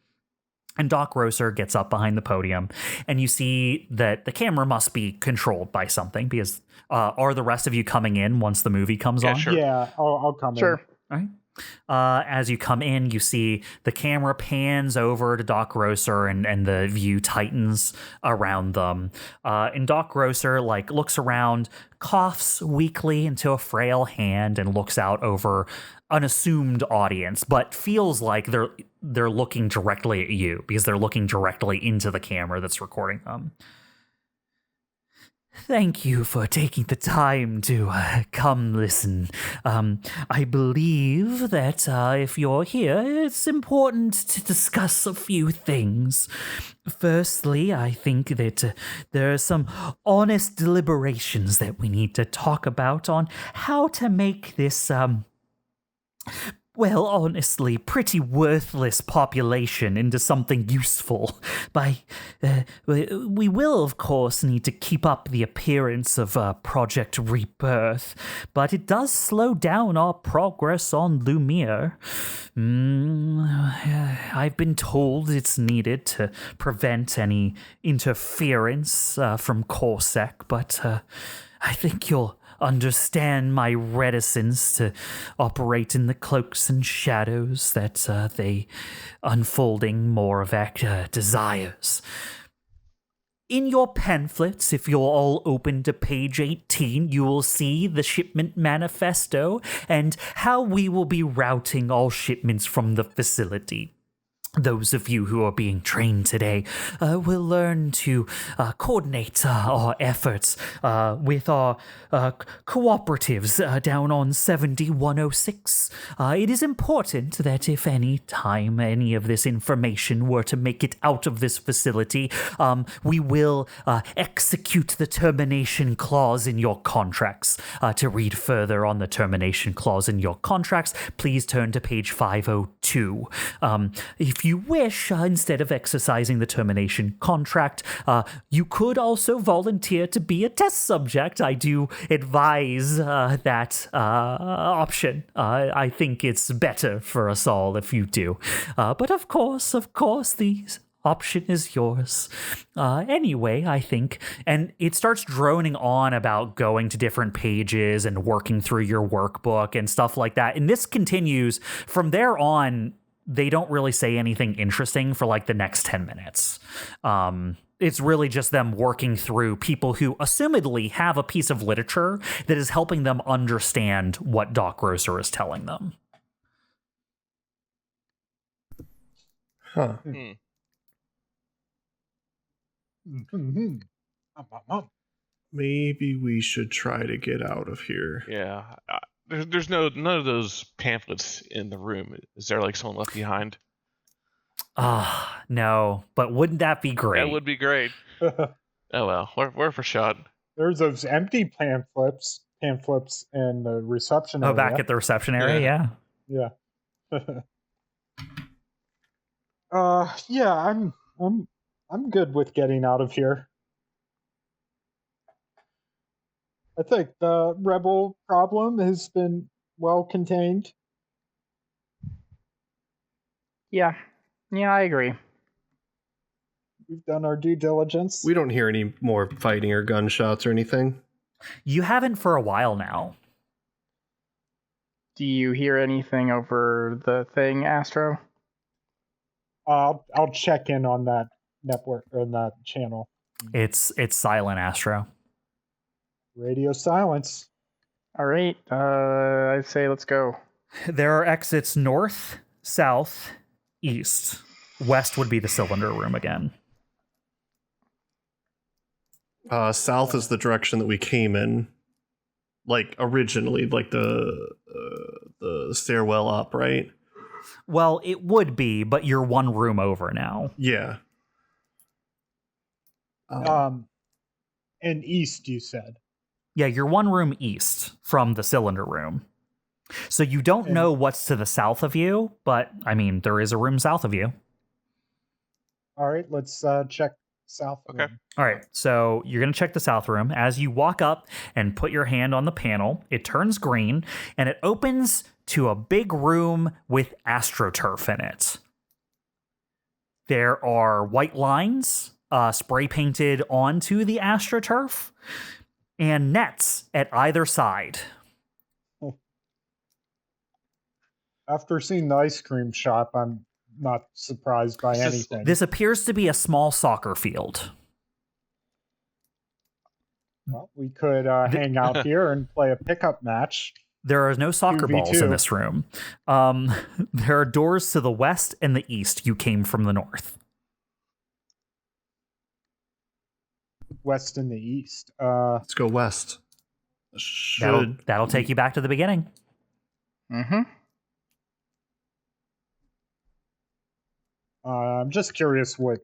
[SPEAKER 1] And Doc Grocer gets up behind the podium and you see that the camera must be controlled by something because are the rest of you coming in once the movie comes on?
[SPEAKER 3] Sure.
[SPEAKER 2] Yeah, I'll come in.
[SPEAKER 4] Sure.
[SPEAKER 1] All right. As you come in, you see the camera pans over to Doc Grocer and the view tightens around them. And Doc Grocer like looks around, coughs weakly into a frail hand and looks out over an assumed audience, but feels like they're looking directly at you because they're looking directly into the camera that's recording them. Thank you for taking the time to come listen. I believe that if you're here, it's important to discuss a few things. Firstly, I think that there are some honest deliberations that we need to talk about on how to make this, well, honestly, pretty worthless population into something useful. We will, of course, need to keep up the appearance of Project Rebirth, but it does slow down our progress on Lumiere. I've been told it's needed to prevent any interference from Corsec, but I think you'll understand my reticence to operate in the cloaks and shadows that they unfolding more of our desires. In your pamphlets, if you're all open to page 18, you will see the shipment manifesto and how we will be routing all shipments from the facility. those of you who are being trained today will learn to coordinate our efforts with our cooperatives down on 7106. It is important that if any time any of this information were to make it out of this facility, we will execute the termination clause in your contracts. To read further on the termination clause in your contracts, please turn to page 502. If you wish, instead of exercising the termination contract, you could also volunteer to be a test subject. I do advise that option. I think it's better for us all if you do. But of course, the option is yours. Anyway, I think, and it starts droning on about going to different pages and working through your workbook and stuff like that. And this continues from there on. They don't really say anything interesting for like the next 10 minutes. It's really just them working through people who assumedly have a piece of literature that is helping them understand what Doc Grosser is telling them.
[SPEAKER 5] Huh. Maybe we should try to get out of here.
[SPEAKER 3] Yeah. There's none of those pamphlets in the room. Is there like someone left behind?
[SPEAKER 1] No, but wouldn't that be great?
[SPEAKER 3] That would be great. Oh well, we're for shot.
[SPEAKER 2] There's those empty pamphlets in the reception area.
[SPEAKER 1] Oh, back at the reception area,
[SPEAKER 2] yeah. Yeah, I'm good with getting out of here. I think the rebel problem has been well contained.
[SPEAKER 4] Yeah, I agree.
[SPEAKER 2] We've done our due diligence.
[SPEAKER 5] We don't hear any more fighting or gunshots or anything.
[SPEAKER 1] You haven't for a while now.
[SPEAKER 4] Do you hear anything over the thing, Astro?
[SPEAKER 2] I'll check in on that network or that channel.
[SPEAKER 1] It's silent, Astro.
[SPEAKER 2] Radio silence.
[SPEAKER 4] All right, I'd say let's go.
[SPEAKER 1] There are exits north, south, east. West would be the cylinder room again.
[SPEAKER 5] South is the direction that we came in, like originally, like the stairwell up, right?
[SPEAKER 1] Well, it would be, but you're one room over now.
[SPEAKER 5] Yeah.
[SPEAKER 2] And east, you said.
[SPEAKER 1] Yeah, you're one room east from the cylinder room. So you don't know what's to the south of you, but, I mean, there is a room south of you.
[SPEAKER 2] All right, let's check south room.
[SPEAKER 3] Okay.
[SPEAKER 1] All right, so you're going to check the south room. As you walk up and put your hand on the panel, it turns green, and it opens to a big room with AstroTurf in it. There are white lines spray painted onto the AstroTurf, and nets at either side.
[SPEAKER 2] After seeing the ice cream shop, I'm not surprised by anything.
[SPEAKER 1] This appears to be a small soccer field.
[SPEAKER 2] Well, we could hang out here and play a pickup match.
[SPEAKER 1] There are no soccer
[SPEAKER 2] 2v2.
[SPEAKER 1] balls in this room. There are doors to the west and the east. You came from the north.
[SPEAKER 2] West and the east.
[SPEAKER 5] Let's go west.
[SPEAKER 1] That'll take you back to the beginning.
[SPEAKER 4] Mm-hmm.
[SPEAKER 2] I'm just curious what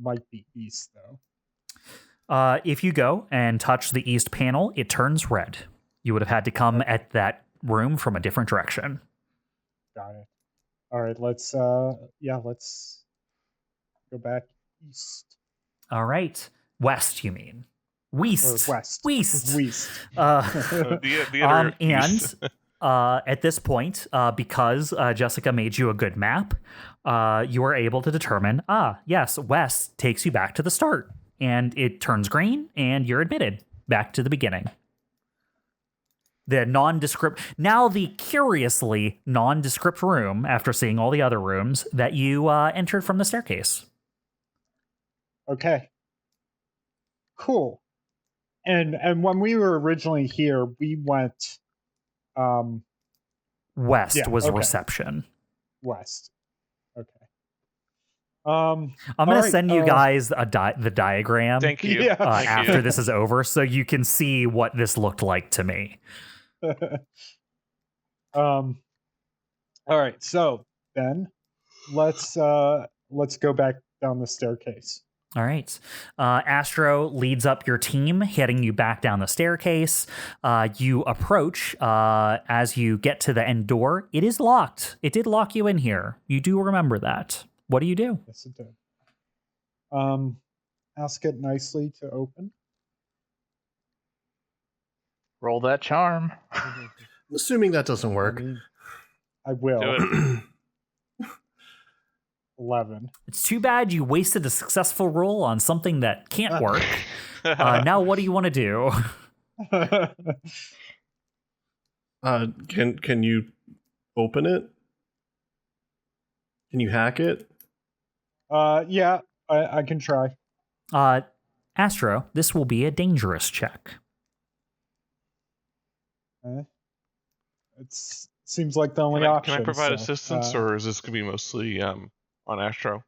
[SPEAKER 2] might be east, though.
[SPEAKER 1] If you go and touch the east panel, it turns red. You would have had to come at that room from a different direction.
[SPEAKER 2] Got it. All right, let's go back east.
[SPEAKER 1] All right. West, you mean? West.
[SPEAKER 2] Or west.
[SPEAKER 1] West.
[SPEAKER 2] West.
[SPEAKER 3] The other east.
[SPEAKER 1] At this point, because Jessica made you a good map, you are able to determine, yes, west takes you back to the start. And it turns green, and you're admitted back to the beginning. The curiously nondescript room, after seeing all the other rooms, that you entered from the staircase.
[SPEAKER 2] Okay. Cool. And when we were originally here, we went
[SPEAKER 1] West was
[SPEAKER 2] okay.
[SPEAKER 1] reception.
[SPEAKER 2] West. Okay. I'm
[SPEAKER 1] I'm going to send you guys the diagram
[SPEAKER 3] Thank you.
[SPEAKER 2] Yeah.
[SPEAKER 3] Thank
[SPEAKER 1] after
[SPEAKER 3] you.
[SPEAKER 1] this is over so you can see what this looked like to me.
[SPEAKER 2] All right, so then let's go back down the staircase.
[SPEAKER 1] All right. Astro leads up your team, heading you back down the staircase. You approach. As you get to the end door, it is locked. It did lock you in here. You do remember that. What do you do?
[SPEAKER 2] Yes, it did. Ask it nicely to open.
[SPEAKER 4] Roll that charm.
[SPEAKER 5] Assuming that doesn't work.
[SPEAKER 2] I will.
[SPEAKER 3] Do it.
[SPEAKER 2] 11.
[SPEAKER 1] It's too bad you wasted a successful roll on something that can't work. Now what do you want to do?
[SPEAKER 5] Can you open it? Can you hack it?
[SPEAKER 2] Yeah, I can try.
[SPEAKER 1] Astro, this will be a dangerous check.
[SPEAKER 2] It seems like the only option.
[SPEAKER 3] Can I provide
[SPEAKER 2] so,
[SPEAKER 3] assistance, or is this going to be mostly on Astro?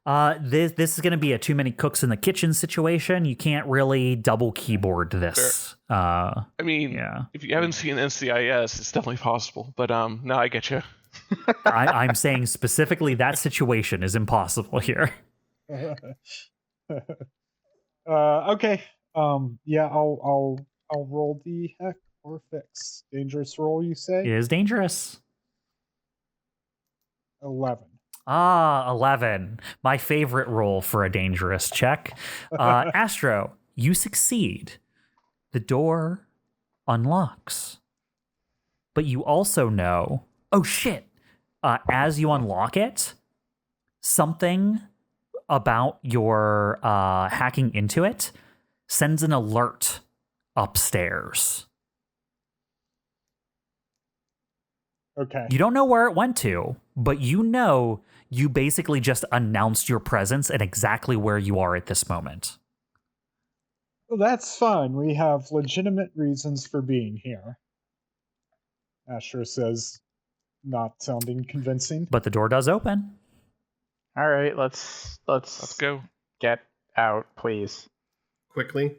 [SPEAKER 1] This is going to be a too many cooks in the kitchen situation. You can't really double keyboard this.
[SPEAKER 3] I mean,
[SPEAKER 1] yeah.
[SPEAKER 3] If you haven't seen NCIS, it's definitely possible. But no, I get you.
[SPEAKER 1] I'm saying specifically that situation is impossible here.
[SPEAKER 2] Okay. Yeah, I'll roll the heck or fix. Dangerous roll, you say?
[SPEAKER 1] It is dangerous.
[SPEAKER 2] 11.
[SPEAKER 1] 11. My favorite roll for a dangerous check. Astro, you succeed. The door unlocks. But you also know, oh shit, as you unlock it, something about your hacking into it sends an alert upstairs.
[SPEAKER 2] Okay.
[SPEAKER 1] You don't know where it went to, but you know you basically just announced your presence and exactly where you are at this moment.
[SPEAKER 2] Well, that's fine. We have legitimate reasons for being here. Astro says, not sounding convincing.
[SPEAKER 1] But the door does open.
[SPEAKER 4] All right, let's
[SPEAKER 3] go.
[SPEAKER 4] Get out, please.
[SPEAKER 5] Quickly.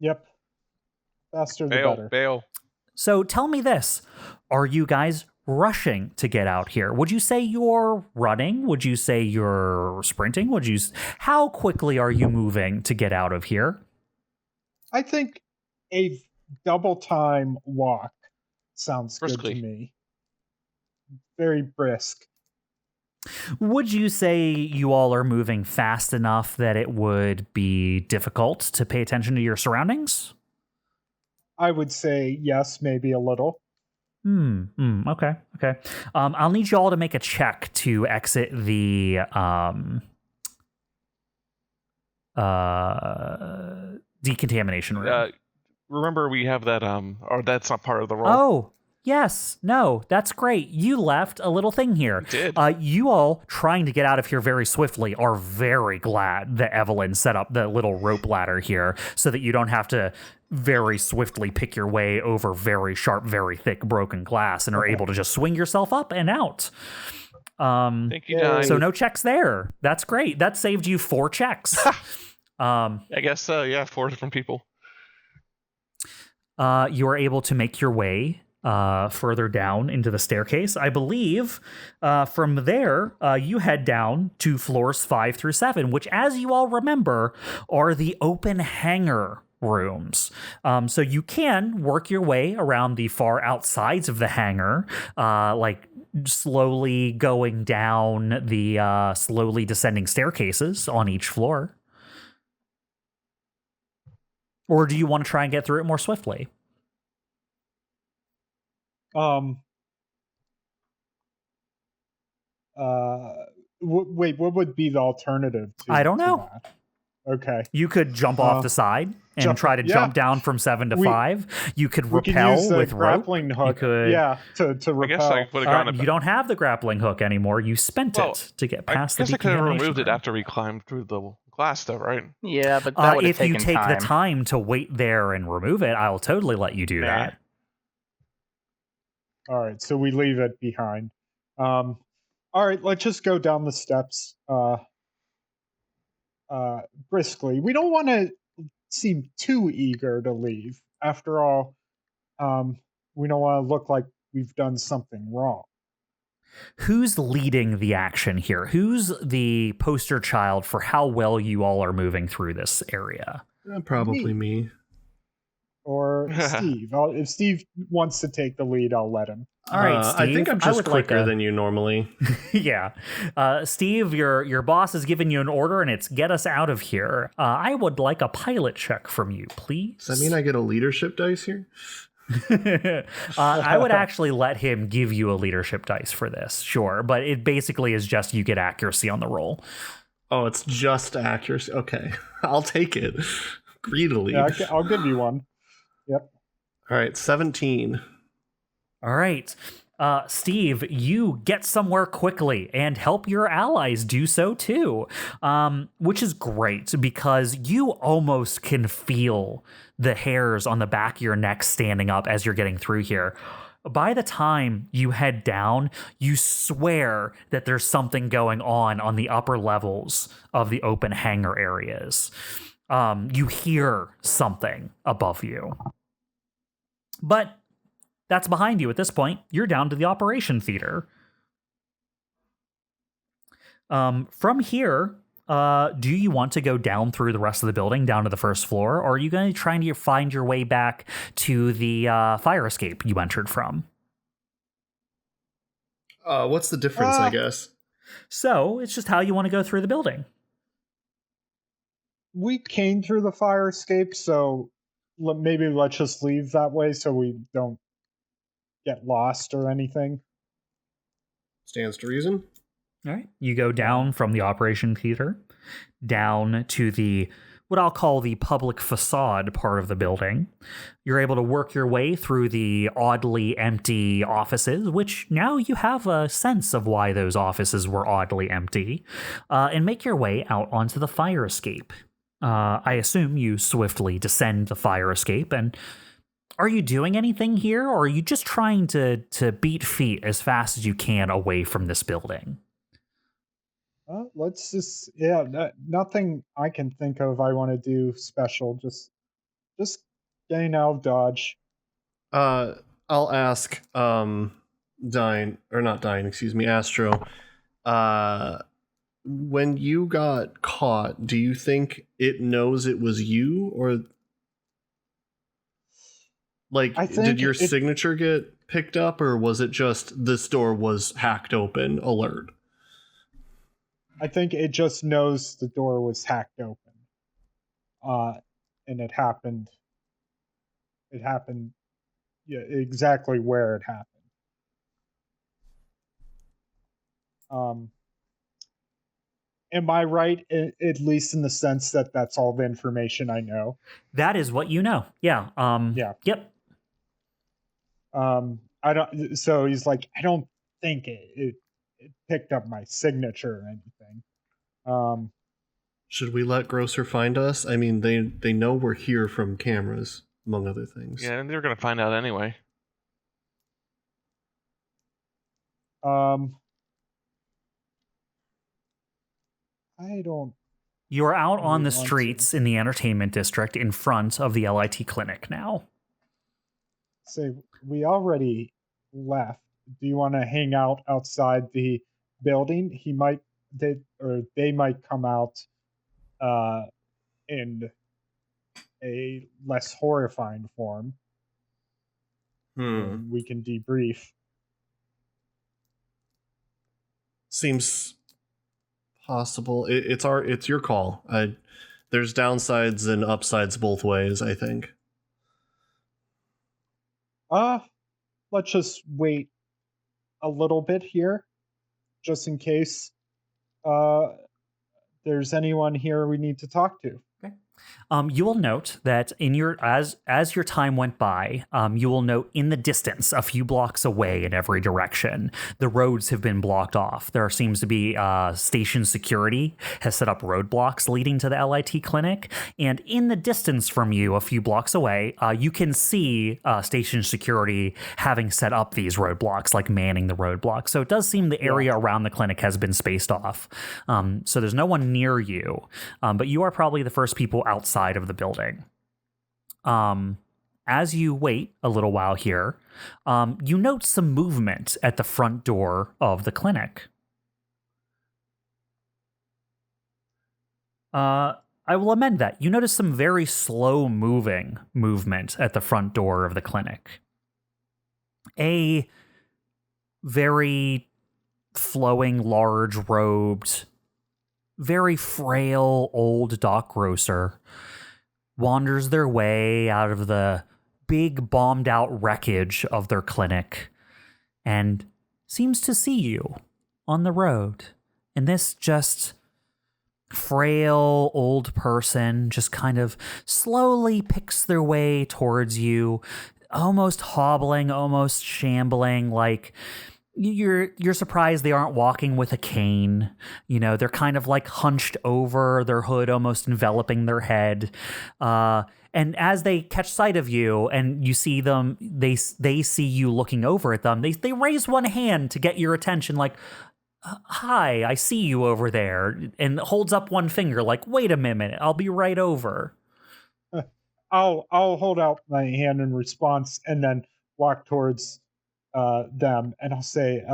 [SPEAKER 2] Yep. Faster the
[SPEAKER 3] Bail,
[SPEAKER 2] better.
[SPEAKER 3] bail.
[SPEAKER 1] So tell me this. Are you guys rushing to get out here? Would you say you're running? Would you say you're sprinting? How quickly are you moving to get out of here?
[SPEAKER 2] I think a double time walk sounds
[SPEAKER 3] Briskly.
[SPEAKER 2] good to me. Very brisk.
[SPEAKER 1] Would you say you all are moving fast enough that it would be difficult to pay attention to your surroundings?
[SPEAKER 2] I would say yes, maybe a little.
[SPEAKER 1] Okay. I'll need you all to make a check to exit the decontamination room.
[SPEAKER 3] Remember, we have that. Or that's not part of the roll.
[SPEAKER 1] Oh, yes. No, that's great. You left a little thing here.
[SPEAKER 3] We did.
[SPEAKER 1] You all, trying to get out of here very swiftly, are very glad that Evelene set up the little rope ladder here so that you don't have to very swiftly pick your way over very sharp, very thick broken glass and are able to just swing yourself up and out.
[SPEAKER 3] Thank you, Dyne.
[SPEAKER 1] So no checks there. That's great. That saved you 4 checks.
[SPEAKER 3] I guess so. Yeah, 4 different people.
[SPEAKER 1] You are able to make your way further down into the staircase. I believe from there, you head down to floors 5 through 7, which, as you all remember, are the open hangar rooms. So you can work your way around the far outsides of the hangar, like slowly going down the slowly descending staircases on each floor. Or do you want to try and get through it more swiftly?
[SPEAKER 2] Wait, what would be the alternative to
[SPEAKER 1] I don't know.
[SPEAKER 2] that? Okay.
[SPEAKER 1] You could jump off the side and try to jump down from 7 to 5. You could
[SPEAKER 2] We could
[SPEAKER 1] repel
[SPEAKER 2] use the
[SPEAKER 1] with
[SPEAKER 2] grappling
[SPEAKER 1] rope.
[SPEAKER 2] hook.
[SPEAKER 1] You could,
[SPEAKER 2] to repel.
[SPEAKER 3] I guess I would have gone.
[SPEAKER 1] you don't have the grappling hook anymore. You spent it to get past
[SPEAKER 3] I
[SPEAKER 1] the
[SPEAKER 3] guess I could have
[SPEAKER 1] decontamination
[SPEAKER 3] removed it
[SPEAKER 1] room.
[SPEAKER 3] after we climbed through the glass, though, right?
[SPEAKER 4] Yeah, but that would have
[SPEAKER 1] if you
[SPEAKER 4] taken
[SPEAKER 1] take
[SPEAKER 4] time.
[SPEAKER 1] the time to wait there and remove it, I'll totally let you do that.
[SPEAKER 2] All right, so we leave it behind. All right, let's just go down the steps briskly. We don't want to seem too eager to leave. After all, we don't want to look like we've done something wrong.
[SPEAKER 1] Who's leading the action here? Who's the poster child for how well you all are moving through this area?
[SPEAKER 5] Probably me.
[SPEAKER 2] Or Steve. If Steve wants to take the lead, I'll let him.
[SPEAKER 1] All right, Steve.
[SPEAKER 5] I think I'm just quicker than you normally.
[SPEAKER 1] Yeah. Steve, your boss has given you an order, and it's get us out of here. I would like a pilot check from you, please.
[SPEAKER 5] Does that mean I get a leadership dice here?
[SPEAKER 1] I would actually let him give you a leadership dice for this, sure. But it basically is just you get accuracy on the roll.
[SPEAKER 5] Oh, it's just accuracy. Okay. I'll take it. Greedily.
[SPEAKER 2] Yeah, I'll give you one. Yep.
[SPEAKER 5] All right, 17.
[SPEAKER 1] All right. Steve, you get somewhere quickly and help your allies do so too, which is great because you almost can feel the hairs on the back of your neck standing up as you're getting through here. By the time you head down, you swear that there's something going on the upper levels of the open hangar areas. You hear something above you. But that's behind you at this point. You're down to the operation theater. From here, do you want to go down through the rest of the building, down to the first floor, or are you going to try to find your way back to the fire escape you entered from?
[SPEAKER 5] What's the difference, I guess?
[SPEAKER 1] So, it's just how you want to go through the building.
[SPEAKER 2] We came through the fire escape, so maybe let's just leave that way so we don't get lost or anything.
[SPEAKER 5] Stands to reason.
[SPEAKER 1] All right. You go down from the operation theater down to the what I'll call the public facade part of the building. You're able to work your way through the oddly empty offices, which now you have a sense of why those offices were oddly empty, and make your way out onto the fire escape. I assume you swiftly descend the fire escape, and are you doing anything here, or are you just trying to beat feet as fast as you can away from this building?
[SPEAKER 2] Let's just, nothing I can think of I want to do special. Just getting out of Dodge.
[SPEAKER 5] I'll ask Dyne, or not Dyne, excuse me, Astro. When you got caught, do you think it knows it was you, or like did your signature get picked up, or was it just this door was hacked open alert?
[SPEAKER 2] I think it just knows the door was hacked open. And it happened exactly where it happened. Am I right, at least in the sense that that's all the information I know?
[SPEAKER 1] That is what you know. Yeah.
[SPEAKER 2] Yeah.
[SPEAKER 1] Yep.
[SPEAKER 2] So he's like, I don't think it picked up my signature or anything.
[SPEAKER 5] Should we let Grosser find us? I mean, they know we're here from cameras, among other things.
[SPEAKER 3] Yeah, and they're going to find out anyway.
[SPEAKER 2] I don't.
[SPEAKER 1] You are out on the streets in the entertainment district in front of the LIT clinic now.
[SPEAKER 2] Say, we already left. Do you want to hang out outside the building? They might come out in a less horrifying form. We can debrief.
[SPEAKER 5] Seems possible. It's your call. There's downsides and upsides both ways, I think.
[SPEAKER 2] Let's just wait a little bit here, just in case there's anyone here we need to talk to.
[SPEAKER 1] Okay. You will note that in your as your time went by, you will note in the distance, a few blocks away in every direction, the roads have been blocked off. There seems to be station security has set up roadblocks leading to the LIT clinic, and in the distance from you, a few blocks away, you can see station security having set up these roadblocks, like manning the roadblocks. So it does seem the area around the clinic has been spaced off. So there's no one near you, but you are probably the first people outside of the building. As you wait a little while here, you note some movement at the front door of the clinic. I will amend that. You notice some very slow movement at the front door of the clinic. A very flowing, large-robed, very frail old dock grocer wanders their way out of the big bombed out wreckage of their clinic and seems to see you on the road. And this just frail old person just kind of slowly picks their way towards you, almost hobbling, almost shambling, like you're surprised they aren't walking with a cane. You know, they're kind of like hunched over, their hood almost enveloping their head. And as they catch sight of you and you see them, they see you looking over at them. They raise one hand to get your attention, like, "Hi, I see you over there," and holds up one finger, like, "Wait a minute, I'll be right over."
[SPEAKER 2] I'll hold out my hand in response and then walk towards them, and I'll say,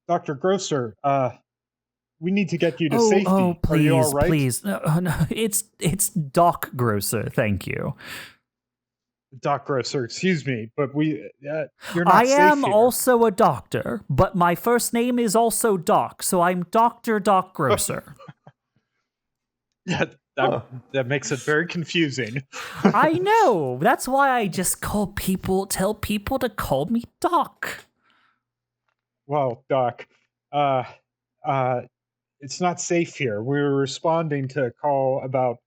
[SPEAKER 2] "Dr. Grocer, we need to get you to safety.
[SPEAKER 1] Oh, please,
[SPEAKER 2] Are you all right?"
[SPEAKER 1] please. No, it's Doc Grocer, thank you.
[SPEAKER 2] Doc Grocer, excuse me, but you're not
[SPEAKER 1] I
[SPEAKER 2] safe
[SPEAKER 1] am
[SPEAKER 2] here.
[SPEAKER 1] also a doctor, but my first name is also Doc, so I'm Dr. Doc Grocer.
[SPEAKER 2] Yeah, that makes it very confusing.
[SPEAKER 1] I know. That's why I just tell people to call me Doc.
[SPEAKER 2] Well, Doc, it's not safe here. We were responding to a call about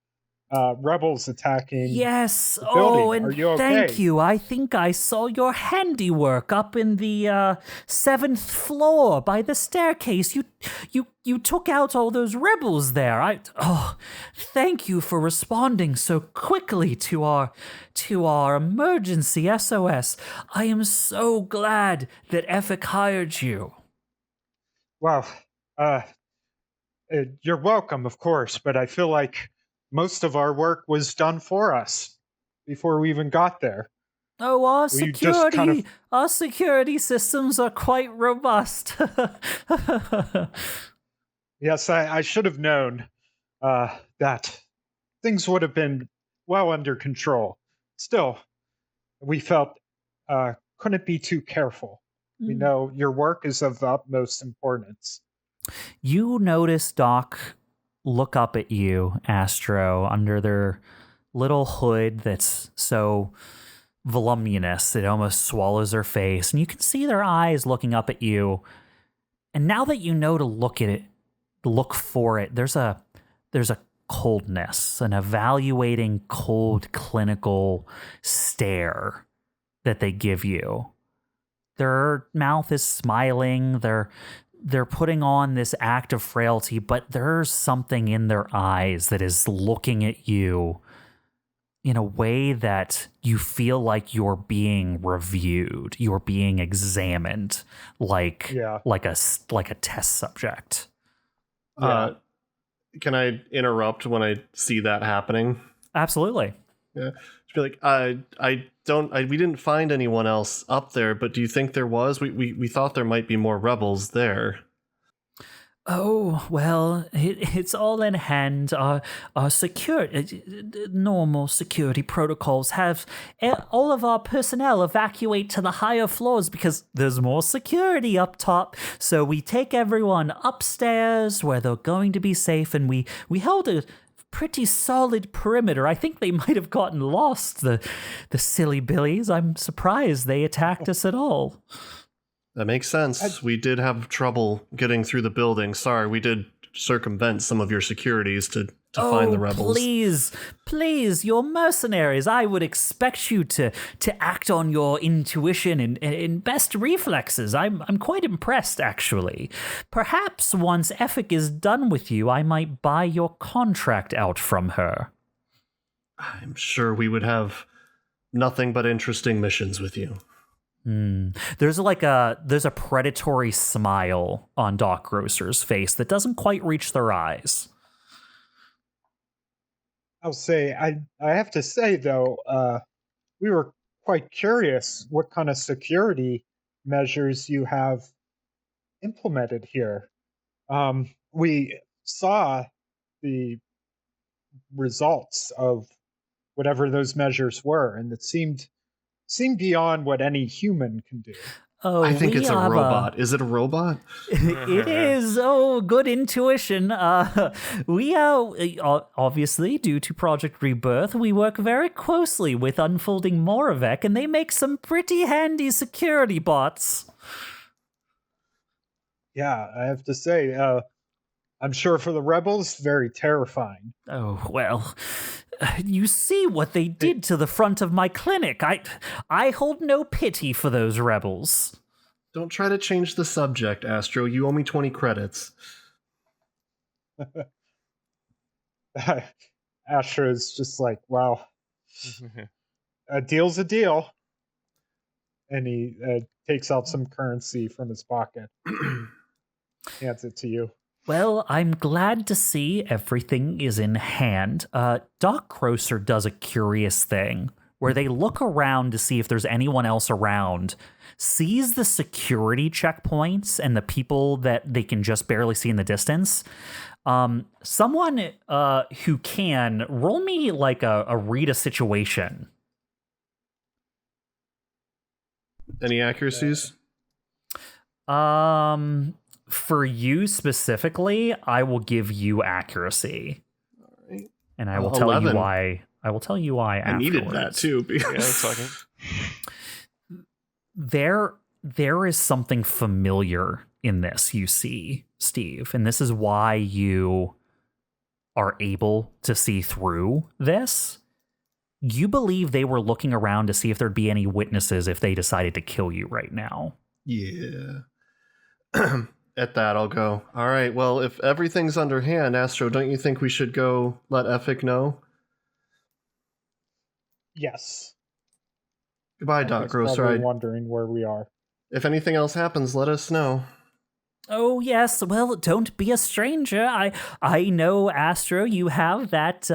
[SPEAKER 2] rebels attacking.
[SPEAKER 1] Yes.
[SPEAKER 2] the building.
[SPEAKER 1] Oh, and
[SPEAKER 2] Are you
[SPEAKER 1] thank
[SPEAKER 2] okay?
[SPEAKER 1] you. I think I saw your handiwork up in the 7th floor by the staircase. You took out all those rebels there. Thank you for responding so quickly to our emergency SOS. I am so glad that Effic hired you.
[SPEAKER 2] Well, you're welcome, of course, but I feel like most of our work was done for us before we even got there.
[SPEAKER 1] Oh, our
[SPEAKER 2] We just
[SPEAKER 1] security systems are quite robust.
[SPEAKER 2] Yes, I should have known that things would have been well under control. Still, we felt couldn't be too careful. We know your work is of the utmost importance.
[SPEAKER 1] You notice Doc look up at you, Astro, under their little hood that's so voluminous it almost swallows their face, and you can see their eyes looking up at you. And now that you know to look for it, there's a coldness, an evaluating, cold, clinical stare that they give you. Their mouth is smiling, they're putting on this act of frailty, but there's something in their eyes that is looking at you in a way that you feel like you're being reviewed, you're being examined, like a test subject.
[SPEAKER 2] Yeah.
[SPEAKER 5] Can I interrupt when I see that happening?
[SPEAKER 1] Absolutely.
[SPEAKER 5] Yeah. Just be like, we didn't find anyone else up there, but do you think there was? We thought there might be more rebels there.
[SPEAKER 1] Oh, well, it's all in hand. Our normal security protocols have all of our personnel evacuate to the higher floors because there's more security up top. So we take everyone upstairs where they're going to be safe, and we held a pretty solid perimeter. I think they might have gotten lost, the silly billies. I'm surprised they attacked us at all.
[SPEAKER 5] That makes sense. We did have trouble getting through the building. Sorry, we did circumvent some of your securities to to find the rebels.
[SPEAKER 1] Please, you're mercenaries. I would expect you to act on your intuition and best reflexes. I'm quite impressed, actually. Perhaps once Effic is done with you, I might buy your contract out from her.
[SPEAKER 5] I'm sure we would have nothing but interesting missions with you.
[SPEAKER 1] There's a predatory smile on Doc Grosser's face that doesn't quite reach their eyes.
[SPEAKER 2] I'll say, I have to say, though, we were quite curious what kind of security measures you have implemented here. We saw the results of whatever those measures were, and it seemed beyond what any human can do.
[SPEAKER 1] Oh,
[SPEAKER 5] I think it's a robot. Is it a robot?
[SPEAKER 1] It is. Oh, good intuition. We are, obviously, due to Project Rebirth, we work very closely with Unfolding Moravec, and they make some pretty handy security bots.
[SPEAKER 2] Yeah, I have to say, I'm sure for the rebels, very terrifying.
[SPEAKER 1] Oh, well, you see what they did to the front of my clinic. I hold no pity for those rebels.
[SPEAKER 5] Don't try to change the subject, Astro. You owe me 20 credits.
[SPEAKER 2] Astro's just like, wow, a deal's a deal. And he takes out some currency from his pocket, hands it to you.
[SPEAKER 1] Well, I'm glad to see everything is in hand. Doc Grosser does a curious thing where they look around to see if there's anyone else around, sees the security checkpoints and the people that they can just barely see in the distance. Someone who can roll me like a read a situation.
[SPEAKER 5] Any accuracies?
[SPEAKER 1] For you specifically, I will give you accuracy.
[SPEAKER 5] All right.
[SPEAKER 1] And I will tell
[SPEAKER 5] 11.
[SPEAKER 1] you why. I will tell you why
[SPEAKER 5] I
[SPEAKER 1] afterwards.
[SPEAKER 5] needed that too.
[SPEAKER 3] Yeah, that's fucking.
[SPEAKER 1] There is something familiar in this, you see, Steve, and this is why you are able to see through this. You believe they were looking around to see if there'd be any witnesses if they decided to kill you right now.
[SPEAKER 5] Yeah. At that, I'll go. All right, well, if everything's underhand, Astro, don't you think we should go let Effic know?
[SPEAKER 2] Yes.
[SPEAKER 5] Goodbye, Doc Grosser.
[SPEAKER 2] Wondering where we are.
[SPEAKER 5] If anything else happens, let us know.
[SPEAKER 1] Oh, yes. Well, don't be a stranger. I know, Astro, you have that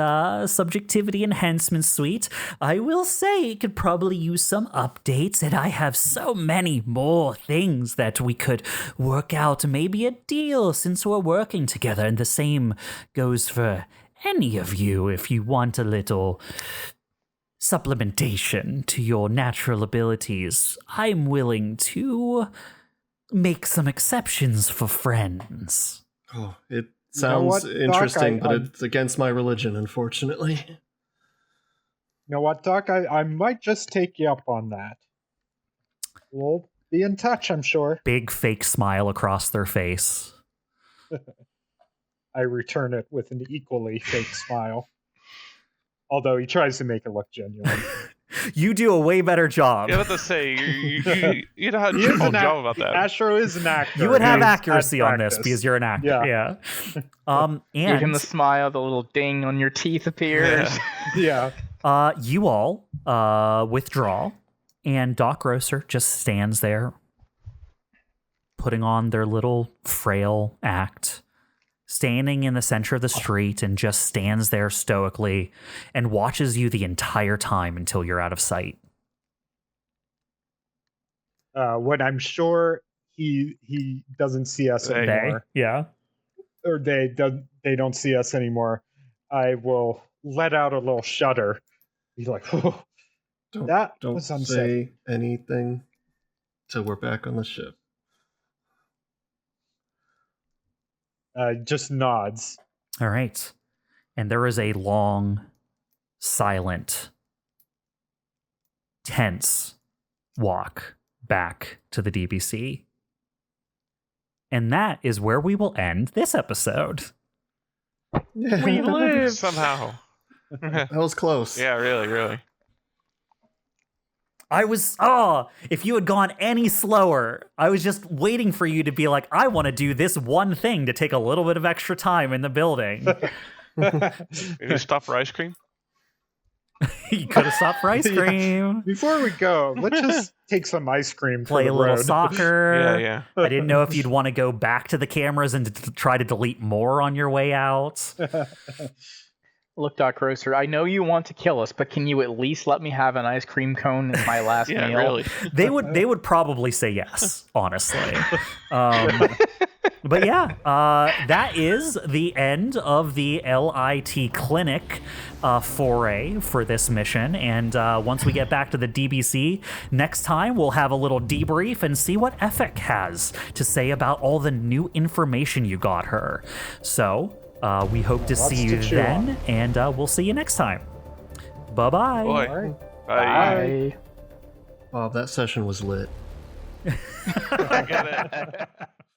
[SPEAKER 1] subjectivity enhancement suite. I will say it could probably use some updates, and I have so many more things that we could work out. Maybe a deal since we're working together, and the same goes for any of you if you want a little supplementation to your natural abilities. I'm willing to make some exceptions for friends.
[SPEAKER 5] Oh, it sounds interesting, but it's against my religion, unfortunately.
[SPEAKER 2] You know what, Doc? I might just take you up on that. We'll be in touch, I'm sure.
[SPEAKER 1] Big fake smile across their face.
[SPEAKER 2] I return it with an equally fake smile. Although he tries to make it look genuine.
[SPEAKER 1] You do a way better job.
[SPEAKER 3] Yeah, I was about to say, you know how to do a job about that.
[SPEAKER 2] Astro is an actor.
[SPEAKER 1] You would have accuracy on this because you're an actor.
[SPEAKER 2] Yeah.
[SPEAKER 1] And
[SPEAKER 4] give him the smile, the little ding on your teeth appears.
[SPEAKER 2] Yeah.
[SPEAKER 1] You all withdraw, and Doc Grosser just stands there, putting on their little frail act, standing in the center of the street, and just stands there stoically and watches you the entire time until you're out of sight.
[SPEAKER 2] When I'm sure he doesn't see us anymore.
[SPEAKER 1] Yeah.
[SPEAKER 2] Or they don't see us anymore. I will let out a little shudder. Be like, oh, that was unsafe.
[SPEAKER 5] Don't say anything till we're back on the ship.
[SPEAKER 2] Just nods.
[SPEAKER 1] All right. And there is a long, silent, tense walk back to the DBC. And that is where we will end this episode.
[SPEAKER 4] We live.
[SPEAKER 3] Somehow.
[SPEAKER 5] That was close.
[SPEAKER 3] Yeah, really.
[SPEAKER 1] If you had gone any slower, I was just waiting for you to be like, I want to do this one thing to take a little bit of extra time in the building.
[SPEAKER 3] You stop for ice cream?
[SPEAKER 1] You could have stopped for ice cream.
[SPEAKER 2] Before we go, let's just take some ice cream.
[SPEAKER 1] Play
[SPEAKER 2] for
[SPEAKER 1] a
[SPEAKER 2] the
[SPEAKER 1] little
[SPEAKER 2] road.
[SPEAKER 1] soccer.
[SPEAKER 3] Yeah.
[SPEAKER 1] I didn't know if you'd want to go back to the cameras and try to delete more on your way out.
[SPEAKER 4] Look, Doc Roaster, I know you want to kill us, but can you at least let me have an ice cream cone as my last
[SPEAKER 3] Yeah,
[SPEAKER 4] meal?
[SPEAKER 3] really.
[SPEAKER 1] They would probably say yes, honestly. But yeah, that is the end of the LIT clinic foray for this mission. And once we get back to the DBC, next time we'll have a little debrief and see what Efek has to say about all the new information you got her. So we hope to see you then, and we'll see you next time. Bye-bye.
[SPEAKER 3] Boy.
[SPEAKER 2] Right.
[SPEAKER 3] Bye.
[SPEAKER 4] Bye.
[SPEAKER 5] Wow, that session was lit.
[SPEAKER 3] I get it.